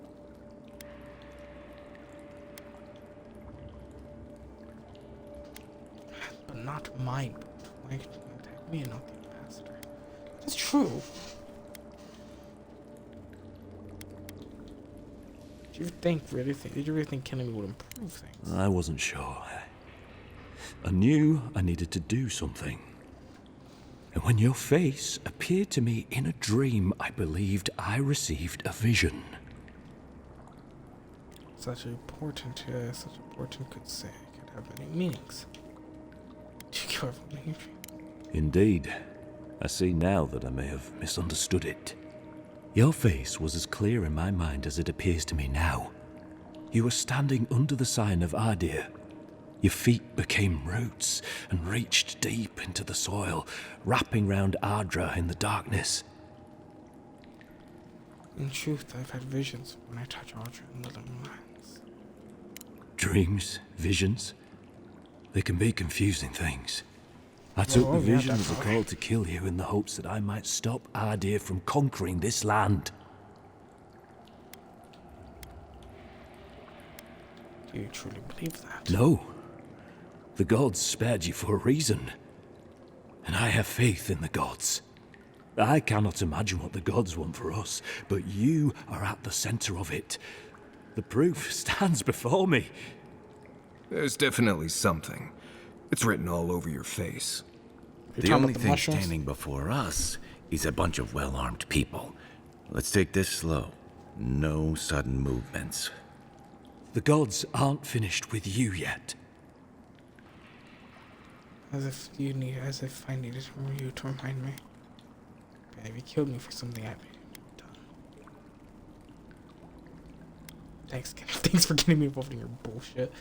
But not my boot. Why could you attack me and not the ambassador? It's true. Did you really think killing me would improve things? I wasn't sure. I knew I needed to do something. And when your face appeared to me in a dream, I believed I received a vision. Such important could have many meanings. Do you care for me? Indeed. I see now that I may have misunderstood it. Your face was as clear in my mind as it appears to me now. You were standing under the sign of Adir. Your feet became roots and reached deep into the soil, wrapping round Ardra in the darkness. In truth, I've had visions when I touch Ardra in the living lands. Dreams, visions, they can be confusing things. I took the vision as a call to kill you in the hopes that I might stop Adir from conquering this land. Do you truly believe that? No. The gods spared you for a reason. And I have faith in the gods. I cannot imagine what the gods want for us, but you are at the center of it. The proof stands before me. There's definitely something. It's written all over your face. The only thing standing before us is a bunch of well-armed people. Let's take this slow. No sudden movements. The gods aren't finished with you yet. As if I needed you to remind me. Have you killed me for something I've done? Thanks for getting me involved in your bullshit.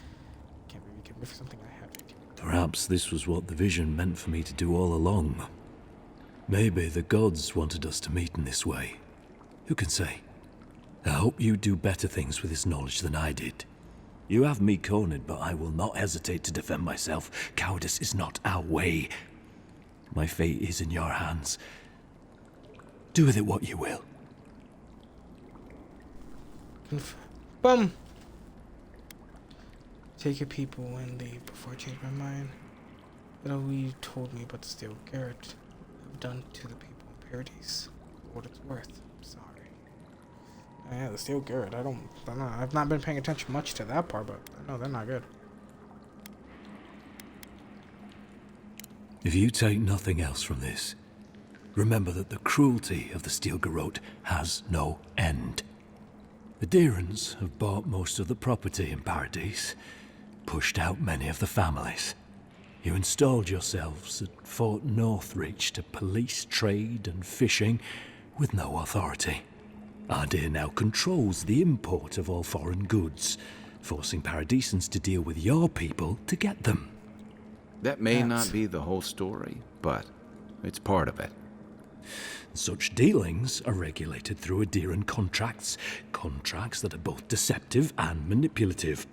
Can't believe you killed me for something I haven't. Perhaps this was what the vision meant for me to do all along. Maybe the gods wanted us to meet in this way. Who can say? I hope you do better things with this knowledge than I did. You have me cornered, but I will not hesitate to defend myself. Cowardice is not our way. My fate is in your hands. Do with it what you will. Bum. Take your people and leave before I change my mind. What have you told me about the Steel Garrett have done to the people in Paradise? For what it's worth. I'm sorry. Yeah, the Steel Garrett. I don't know. I've not been paying attention much to that part, but I know they're not good. If you take nothing else from this, remember that the cruelty of the Steel Garrote has no end. The Deerans have bought most of the property in Paradise, pushed out many of the families. You installed yourselves at Fort Northreach to police trade and fishing with no authority. Ardea now controls the import of all foreign goods, forcing Paradisans to deal with your people to get them. That may not be the whole story, but it's part of it. Such dealings are regulated through Aderan contracts that are both deceptive and manipulative.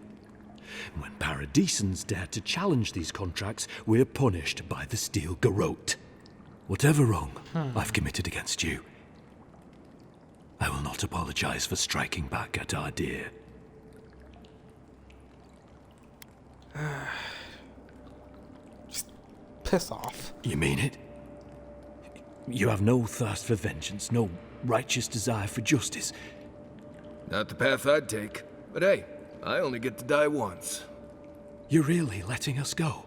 When Paradisans dare to challenge these contracts, we're punished by the Steel Garrote. Whatever wrong I've committed against you, I will not apologize for striking back at Ardea. Just piss off. You mean it? You have no thirst for vengeance, no righteous desire for justice. Not the path I'd take. But hey, I only get to die once. You're really letting us go?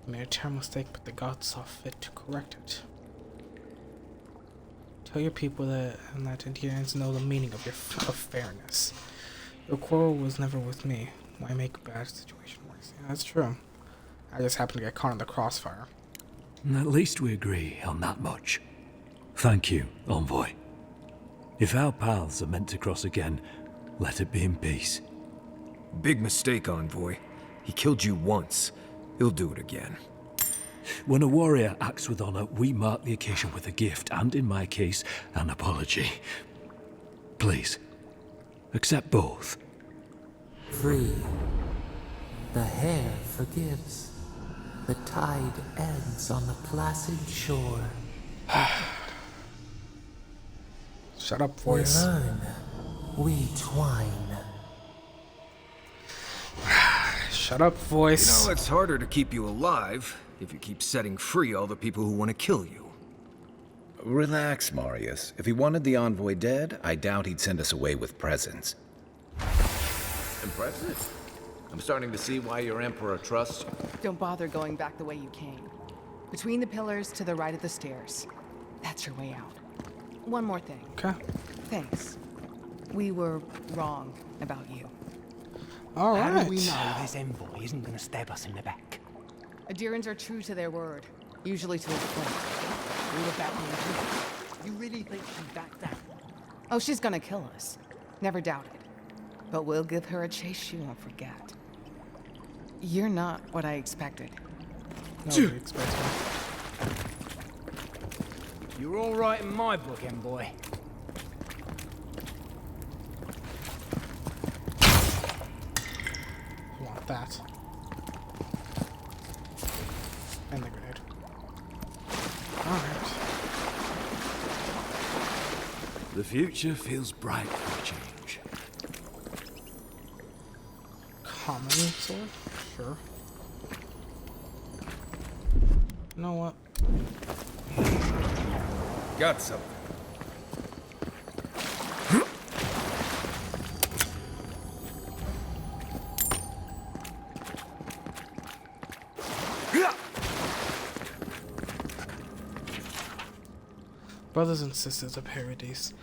I made a terrible mistake, but the gods saw fit to correct it. Tell your people that and let Indians know the meaning of fairness. Your quarrel was never with me. Why make a bad situation worse? Yeah, that's true. I just happened to get caught in the crossfire. At least we agree on that much. Thank you, Envoy. If our paths are meant to cross again, let it be in peace. Big mistake, Envoy. He killed you once. He'll do it again. When a warrior acts with honor, we mark the occasion with a gift, and in my case, an apology. Please, accept both. Free. The hair forgives. The tide ends on the placid shore. Shut up, voice. We learn. We twine. Shut up, voice. You know, it's harder to keep you alive if you keep setting free all the people who want to kill you. Relax, Marius. If he wanted the Envoy dead, I doubt he'd send us away with presents. Impressive. I'm starting to see why your Emperor trusts you. Don't bother going back the way you came. Between the pillars to the right of the stairs. That's your way out. One more thing. Okay. Thanks. We were wrong about you. All right. How do we know this envoy isn't going to stab us in the back? Adirans are true to their word, usually to a point. What about me? You really think she'd back down? Oh, she's gonna kill us. Never doubted. But we'll give her a chase she won't forget. You're not what I expected. Nobody expects me. You're all right in my book, envoy. I want that. And the grenade. Alright. The future feels bright for a change. Common sword? Sure. You know what? Got something. Brothers and sisters of Paradise,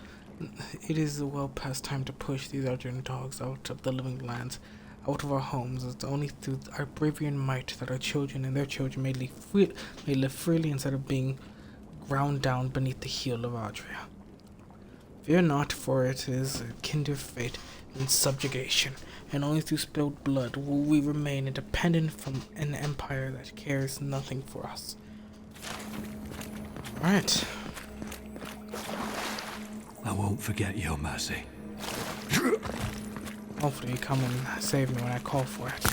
it is well past time to push these Argent dogs out of the living lands, out of our homes. It's only through our bravery and might that our children and their children may live freely instead of being ground down beneath the heel of Adria. Fear not, for it is a kinder fate than subjugation, and only through spilled blood will we remain independent from an empire that cares nothing for us. Alright. I won't forget your mercy. Hopefully you come and save me when I call for it.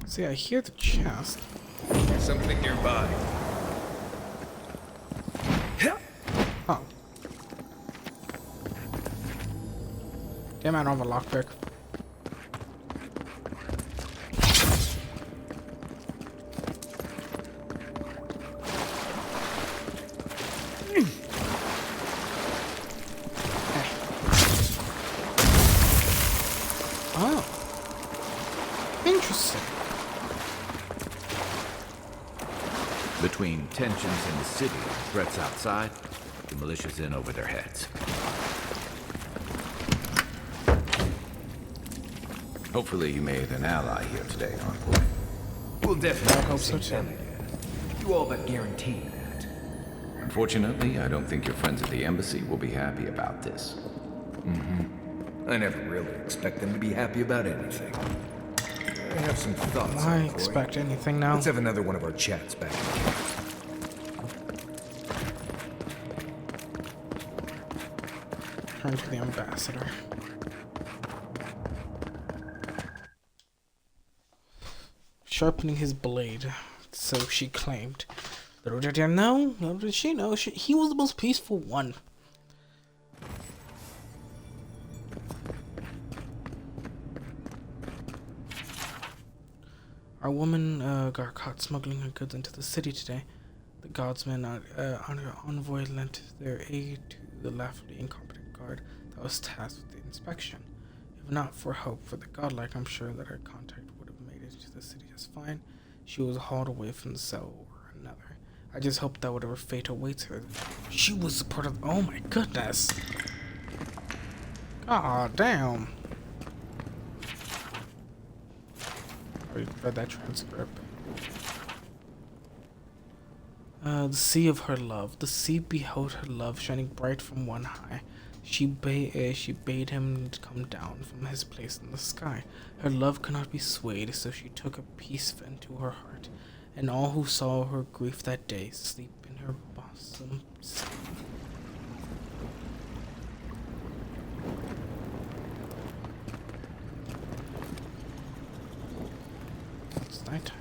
See, I hear the chest. something nearby. Oh. Damn, I don't have a lockpick. Oh. Interesting. Between tensions in the city and threats outside, the militia's in over their heads. Hopefully you made an ally here today, Envoy. We'll definitely hope so too. You all but guarantee that. Unfortunately, I don't think your friends at the embassy will be happy about this. I never really expect them to be happy about anything. I have some thoughts. I Envoy. expect anything now. Let's have another one of our chats back. Turn to the ambassador. Sharpening his blade, so she claimed. Little did you know, little did she know, he was the most peaceful one. Our woman got caught smuggling her goods into the city today. The guardsmen envoy lent their aid to the laughably incompetent guard that was tasked with the inspection. If not for hope for the godlike, I'm sure that her contact would have made it to the city just fine. She was hauled away from the cell or another. I just hope that whatever fate awaits her, she was a part of. Oh my goodness! God damn! I read that transcript. The sea of her love. The sea beheld her love shining bright from one high. She bade him to come down from his place in the sky. Her love could not be swayed, so she took a peace into her heart. And all who saw her grief that day sleep in her bosom. It's nighttime.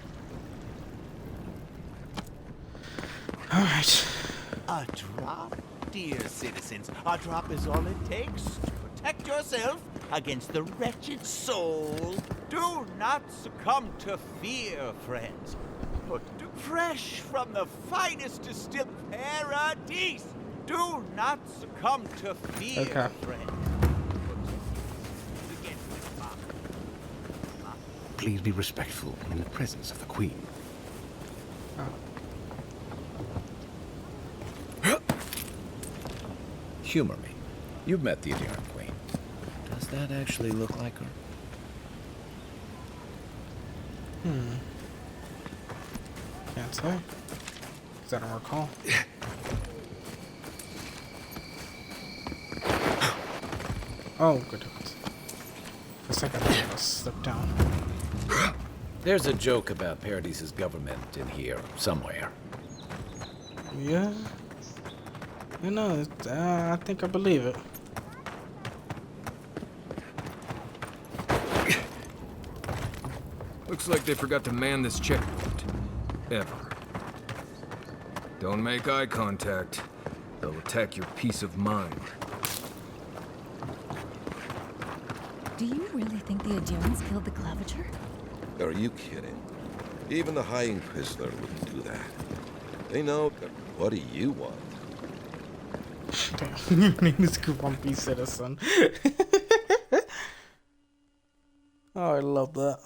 Alright. A drop, dear citizens. A drop is all it takes to protect yourself against the wretched soul. Do not succumb to fear, friends. But fresh from the finest distilled paradise. Do not succumb to fear, friends. Please be respectful in the presence of the Queen. Humor me. You've met the Adirn Queen. Does that actually look like her? Can't say. 'Cause I don't recall. Oh, good heavens. For a second, I slipped down. There's a joke about Paradise's government in here somewhere. Yeah. You know, I think I believe it. Looks like they forgot to man this checkpoint. Ever. Don't make eye contact. They'll attack your peace of mind. Do you really think the Adirans killed the Claviger? Are you kidding? Even the High Inquisitor wouldn't do that. They know. What do you want? Damn, your name is Grumpy Citizen. Oh, I love that.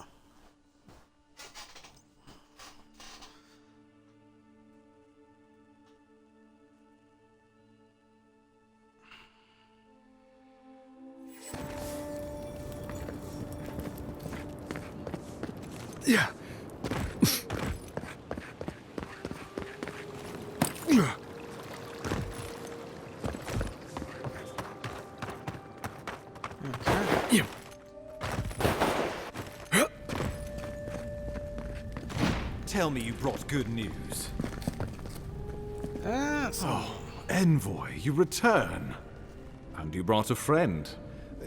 Yeah. Tell me you brought good news. Oh, Envoy, you return. And you brought a friend.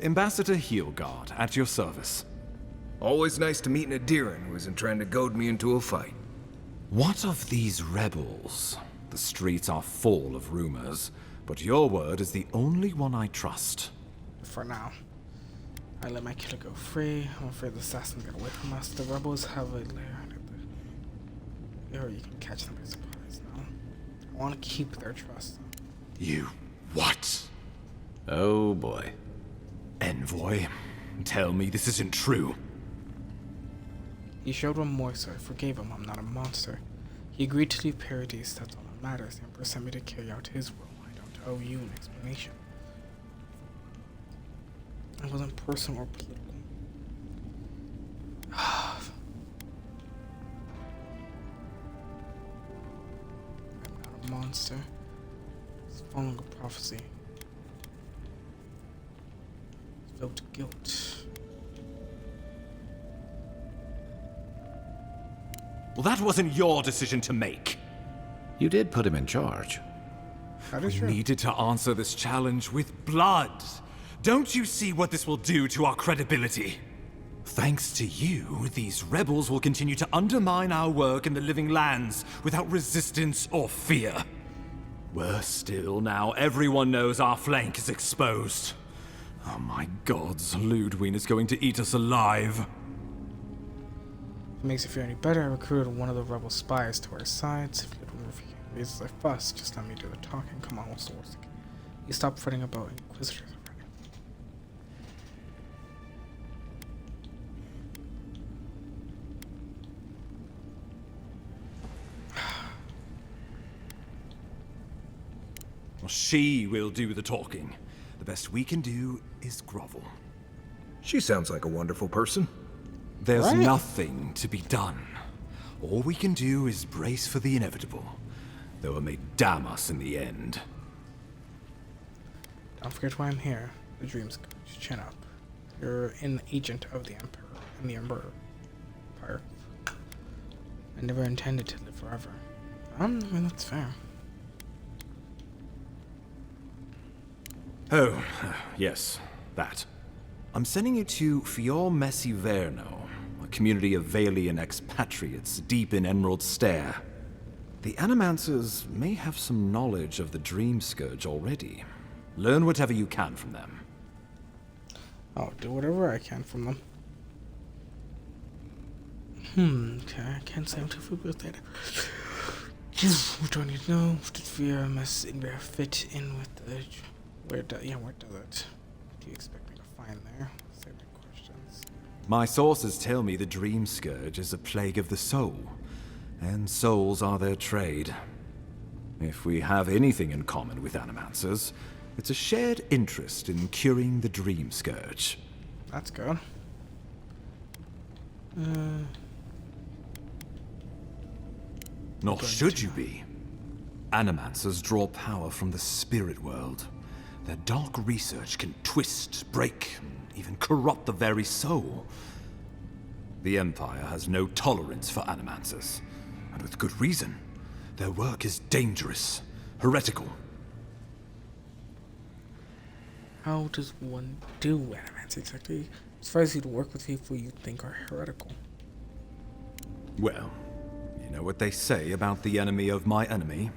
Ambassador Heelguard, at your service. Always nice to meet an Adirn who isn't trying to goad me into a fight. What of these rebels? The streets are full of rumors, but your word is the only one I trust. For now. I let my killer go free. I'm afraid the assassins get away from us. The rebels have a lair under the... Or you can catch them by surprise now. I want to keep their trust. You... what? Oh boy. Envoy, tell me this isn't true. He showed remorse, so I forgave him. I'm not a monster. He agreed to leave Paradise, that's all that matters. The Emperor sent me to carry out his will. I don't owe you an explanation. It wasn't personal or political. I'm not a monster. It's following a prophecy. It's filled with guilt. Well, that wasn't your decision to make. You did put him in charge. That is we true. needed to answer this challenge with blood. Don't you see what this will do to our credibility? Thanks to you, these rebels will continue to undermine our work in the Living Lands without resistance or fear. Worse still, now everyone knows our flank is exposed. Oh my gods, Ludwig is going to eat us alive. If it makes you feel any better, I recruited one of the rebel spies to our sides. If you raises a fuss, just let me do the talking. Come on, what's the worst? You stop fretting about Inquisitors already. Well, she will do the talking. The best we can do is grovel. She sounds like a wonderful person. There's nothing to be done. All we can do is brace for the inevitable, though it may damn us in the end. Don't forget why I'm here. The dreams coach. Chin up. You're an agent of the Emperor and the Emperor. I never intended to live forever. I mean, that's fair. Oh, yes, that. I'm sending you to Fior Messi Verno, a community of Vailian expatriates deep in Emerald Stair. The Animancers may have some knowledge of the Dream Scourge already. Learn whatever you can from them. I'll do whatever I can from them. Okay, I can't say I'm too familiar with that. What do I need to know? Did Fior Messi fit in with the... where does it? What do you expect me to find there? Save my questions. My sources tell me the Dream Scourge is a plague of the soul, and souls are their trade. If we have anything in common with Animancers, it's a shared interest in curing the Dream Scourge. That's good. Nor should you be. Animancers draw power from the spirit world. Their dark research can twist, break, and even corrupt the very soul. The Empire has no tolerance for Animancers, and with good reason. Their work is dangerous, heretical. How does one do Animance exactly? As far as you to work with people you think are heretical. Well, you know what they say about the enemy of my enemy?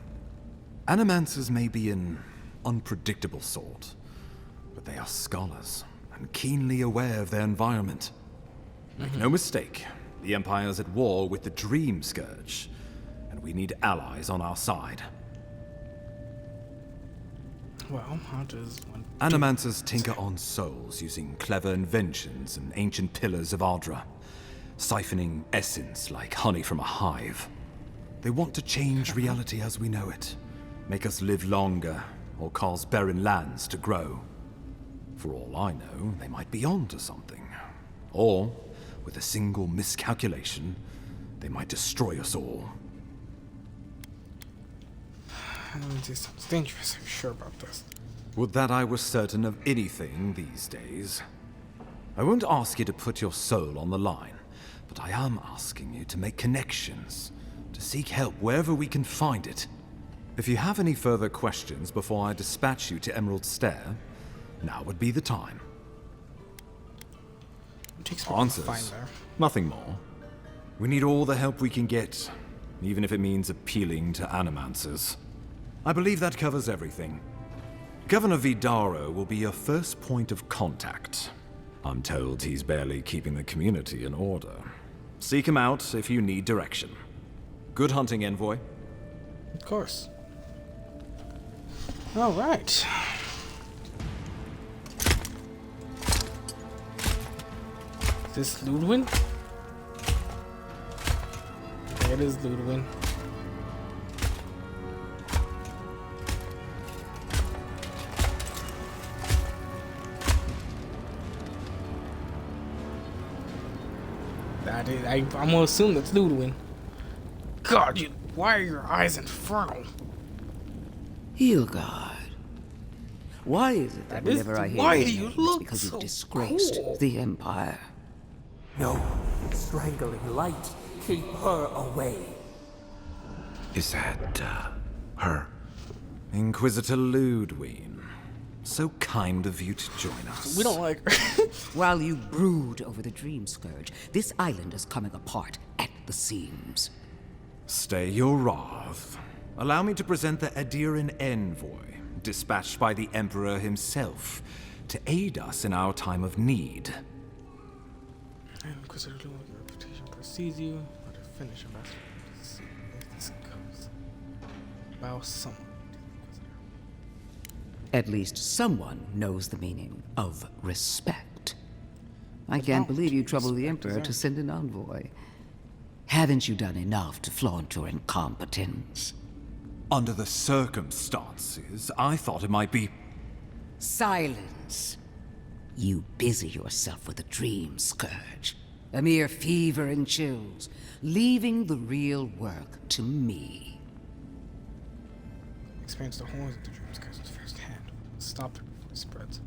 Animancers may be an unpredictable sort, but they are scholars and keenly aware of their environment. Make no mistake, the Empire's at war with the Dream Scourge, and we need allies on our side. Well, how does one... Animancers tinker on souls using clever inventions and ancient pillars of Ardra, siphoning essence like honey from a hive. They want to change reality as we know it, make us live longer, or cause barren lands to grow. For all I know, they might be on to something. Or, with a single miscalculation, they might destroy us all. This sounds dangerous. Are you sure about this? Would that I were certain of anything these days. I won't ask you to put your soul on the line, but I am asking you to make connections, to seek help wherever we can find it. If you have any further questions before I dispatch you to Emerald Stair, now would be the time. It takes me to Answers? find there. Nothing more. We need all the help we can get. even if it means appealing to animancers. I believe that covers everything. Governor Vidaro will be your first point of contact. I'm told he's barely keeping the community in order. Seek him out if you need direction. Good hunting, Envoy. Of course. All right. Is this Ludwig? It is Ludwig. I'm gonna assume that's Ludwig. God, why are your eyes infernal? Hildegard. Why is it that whenever I hear your name, it's because you've disgraced the Empire? No, strangling light. Keep her away. Is that, her? Inquisitor Ludwig. So kind of you to join us. We don't like her. While you brood over the Dream Scourge, this island is coming apart at the seams. Stay your wrath. Allow me to present the Adiran Envoy, dispatched by the Emperor himself, to aid us in our time of need. Inquisitor Ludwig, your reputation precedes you. How to finish, Ambassador? Let's see if this goes. Bow someone. At least someone knows the meaning of respect. I can't believe you troubled the Emperor to send an envoy. Haven't you done enough to flaunt your incompetence? Under the circumstances, I thought it might be... Silence. You busy yourself with the Dream Scourge. A mere fever and chills, leaving the real work to me. Experience the horrors of the Dream Scourge firsthand. Stop it before it spreads.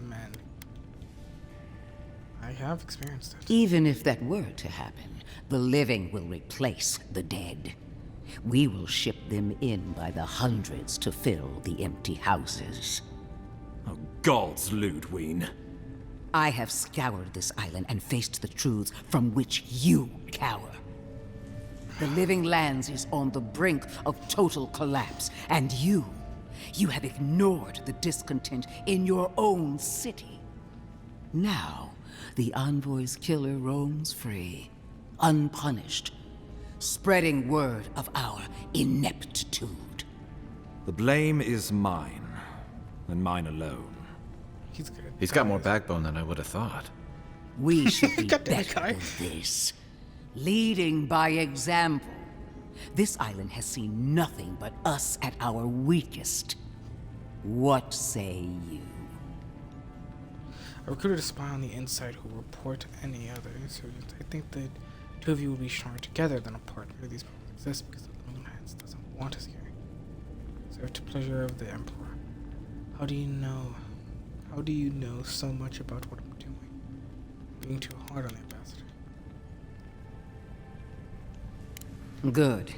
Man. I have experienced it. Even if that were to happen, the living will replace the dead. We will ship them in by the hundreds to fill the empty houses. Oh, gods, Ludwig. I have scoured this island and faced the truths from which you cower. The Living Lands is on the brink of total collapse, and you have ignored the discontent in your own city. Now, the Envoy's killer roams free, unpunished, spreading word of our ineptitude. The blame is mine, and mine alone. He's good. He's got more backbone than I would have thought. We should be better than this. Leading by example. This island has seen nothing but us at our weakest. What say you? I recruited a spy on the inside who will report to any others. I think that two of you will be stronger together than apart. Maybe these problems exist because the Living Lands doesn't want us here. Serve to pleasure of the Emperor. How do you know? How do you know so much about what I'm doing? Being too hard on the ambassador. Good.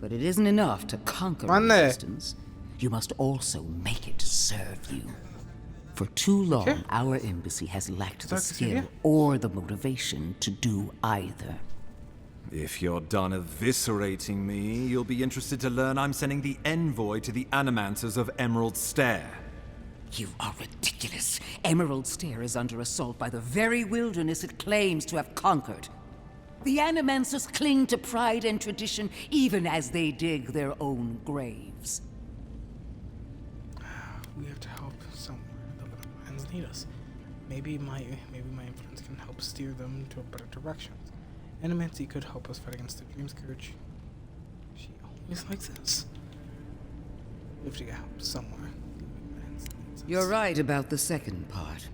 But it isn't enough to conquer resistance. You must also make it serve you. For too long, our embassy has lacked the skill or the motivation to do either. If you're done eviscerating me, you'll be interested to learn I'm sending the envoy to the Animancers of Emerald Stair. You are ridiculous. Emerald Stair is under assault by the very wilderness it claims to have conquered. The Animancers cling to pride and tradition even as they dig their own graves. We have to help somewhere. The Living Lands need us. Maybe my influence can help steer them to a better direction. Animancy could help us fight against the Dream Scourge. She always likes this. We have to get help somewhere. You're right about the second part.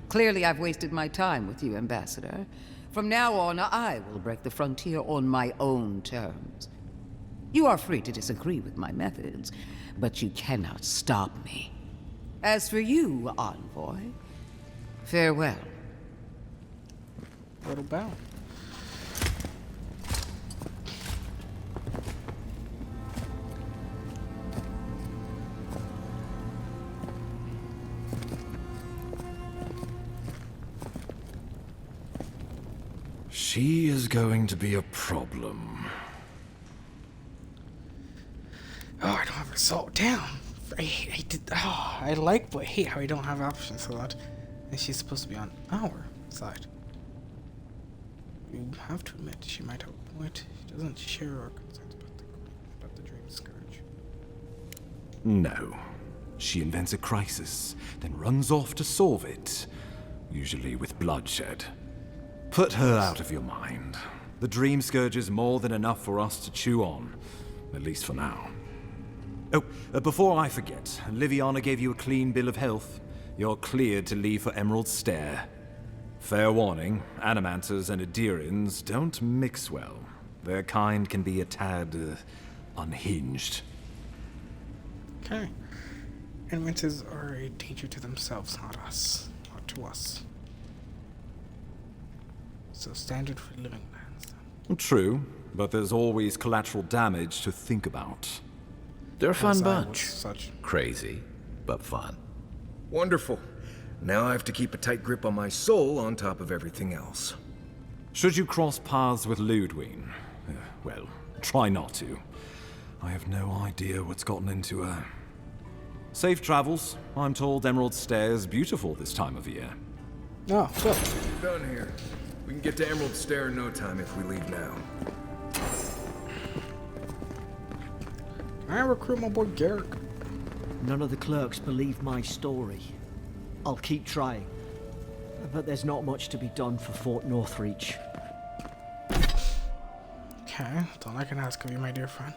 Clearly I've wasted my time with you, Ambassador. From now on, I will break the frontier on my own terms. You are free to disagree with my methods, but you cannot stop me. As for you, Envoy, farewell. Little bow. She is going to be a problem. Oh, I don't have a salt down. I like but hate how I don't have options for that. And she's supposed to be on our side. You have to admit she might have a point. She doesn't share our concerns about the Dream Scourge. No. She invents a crisis, then runs off to solve it, usually with bloodshed. Put her out of your mind. The Dream Scourge is more than enough for us to chew on, at least for now. Oh, before I forget, Liviana gave you a clean bill of health. You're cleared to leave for Emerald Stair. Fair warning, Animancers and Adirians don't mix well. Their kind can be a tad unhinged. Okay. Animancers are a danger to themselves, not us. Not to us. So standard for living lands, then. True, but there's always collateral damage to think about. They're a fun Yes, I bunch. was such- Crazy, but fun. Wonderful. Now I have to keep a tight grip on my soul on top of everything else. Should you cross paths with Ludwine, well, try not to. I have no idea what's gotten into her. Safe travels. I'm told Emerald Stair is beautiful this time of year. Oh, cool. Done here. We can get to Emerald Stair in no time if we leave now. Can I recruit my boy Garrick? None of the clerks believe my story. I'll keep trying. But there's not much to be done for Fort Northreach. Okay, that's all I can ask of you, my dear friend.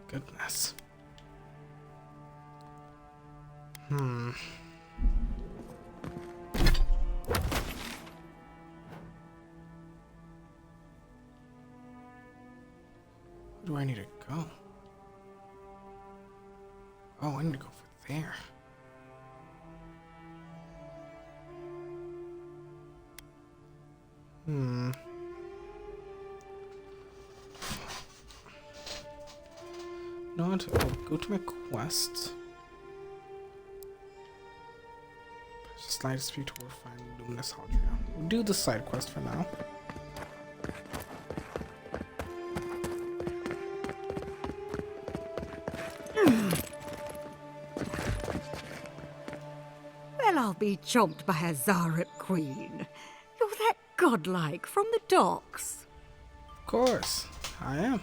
Goodness. Where do I need to go? Oh, I need to go for there. No, I'll go to my quest. Slide speed to find Luminous Hadria. We'll do the side quest for now. Well, I'll be chomped by a Zaret queen. You're that godlike from the docks. Of course, I am.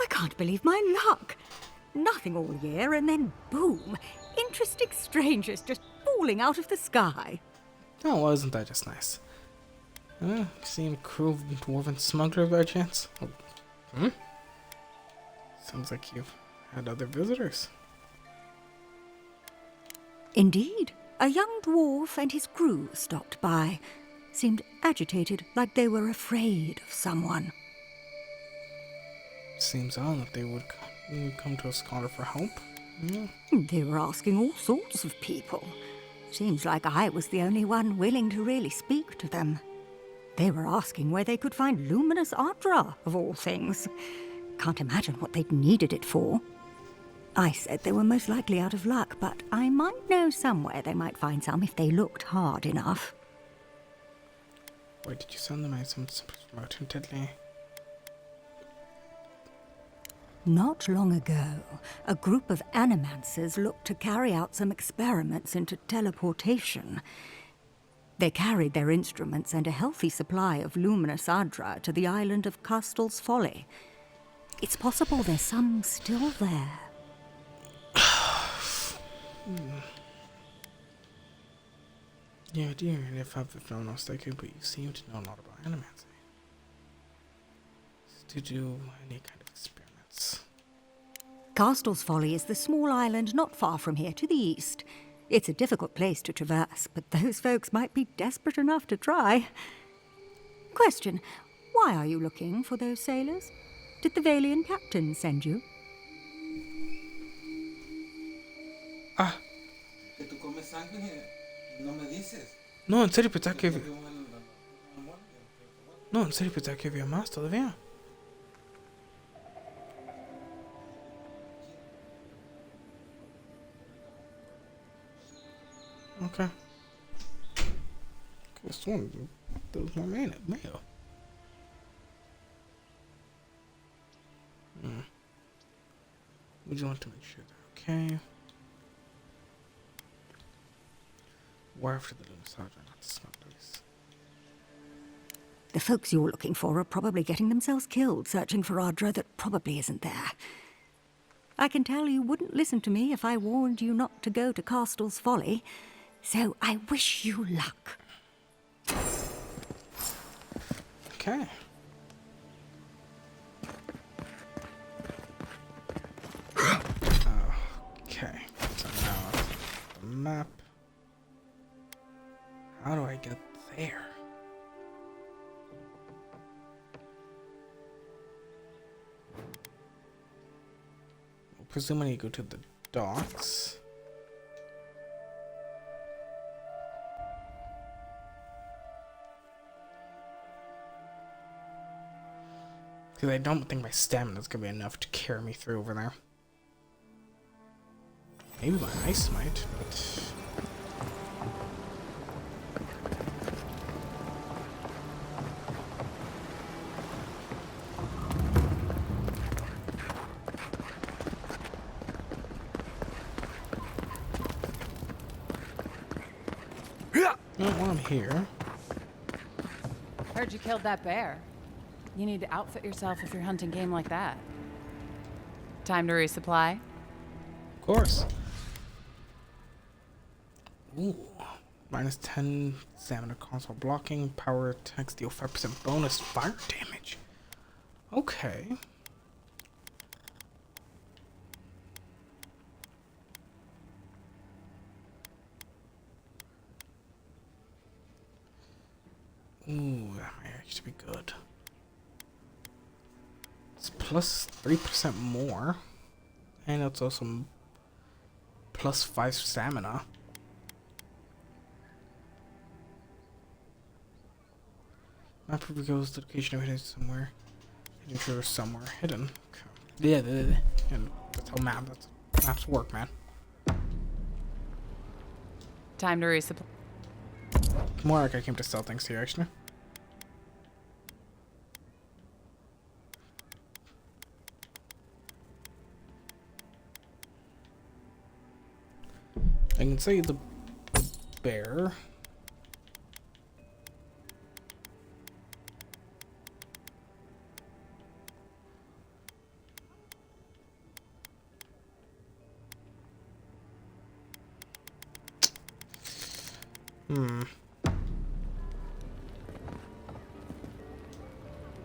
I can't believe my luck. Nothing all year, and then boom, interesting strangers just falling out of the sky. Oh, wasn't that just nice? Seen crew of dwarven smuggler by chance? Oh. Sounds like you've had other visitors. Indeed. A young dwarf and his crew stopped by. Seemed agitated, like they were afraid of someone. Seems odd that they would come to a scholar for help. Yeah. They were asking all sorts of people. Seems like I was the only one willing to really speak to them. They were asking where they could find Luminous Hadria, of all things. Can't imagine what they'd needed it for. I said they were most likely out of luck, but I might know somewhere they might find some if they looked hard enough. Why did you send them items promoting deadly? Not long ago, a group of animancers looked to carry out some experiments into teleportation. They carried their instruments and a healthy supply of Luminous Hadria to the island of Castel's Folly. It's possible there's some still there. Yeah, dear, and if I've known mistaken, but you seem to know a lot about animancing. To do any kind of experiments. Castel's Folly is the small island not far from here to the east. It's a difficult place to traverse, but those folks might be desperate enough to try. Question, why are you looking for those sailors? Did the Valian captain send you? No, en serio pensaba que... No, en serio pensaba que había más todavía. Okay. This one, there was more mail. Would you want to make sure they're okay? Why after the Luminous Ardra, not the smugglers? The folks you're looking for are probably getting themselves killed searching for Ardra that probably isn't there. I can tell you wouldn't listen to me if I warned you not to go to Castle's Folly, so I wish you luck. Okay. Okay, so now the map. How do I get there? Well, presumably you go to the docks. Because I don't think my stamina is going to be enough to carry me through over there. Maybe my ice might, but... Not while I'm here. Heard you killed that bear. You need to outfit yourself if you're hunting game like that. Time to resupply? Of course. Ooh. Minus 10 stamina console blocking, power attacks deal 5% bonus fire damage. Okay. Ooh, that might actually be good. It's plus 3% more. And it's also plus 5 stamina. Map reveals the location of it somewhere. Hidden treasure somewhere hidden. Okay. Yeah, and that's how maps work, man. Time to resupply. More like I came to sell things here, actually. I can say the bear.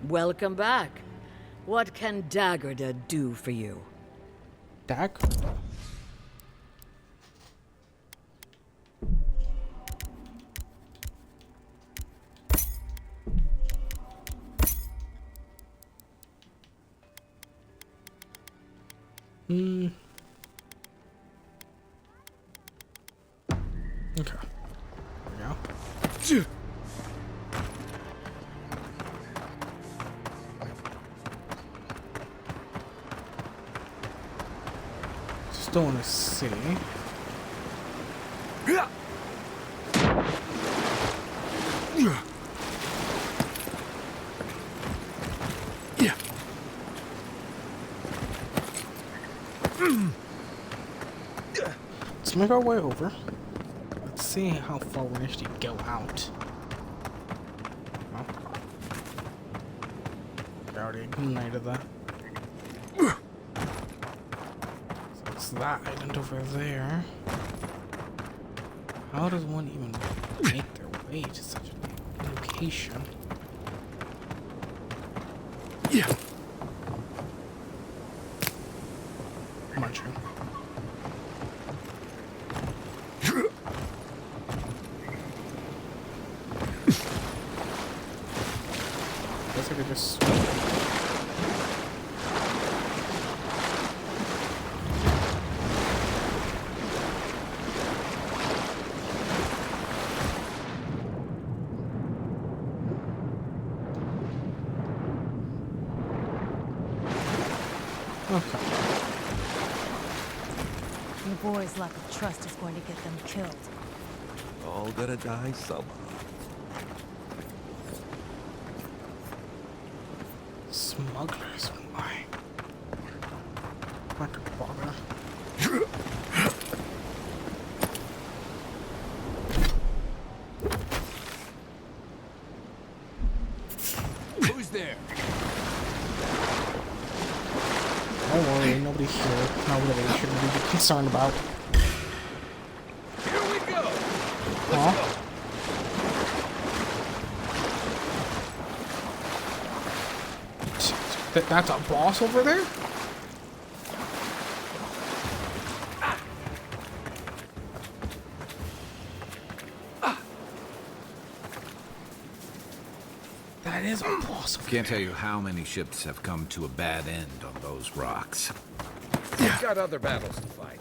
Welcome back. What can Daggerda do for you? Daggerda? Okay. There we go. Just don't want to see. Let's make our way over. Let's see how far we actually go out. Oh. I already ignited that. So it's that island over there. How does one even make their way to such a location? Yeah. Munching. Guess I could just swim. Okay. Your boy's lack of trust is going to get them killed. We're all gonna die somehow. Smugglers, why? Not gonna bother. Who's there? Don't worry, nobody here. Nobody we should really be concerned about. Here we go. Huh? That's a boss over there? That is a boss. Can't tell you how many ships have come to a bad end on those rocks. We've got other battles to fight.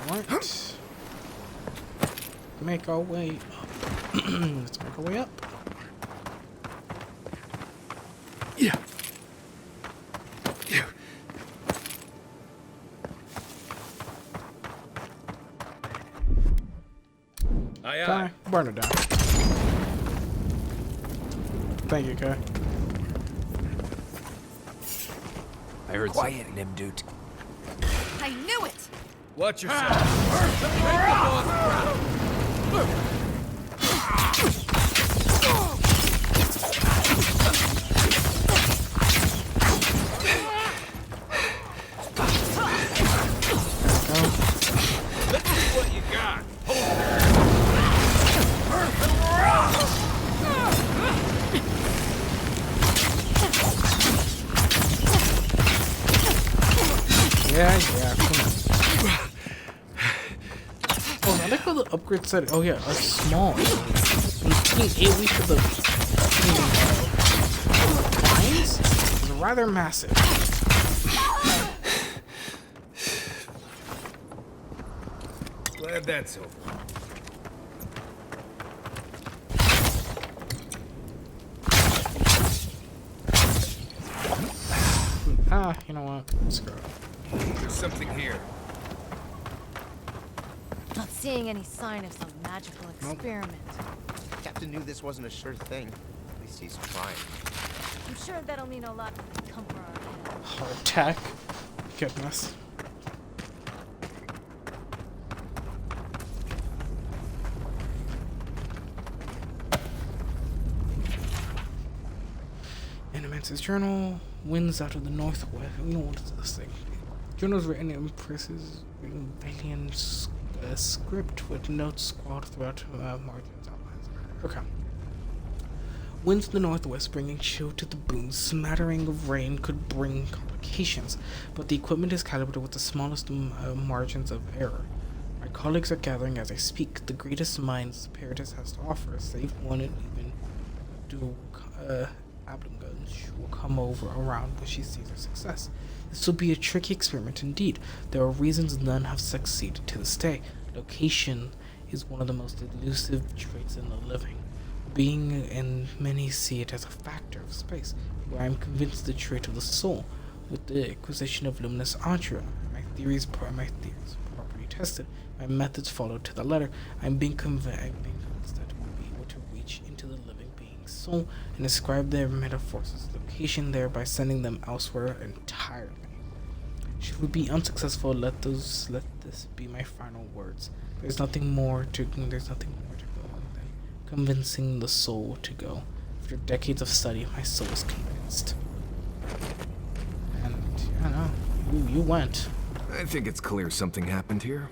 Alright. Make our way up. Let's make our way up. Yeah. Kai, burn it down. Thank you, Kai. I heard Quiet, Nimdut. I knew it! Watch yourself. Let's see what you got. Yeah, come on. Oh, I like how the upgrade said, oh yeah, are small. Taking AoE for the lines is rather massive. Glad that's over. Ah, you know what? Screw it. There's something here. Not seeing any sign of some magical experiment. Captain knew this wasn't a sure thing. At least he's trying. I'm sure that'll mean a lot when we come for our head. Heart attack. Goodness. Animance's journal. Winds out of the northwest. You know what is this thing? Journals written in Empress's Valian script with notes scrawled throughout margins outlines. Okay. Winds from the northwest bringing chill to the boons. Smattering of rain could bring complications, but the equipment is calibrated with the smallest margins of error. My colleagues are gathering as I speak. The greatest minds Paradis has to offer, save one and even dual Abdunguns will come over around when she sees her success. This will be a tricky experiment indeed. There are reasons none have succeeded to this day. Location is one of the most elusive traits in the living. Being and many see it as a factor of space, where I am convinced the trait of the soul. With the acquisition of Luminous Atra, my theories properly tested, my methods followed to the letter. I'm being convinced that we'll be able to reach into the living being's soul and ascribe their metaphors' location there by sending them elsewhere entirely. Should we be unsuccessful, let this be my final words. There's nothing more to go than convincing the soul to go. After decades of study, my soul is convinced. And I know, you went. I think it's clear something happened here.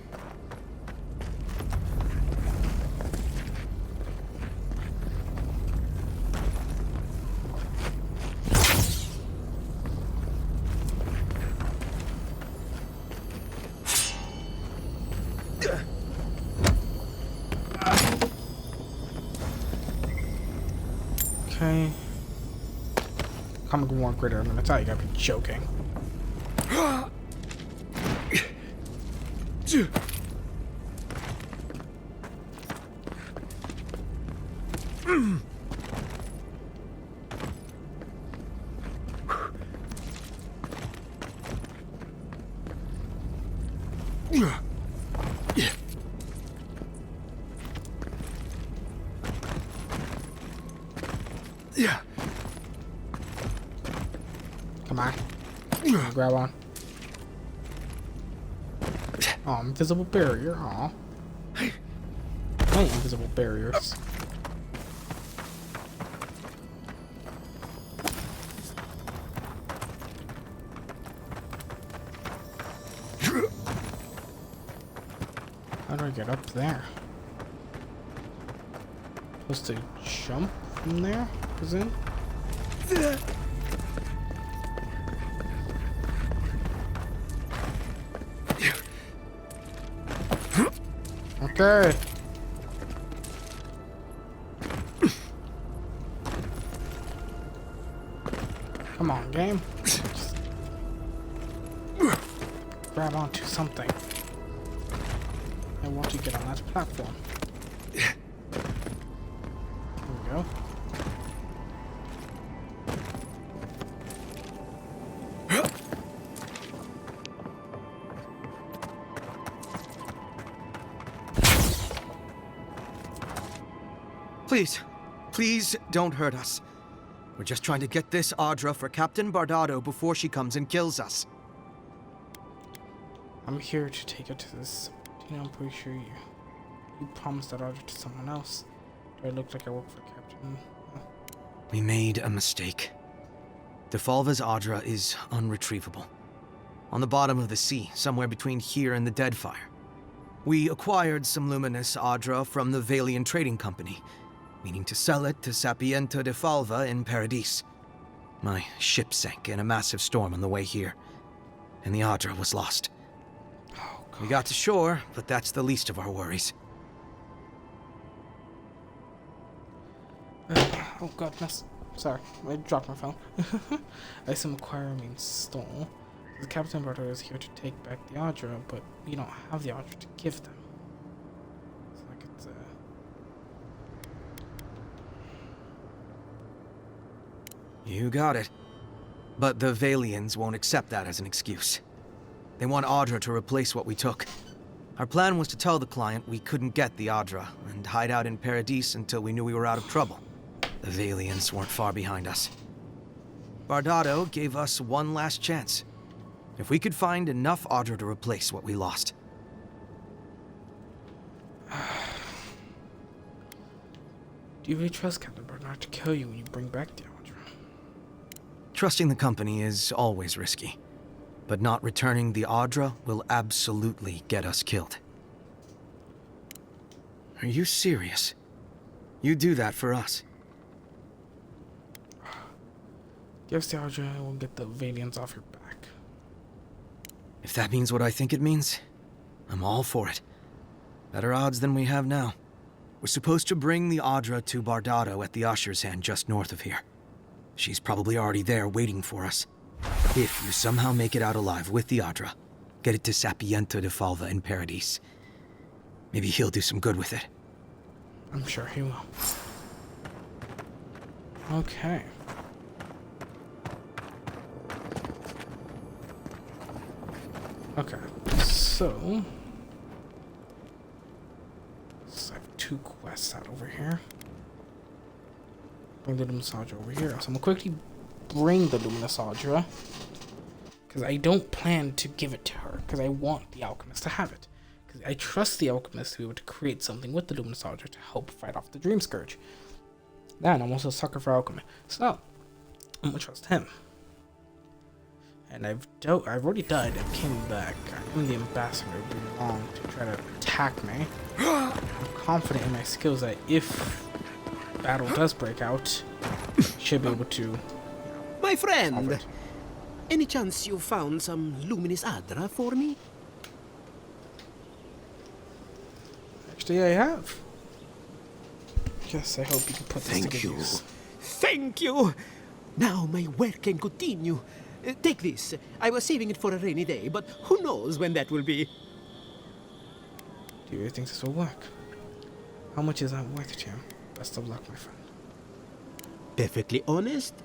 Okay. Comic War Critter, I'm gonna tell you, you gotta be joking. Come on. Grab on. Oh, invisible barrier. Aw. My invisible barriers. How do I get up there? Supposed to jump from there? Presume? Okay. Come on, game. Just grab onto something. I want to get on that platform. There we go. Please don't hurt us. We're just trying to get this Audra for Captain Bardado before she comes and kills us. I'm here to take it to this. I'm pretty sure you promised that Audra to someone else. Do I look like I work for Captain? We made a mistake. Defalva's Audra is unretrievable. On the bottom of the sea, somewhere between here and the Deadfire. We acquired some luminous Audra from the Valian Trading Company, meaning to sell it to Sapiento Defalva in Paradis. My ship sank in a massive storm on the way here, and the Audra was lost. We got to shore, but that's the least of our worries. Oh god, sorry, I dropped my phone. I assume acquire means stole. The Captain Bardado is here to take back the Audra, but we don't have the Audra to give them. It's like it's You got it. But the Valians won't accept that as an excuse. They want Audra to replace what we took. Our plan was to tell the client we couldn't get the Audra and hide out in Paradis until we knew we were out of trouble. The Valians weren't far behind us. Bardado gave us one last chance. If we could find enough Audra to replace what we lost. Do you really trust Captain Bardado to kill you when you bring back the Audra? Trusting the company is always risky. But not returning the Audra will absolutely get us killed. Are you serious? You do that for us? Give us the Audra and we'll get the Valians off your back. If that means what I think it means, I'm all for it. Better odds than we have now. We're supposed to bring the Audra to Bardado at the Usher's Hand just north of here. She's probably already there waiting for us. If you somehow make it out alive with the Audra, get it to Sapiento Defalva in Paradis. Maybe he'll do some good with it. I'm sure he will. Okay. Okay, so I have 2 quests out over here. Bring the Luminous Audra over here. So I'm gonna quickly bring the Luminous Audra, because I don't plan to give it to her, because I want the Alchemist to have it. Because I trust the Alchemist to be able to create something with the Luminous Audra to help fight off the Dream Scourge. Then I'm also a sucker for alchemy, so I'm gonna trust him. And I've already died. I came back. I'm the ambassador. It belonged to try to attack me. I'm confident in my skills that if battle does break out, I should be able to. My friend, any chance you found some Luminous Audra for me? Actually, I have. Yes, I hope you can put this to good use. Thank you. Now my work can continue. Take this. I was saving it for a rainy day, but who knows when that will be. Do you really think this will work? How much is that worth to you? Best of luck, my friend. perfectly honest,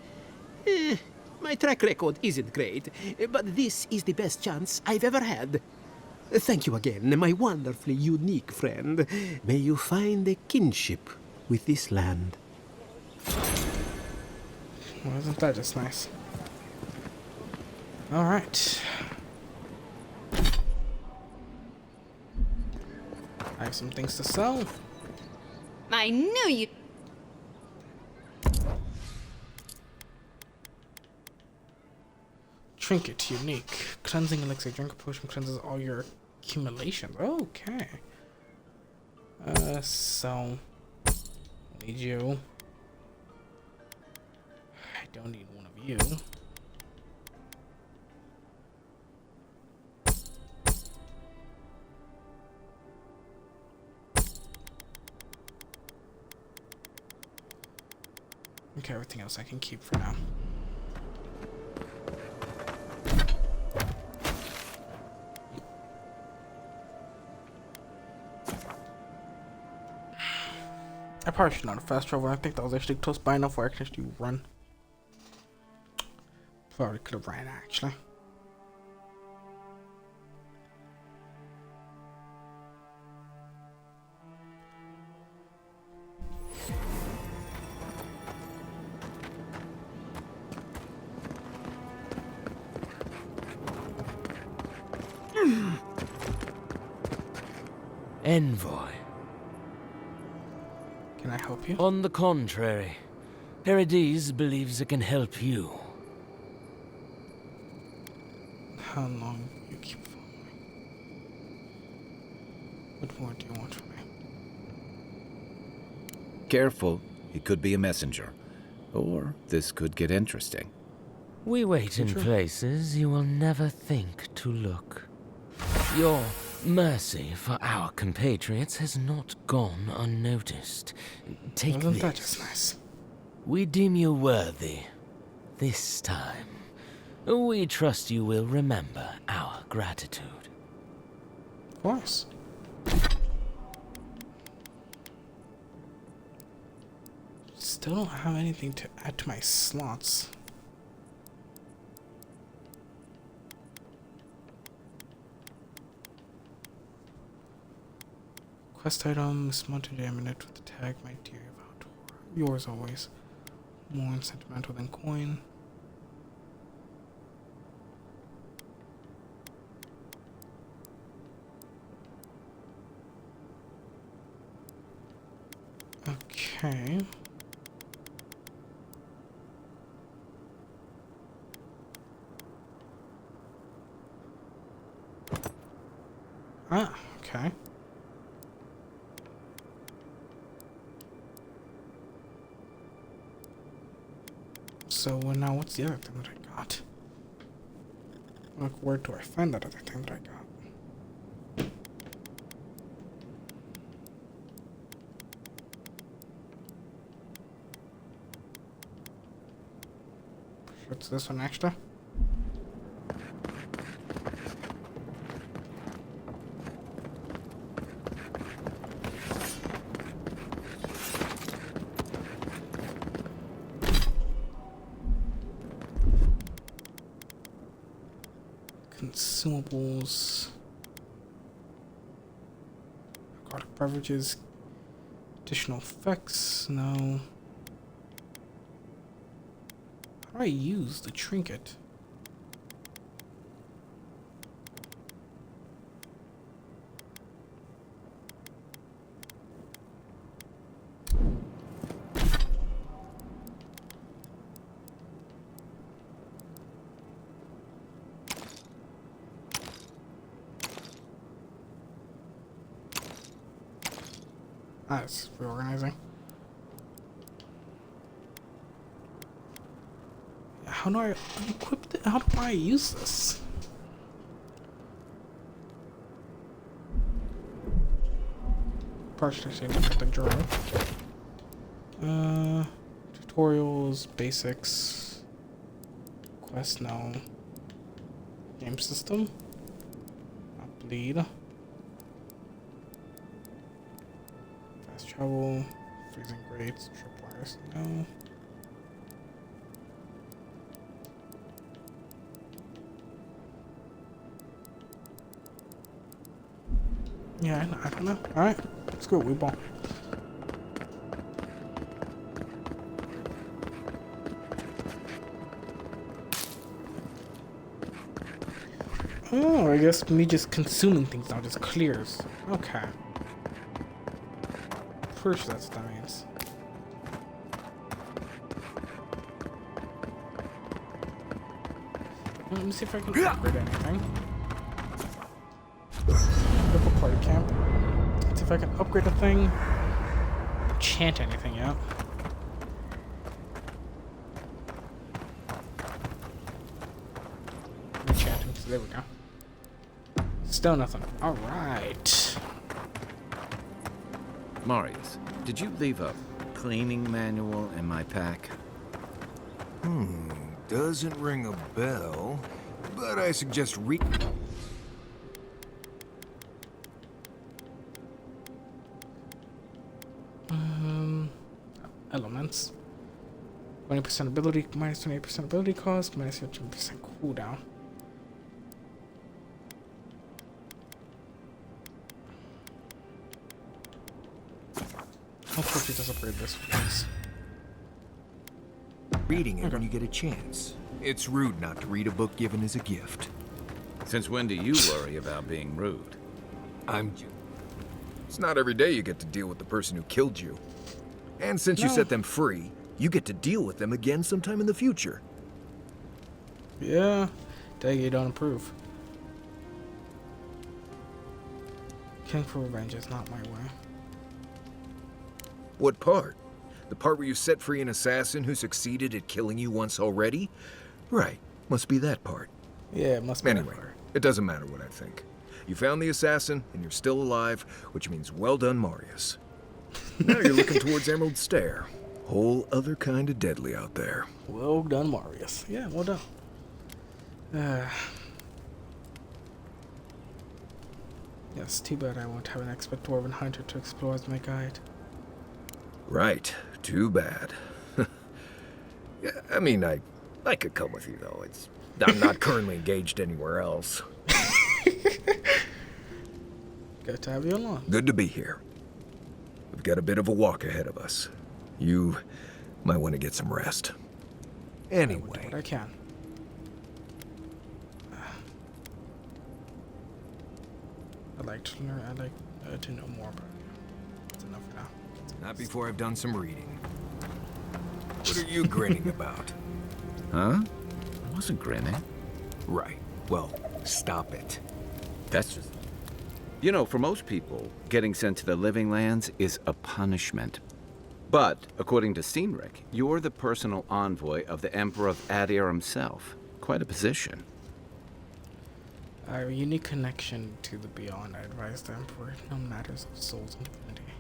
my track record isn't great, but this is the best chance I've ever had. Thank you again, my wonderfully unique friend. May you find a kinship with this land. Well, isn't that just nice? Alright. I have some things to sell. I knew you. Trinket, unique. Cleansing elixir. Drink a potion cleanses all your accumulations. Okay. So. Need you. I don't need one of you. Okay, everything else I can keep for now. I probably should not have fast travel. I think that was actually close by enough where I can actually run. Probably could have ran actually. Envoy. Can I help you? On the contrary, Paradis believes it can help you. How long you keep following? What more do you want from me? Careful, he could be a messenger. Or this could get interesting. We wait in places you will never think to look. Your mercy for our compatriots has not gone unnoticed. Take Isn't this. that just nice? We deem you worthy. This time. We trust you will remember our gratitude. Of course. Still don't have anything to add to my slots. Quest items, mounted ammunition with the tag, my dear Valtor. Yours always. More sentimental than coin. Okay. Ah, okay. So now what's the other thing that I got? Like, where do I find that other thing that I got? What's this one extra? Consumables, alcoholic beverages, additional effects, no. How do I use the trinket? Ah, it's reorganizing. How do I equip it? How do I use this? Partially look at the journal. Tutorials, basics, quest, no. Game system. Not bleed. Fast travel, freezing grates, tripwires, no. Yeah, I don't know. Alright, let's go. We bought. Oh, I guess me just consuming things now just clears. Okay. First, that's what that means. Let me see if I can upgrade anything. Double party camp. Let's see if I can upgrade a thing. Enchant anything out. Enchanting. So there we go. Still nothing. Alright. Marius, did you leave a cleaning manual in my pack? Doesn't ring a bell, but I suggest Elements. 20% ability, minus 28% ability cost, minus 15% cooldown. Hopefully it does upgrade this one. reading it when you get a chance. It's rude not to read a book given as a gift. Since when do you worry about being rude? It's not every day you get to deal with the person who killed you. And since you set them free, you get to deal with them again sometime in the future. Yeah, dang, you don't approve. Killing for revenge is not my way. What part? The part where you set free an assassin who succeeded at killing you once already? Right, must be that part. Yeah, it must be anyway, that part. It doesn't matter what I think. You found the assassin, and you're still alive, which means well done, Marius. Now you're looking towards Emerald Stair. Whole other kind of deadly out there. Well done, Marius. Yeah, well done. Yes, too bad I won't have an expert dwarven hunter to explore as my guide. Right, too bad. Yeah, I mean, I could come with you, though. I'm not currently engaged anywhere else. Good to have you along. Good to be here. We've got a bit of a walk ahead of us. You might want to get some rest. Anyway. I will do what I can. I'd like to learn. I'd like to know more, but that's enough for now. Not before I've done some reading. What are you grinning about? Huh? I wasn't grinning. Right. Well, stop it. That's just... You know, for most people, getting sent to the Living Lands is a punishment. But, according to Cynric, you're the personal envoy of the Emperor of Adir himself. Quite a position. I have a unique connection to the Beyond. I advise the Emperor on matters of souls and divinity.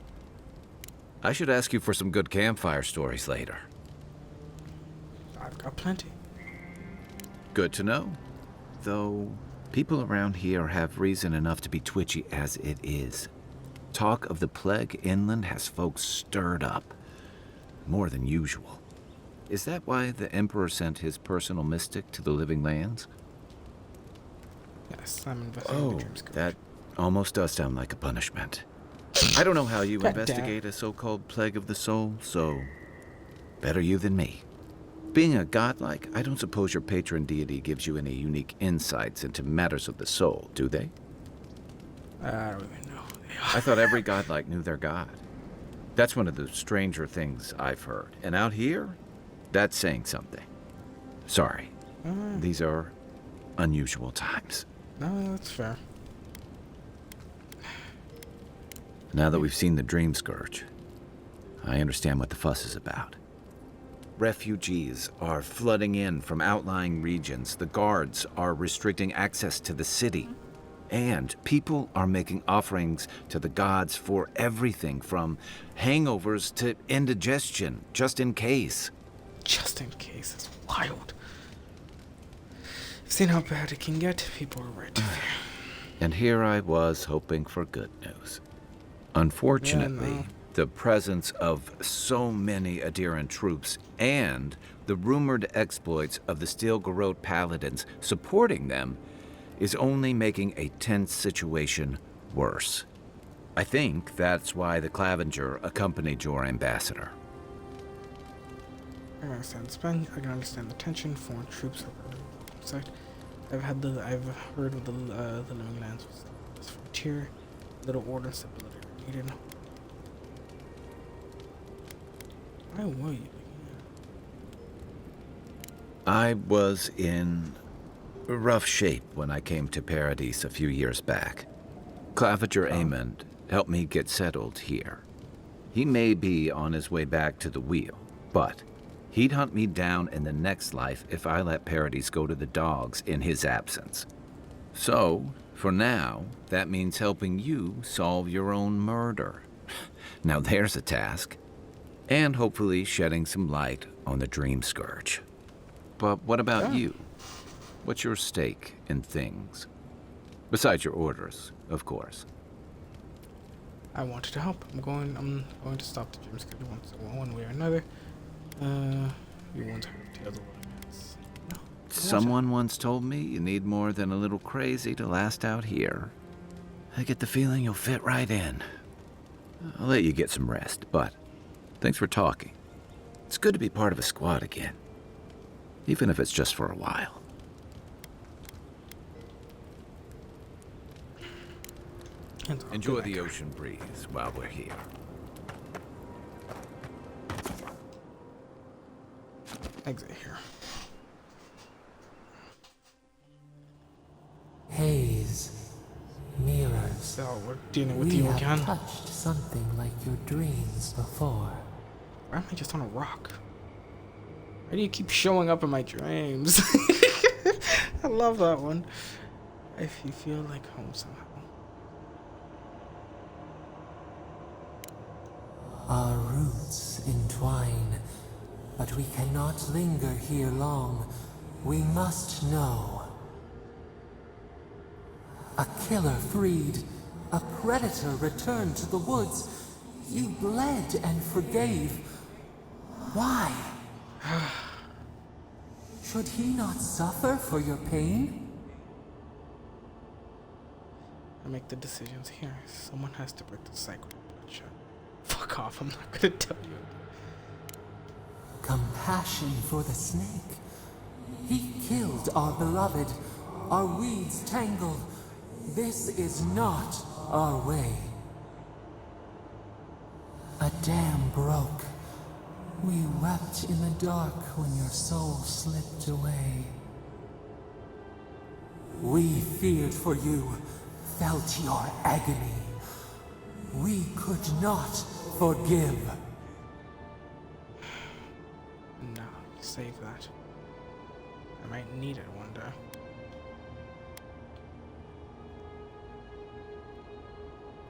I should ask you for some good campfire stories later. I've got plenty. Good to know. Though, people around here have reason enough to be twitchy as it is. Talk of the plague inland has folks stirred up. More than usual. Is that why the Emperor sent his personal mystic to the Living Lands? Yes, I'm investigating the Dream Scourge. That almost does sound like a punishment. I don't know how you God investigate a so-called plague of the soul, so better you than me. Being a godlike, I don't suppose your patron deity gives you any unique insights into matters of the soul, do they? I don't really know. I thought every godlike knew their god. That's one of the stranger things I've heard. And out here, that's saying something. Sorry. These are unusual times. No, that's fair. Now that we've seen the Dream Scourge, I understand what the fuss is about. Refugees are flooding in from outlying regions. The guards are restricting access to the city. And people are making offerings to the gods for everything from hangovers to indigestion, just in case. Just in case. It's wild. I've seen how bad it can get. People are right. And here I was hoping for good news. Unfortunately, the presence of so many Adiran troops and the rumored exploits of the Steel Garrote paladins supporting them is only making a tense situation worse. I think that's why the Clavenger accompanied your ambassador. I can understand the spend. I can understand the tension. Foreign troops are side. I've heard of the living lands was this frontier. Little order and stability are needed. Why were you? I was in rough shape when I came to Paradis a few years back. Clavenger Aemond helped me get settled here. He may be on his way back to the wheel, but he'd hunt me down in the next life if I let Paradis go to the dogs in his absence. So, for now, that means helping you solve your own murder. Now there's a task. And hopefully shedding some light on the Dream Scourge. But what about you? What's your stake in things? Besides your orders, of course. I wanted to help. I'm going to stop the Dream Scourge one way or another. You won't hurt the other ones. No. Someone once told me you need more than a little crazy to last out here. I get the feeling you'll fit right in. I'll let you get some rest, but thanks for talking. It's good to be part of a squad again. Even if it's just for a while. Enjoy the ocean breeze while we're here. Exit here. Haze, mirrors. So we're dealing with you again. We have touched something like your dreams before. Why am I just on a rock? Why do you keep showing up in my dreams? I love that one. If you feel like home somehow. Our roots entwine, but we cannot linger here long. We must know. A killer freed, a predator returned to the woods. You bled and forgave. Why? Should he not suffer for your pain? I make the decisions here. Someone has to break the cycle of bloodshed. Fuck off, I'm not gonna tell you. Compassion for the snake. He killed our beloved. Our weeds tangled. This is not our way. A dam broke. We wept in the dark when your soul slipped away. We feared for you, felt your agony. We could not forgive. No, save that. I might need it one day.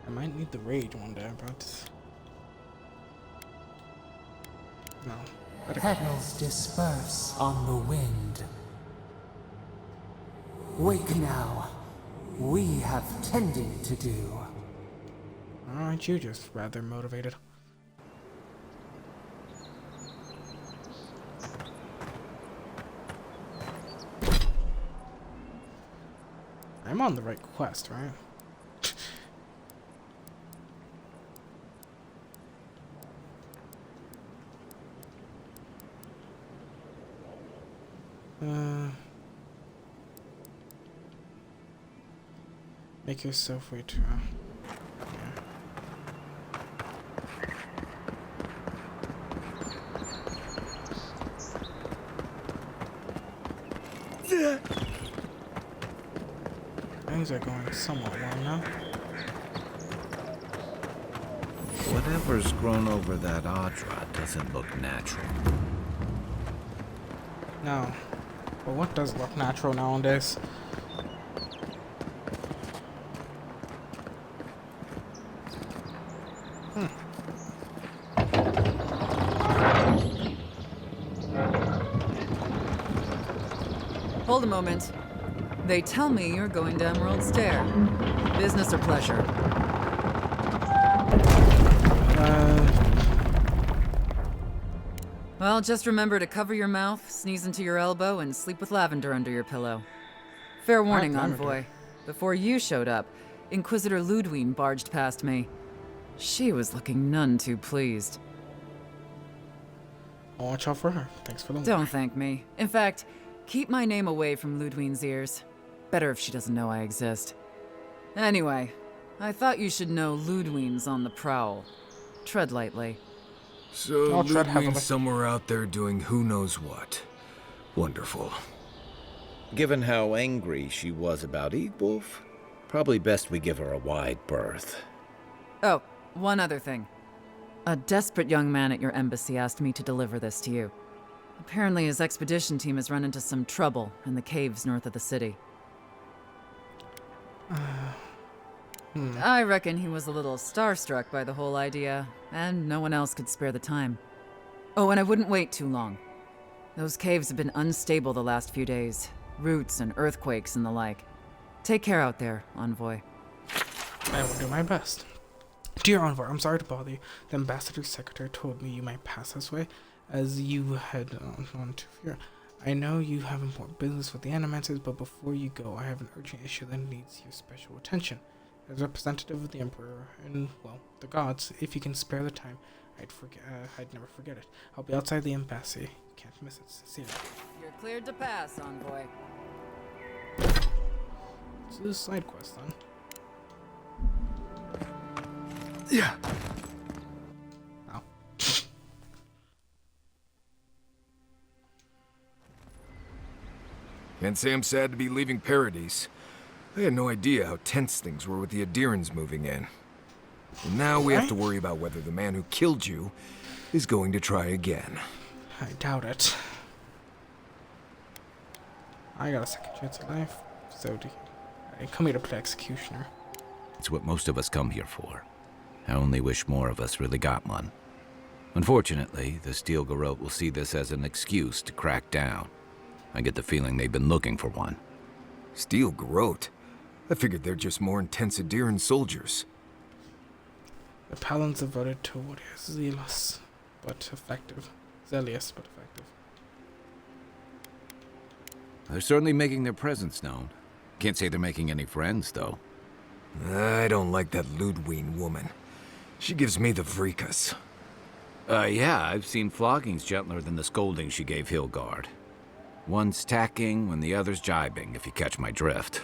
I might need the rage one day, but no. Petals disperse on the wind. Wake now. We have tending to do. Aren't you just rather motivated? I'm on the right quest, right? Make yourself way to Things are going somewhat well now. Whatever's grown over that Audra doesn't look natural. No. But what does look natural nowadays? Hold a moment. They tell me you're going to Emerald Stair. Business or pleasure? Well, just remember to cover your mouth, sneeze into your elbow, and sleep with lavender under your pillow. Fair warning, Envoy. Before you showed up, Inquisitor Ludwig barged past me. She was looking none too pleased. I'll watch out for her. Thanks for the Don't thank me. In fact, keep my name away from Ludwig's ears. Better if she doesn't know I exist. Anyway, I thought you should know Ludwig's on the prowl. Tread lightly. So Ludwig's somewhere out there doing who knows what. Wonderful. Given how angry she was about Eagwolf, probably best we give her a wide berth. Oh, one other thing. A desperate young man at your embassy asked me to deliver this to you. Apparently his expedition team has run into some trouble in the caves north of the city. I reckon he was a little starstruck by the whole idea, and no one else could spare the time. Oh, and I wouldn't wait too long. Those caves have been unstable the last few days. Roots and earthquakes and the like. Take care out there, Envoy. I will do my best. Dear Envoy, I'm sorry to bother you. The ambassador's secretary told me you might pass this way, as you had gone to fear. I know you have important business with the Animancers, but before you go, I have an urgent issue that needs your special attention. As representative of the Emperor and, well, the gods, if you can spare the time, I'd never forget it. I'll be outside the embassy. Can't miss it. Sincerely. You're cleared to pass, Envoy. Let's do a side quest then. Yeah. Ow. Can't say I'm sad to be leaving Paradise. I had no idea how tense things were with the Adirans moving in. And now we have to worry about whether the man who killed you is going to try again. I doubt it. I got a second chance at life, so I come here to play executioner. It's what most of us come here for. I only wish more of us really got one. Unfortunately, the Steel Garrote will see this as an excuse to crack down. I get the feeling they've been looking for one. Steel Garrote? I figured they're just more intense Adiran soldiers. The Paladins have voted to what is zealous, but effective. Zealous, but effective. They're certainly making their presence known. Can't say they're making any friends, though. I don't like that Ludwig woman. She gives me the vrikas. Yeah, I've seen floggings gentler than the scolding she gave Hilgard. One's tacking when the other's jibing, if you catch my drift.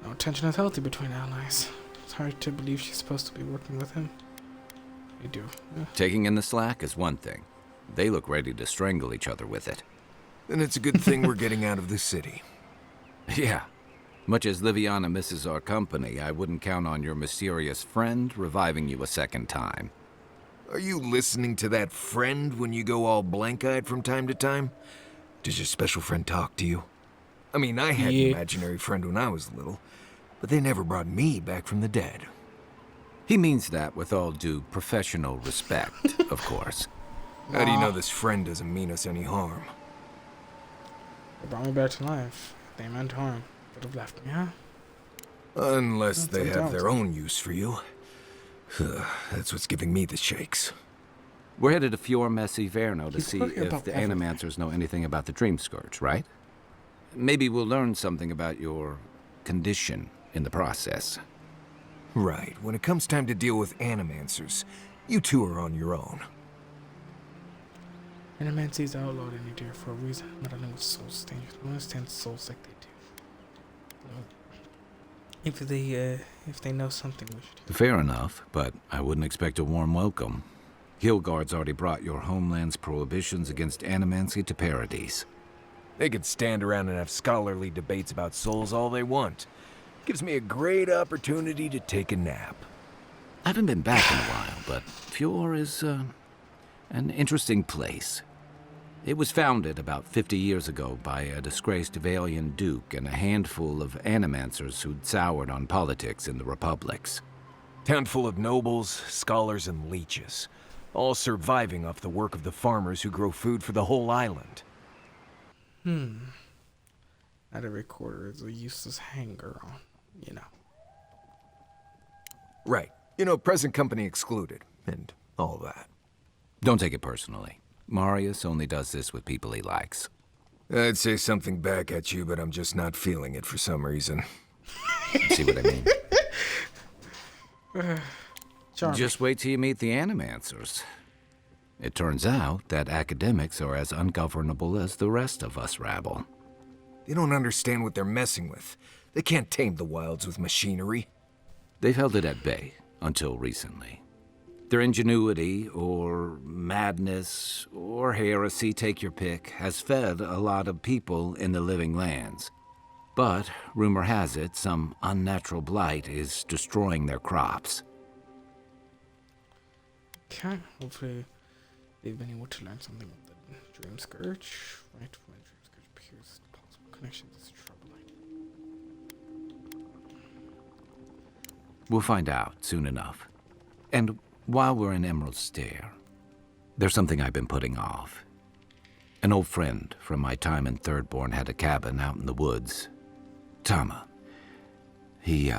No tension is healthy between allies. It's hard to believe she's supposed to be working with him. You do. Yeah. Taking in the slack is one thing. They look ready to strangle each other with it. Then it's a good thing we're getting out of the city. Yeah. Much as Liviana misses our company, I wouldn't count on your mysterious friend reviving you a second time. Are you listening to that friend when you go all blank-eyed from time to time? Does your special friend talk to you? I mean, I had an imaginary friend when I was little, but they never brought me back from the dead. He means that with all due professional respect, of course. How do you know this friend doesn't mean us any harm? They brought me back to life. They meant harm. Would have left me, huh? Unless they have their own use for you. That's what's giving me the shakes. We're headed to Fjord Messi Verno to see if the Animancers know anything about the Dream Scourge, right? Maybe we'll learn something about your condition in the process. Right. When it comes time to deal with Animancers, you two are on your own. Animancy is outlawed in Nadir for a reason. Not only with souls dangerous, but understand souls like they do. If they know something, we should. Fair enough, but I wouldn't expect a warm welcome. Hilgard's already brought your homeland's prohibitions against animancy to Paradise. They could stand around and have scholarly debates about souls all they want. Gives me a great opportunity to take a nap. I haven't been back in a while, but Fjord is an interesting place. It was founded about 50 years ago by a disgraced Valian duke and a handful of animancers who'd soured on politics in the republics. Town full of nobles, scholars, and leeches, all surviving off the work of the farmers who grow food for the whole island. Not every quarter is a useless hanger-on, you know. Right. You know, present company excluded, and all that. Don't take it personally. Marius only does this with people he likes. I'd say something back at you, but I'm just not feeling it for some reason. See what I mean? Charming. Just wait till you meet the Animancers. It turns out that academics are as ungovernable as the rest of us rabble. They don't understand what they're messing with. They can't tame the wilds with machinery. They've held it at bay until recently. Their ingenuity, or madness, or heresy, take your pick, has fed a lot of people in the living lands. But, rumor has it, some unnatural blight is destroying their crops. Okay, hopefully they've been able to learn something of the Dream Scourge. Right, when Dream Scourge appears, possible connections is troubling. We'll find out soon enough. And while we're in Emerald Stair, there's something I've been putting off. An old friend from my time in Thirdborn had a cabin out in the woods. Tama. He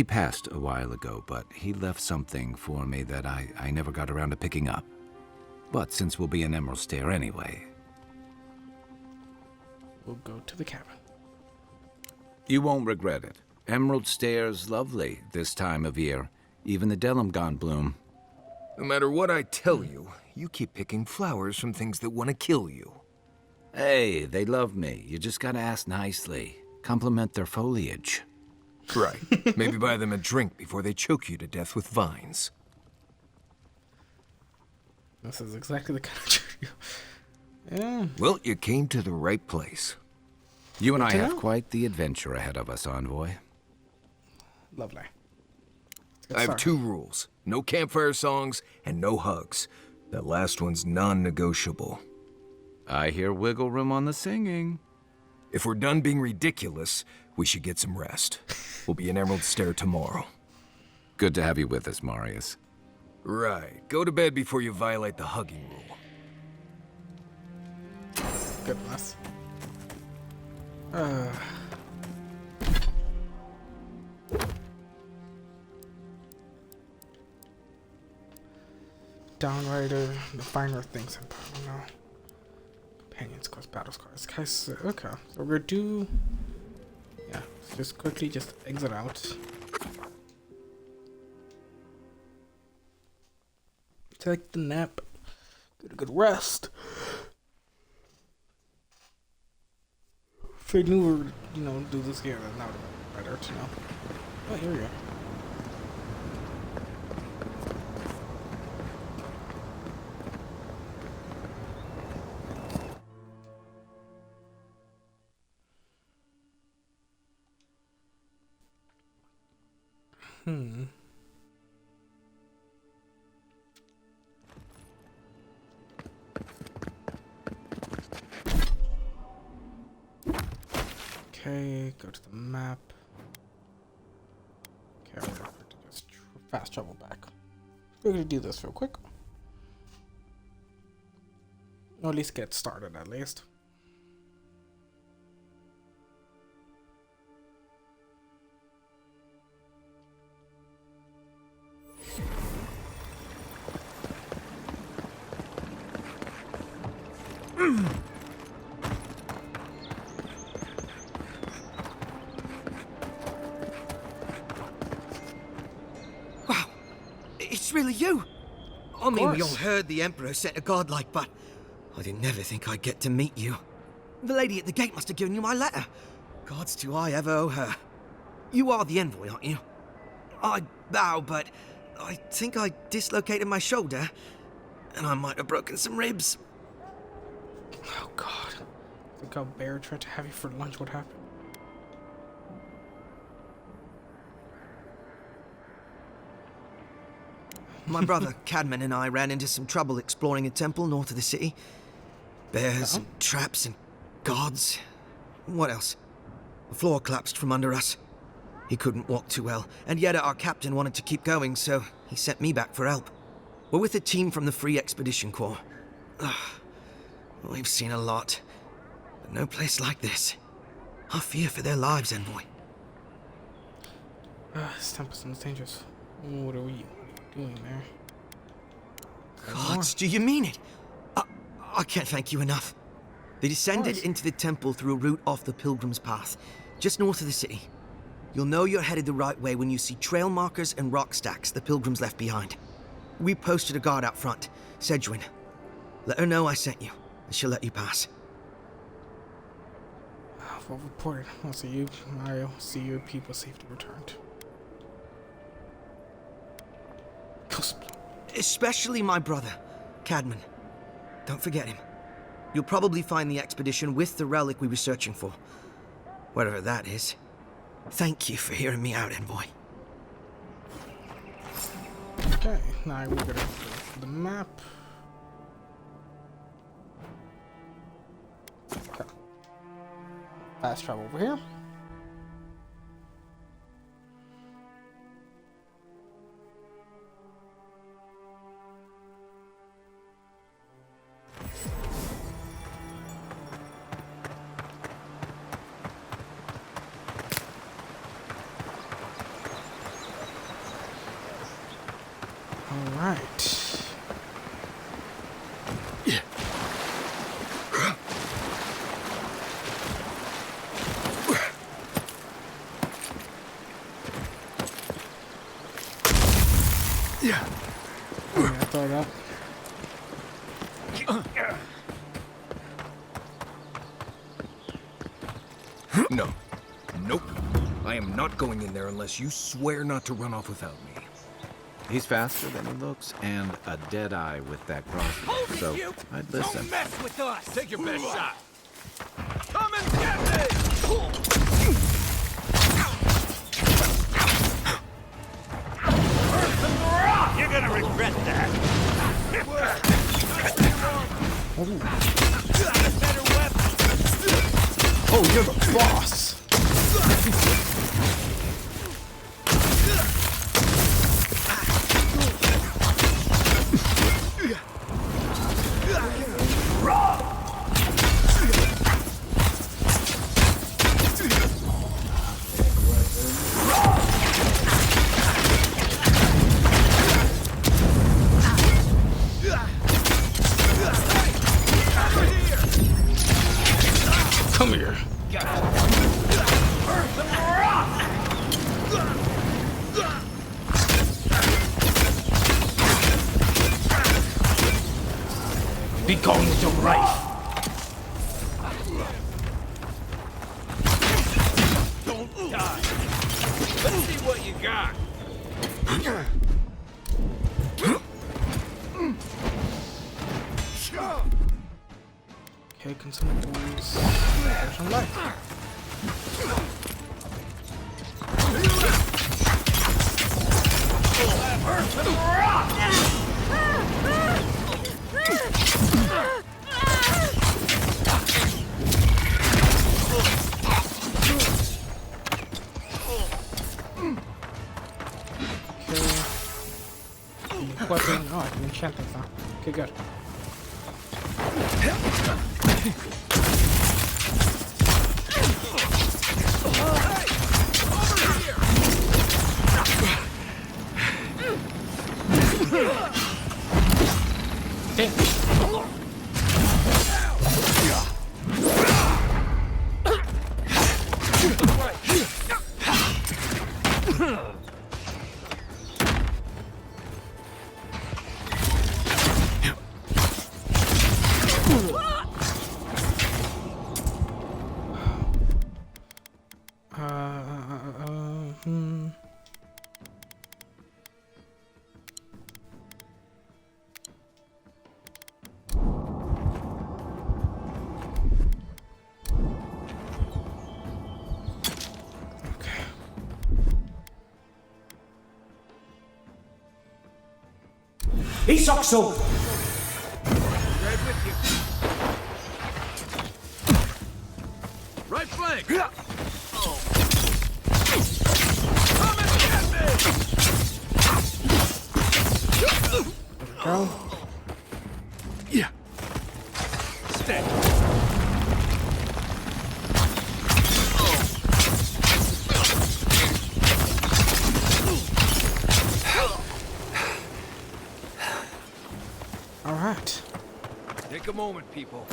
passed a while ago, but he left something for me that I never got around to picking up. But since we'll be in Emerald Stair anyway... We'll go to the cabin. You won't regret it. Emerald Stair's lovely this time of year. Even the Delumgon bloom. No matter what I tell you, you keep picking flowers from things that want to kill you. Hey, they love me. You just gotta ask nicely. Compliment their foliage. Right. Maybe buy them a drink before they choke you to death with vines. This is exactly the kind of trio. Yeah. Well, you came to the right place. You and I have quite the adventure ahead of us, Envoy. Lovely. I have 2 rules. No campfire songs and no hugs. That last one's non-negotiable. I hear wiggle room on the singing. If we're done being ridiculous, we should get some rest. We'll be in Emerald Stair tomorrow. Good to have you with us, Marius. Right. Go to bed before you violate the hugging rule. Goodness. Downrider, the finer things in no. Companions quest battle scars. Guys, okay. So we're gonna do. Yeah, just quickly just exit out. Take the nap. Get a good rest. If I knew we were, do this here, then that would be better to know. Oh, here we go. Okay, go to the map. Okay, we're going to just fast travel back. We're going to do this real quick. Or at least get started, at least. It's really you! I mean, we all heard the Emperor sent a godlike, but I didn't never think I'd get to meet you. The lady at the gate must have given you my letter. Gods do I ever owe her. You are the envoy, aren't you? I bow, but I think I dislocated my shoulder, and I might have broken some ribs. Oh god. Think how Bear tried to have you for lunch, what happened? My brother, Cadman, and I ran into some trouble exploring a temple north of the city. Bears and traps and guards. What else? The floor collapsed from under us. He couldn't walk too well, and yet our captain wanted to keep going, so he sent me back for help. We're with a team from the Free Expedition Corps. We've seen a lot, but no place like this. I fear for their lives, Envoy. This temple seems dangerous. What are we doing there? Gods, do you mean it? I can't thank you enough. They descended into the temple through a route off the Pilgrim's Path, just north of the city. You'll know you're headed the right way when you see trail markers and rock stacks the pilgrims left behind. We posted a guard out front, Sedgwin. Let her know I sent you, and she'll let you pass. Well reported. I'll see you, Mario. See your people safety returned. Especially my brother, Cadman. Don't forget him. You'll probably find the expedition with the relic we were searching for. Whatever that is. Thank you for hearing me out, Envoy. Okay, now we're gonna go to the map. Okay. Fast travel over here. Alright. Yeah. I thought that. No. Nope. I am not going in there unless you swear not to run off without me. He's faster than he looks, and a dead eye with that crossbow, so I'd listen. Don't mess with us! Take your best shot! Come and get me! You're gonna regret that! Oh, you're the boss! Come here. Be gone with your life. Don't die! Let's see what you got! Okay, consumables. There's some life. Weapon. Oh, I can enchant this now. Okay, good. Isokso! Right flank! Go. Yeah. Stay. All right. Take a moment, people.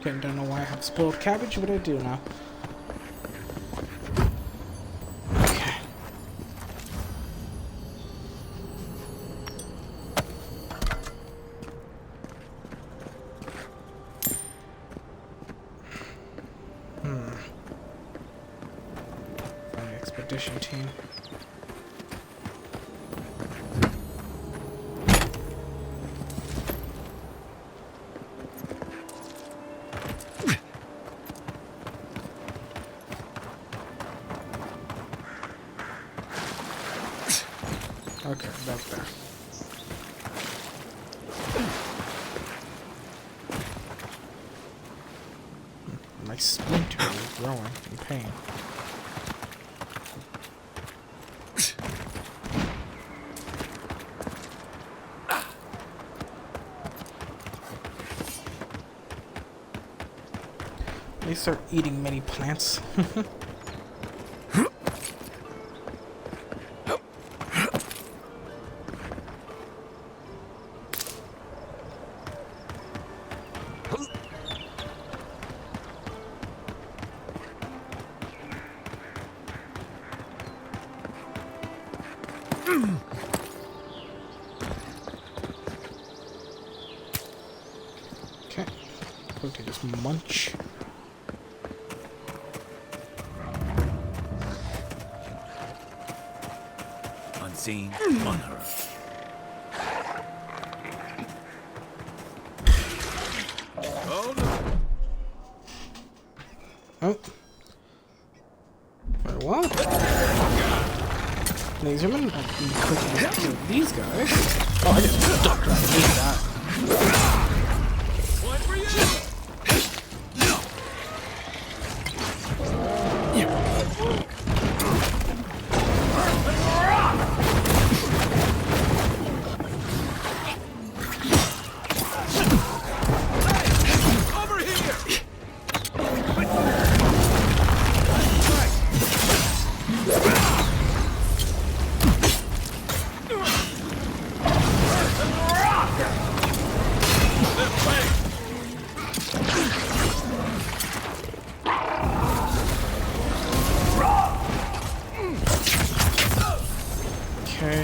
Okay, don't know why I have spoiled cabbage, but I do now. Okay. Find the expedition team. Okay, that's there. My splinter is growing in pain. They start eating many plants. Okay, quickly just munch. Unseen, unheard. Oh no! Oh. Very well. Ladies and gentlemen, I can quickly kill these guys. Oh, I just ducked right into that. One for you! Over here! Okay.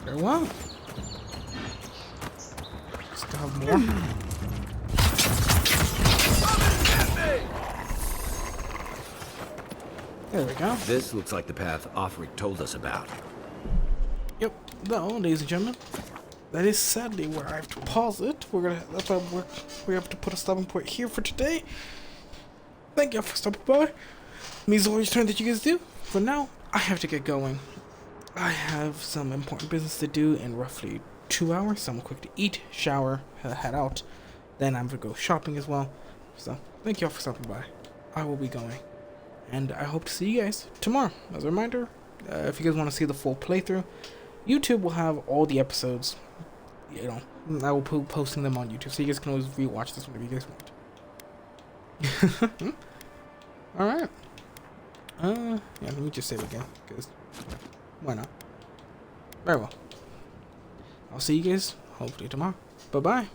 Very well. Still have more. There we go. This looks like the path Offric told us about. Yep. Though, ladies and gentlemen, that is sadly where I have to pause it. That's why we have to put a stopping point here for today. Thank you for stopping by. Means always turn that you guys do. For now, I have to get going. I have some important business to do in roughly 2 hours. So I'm quick to eat, shower, head out. Then I'm gonna go shopping as well. So thank you all for stopping by. I will be going, and I hope to see you guys tomorrow. As a reminder, if you guys want to see the full playthrough, YouTube will have all the episodes. You know, I will be posting them on YouTube, so you guys can always rewatch this whenever you guys want. All right. Yeah, let me just save again, because why not? Very well. I'll see you guys hopefully tomorrow. Bye bye.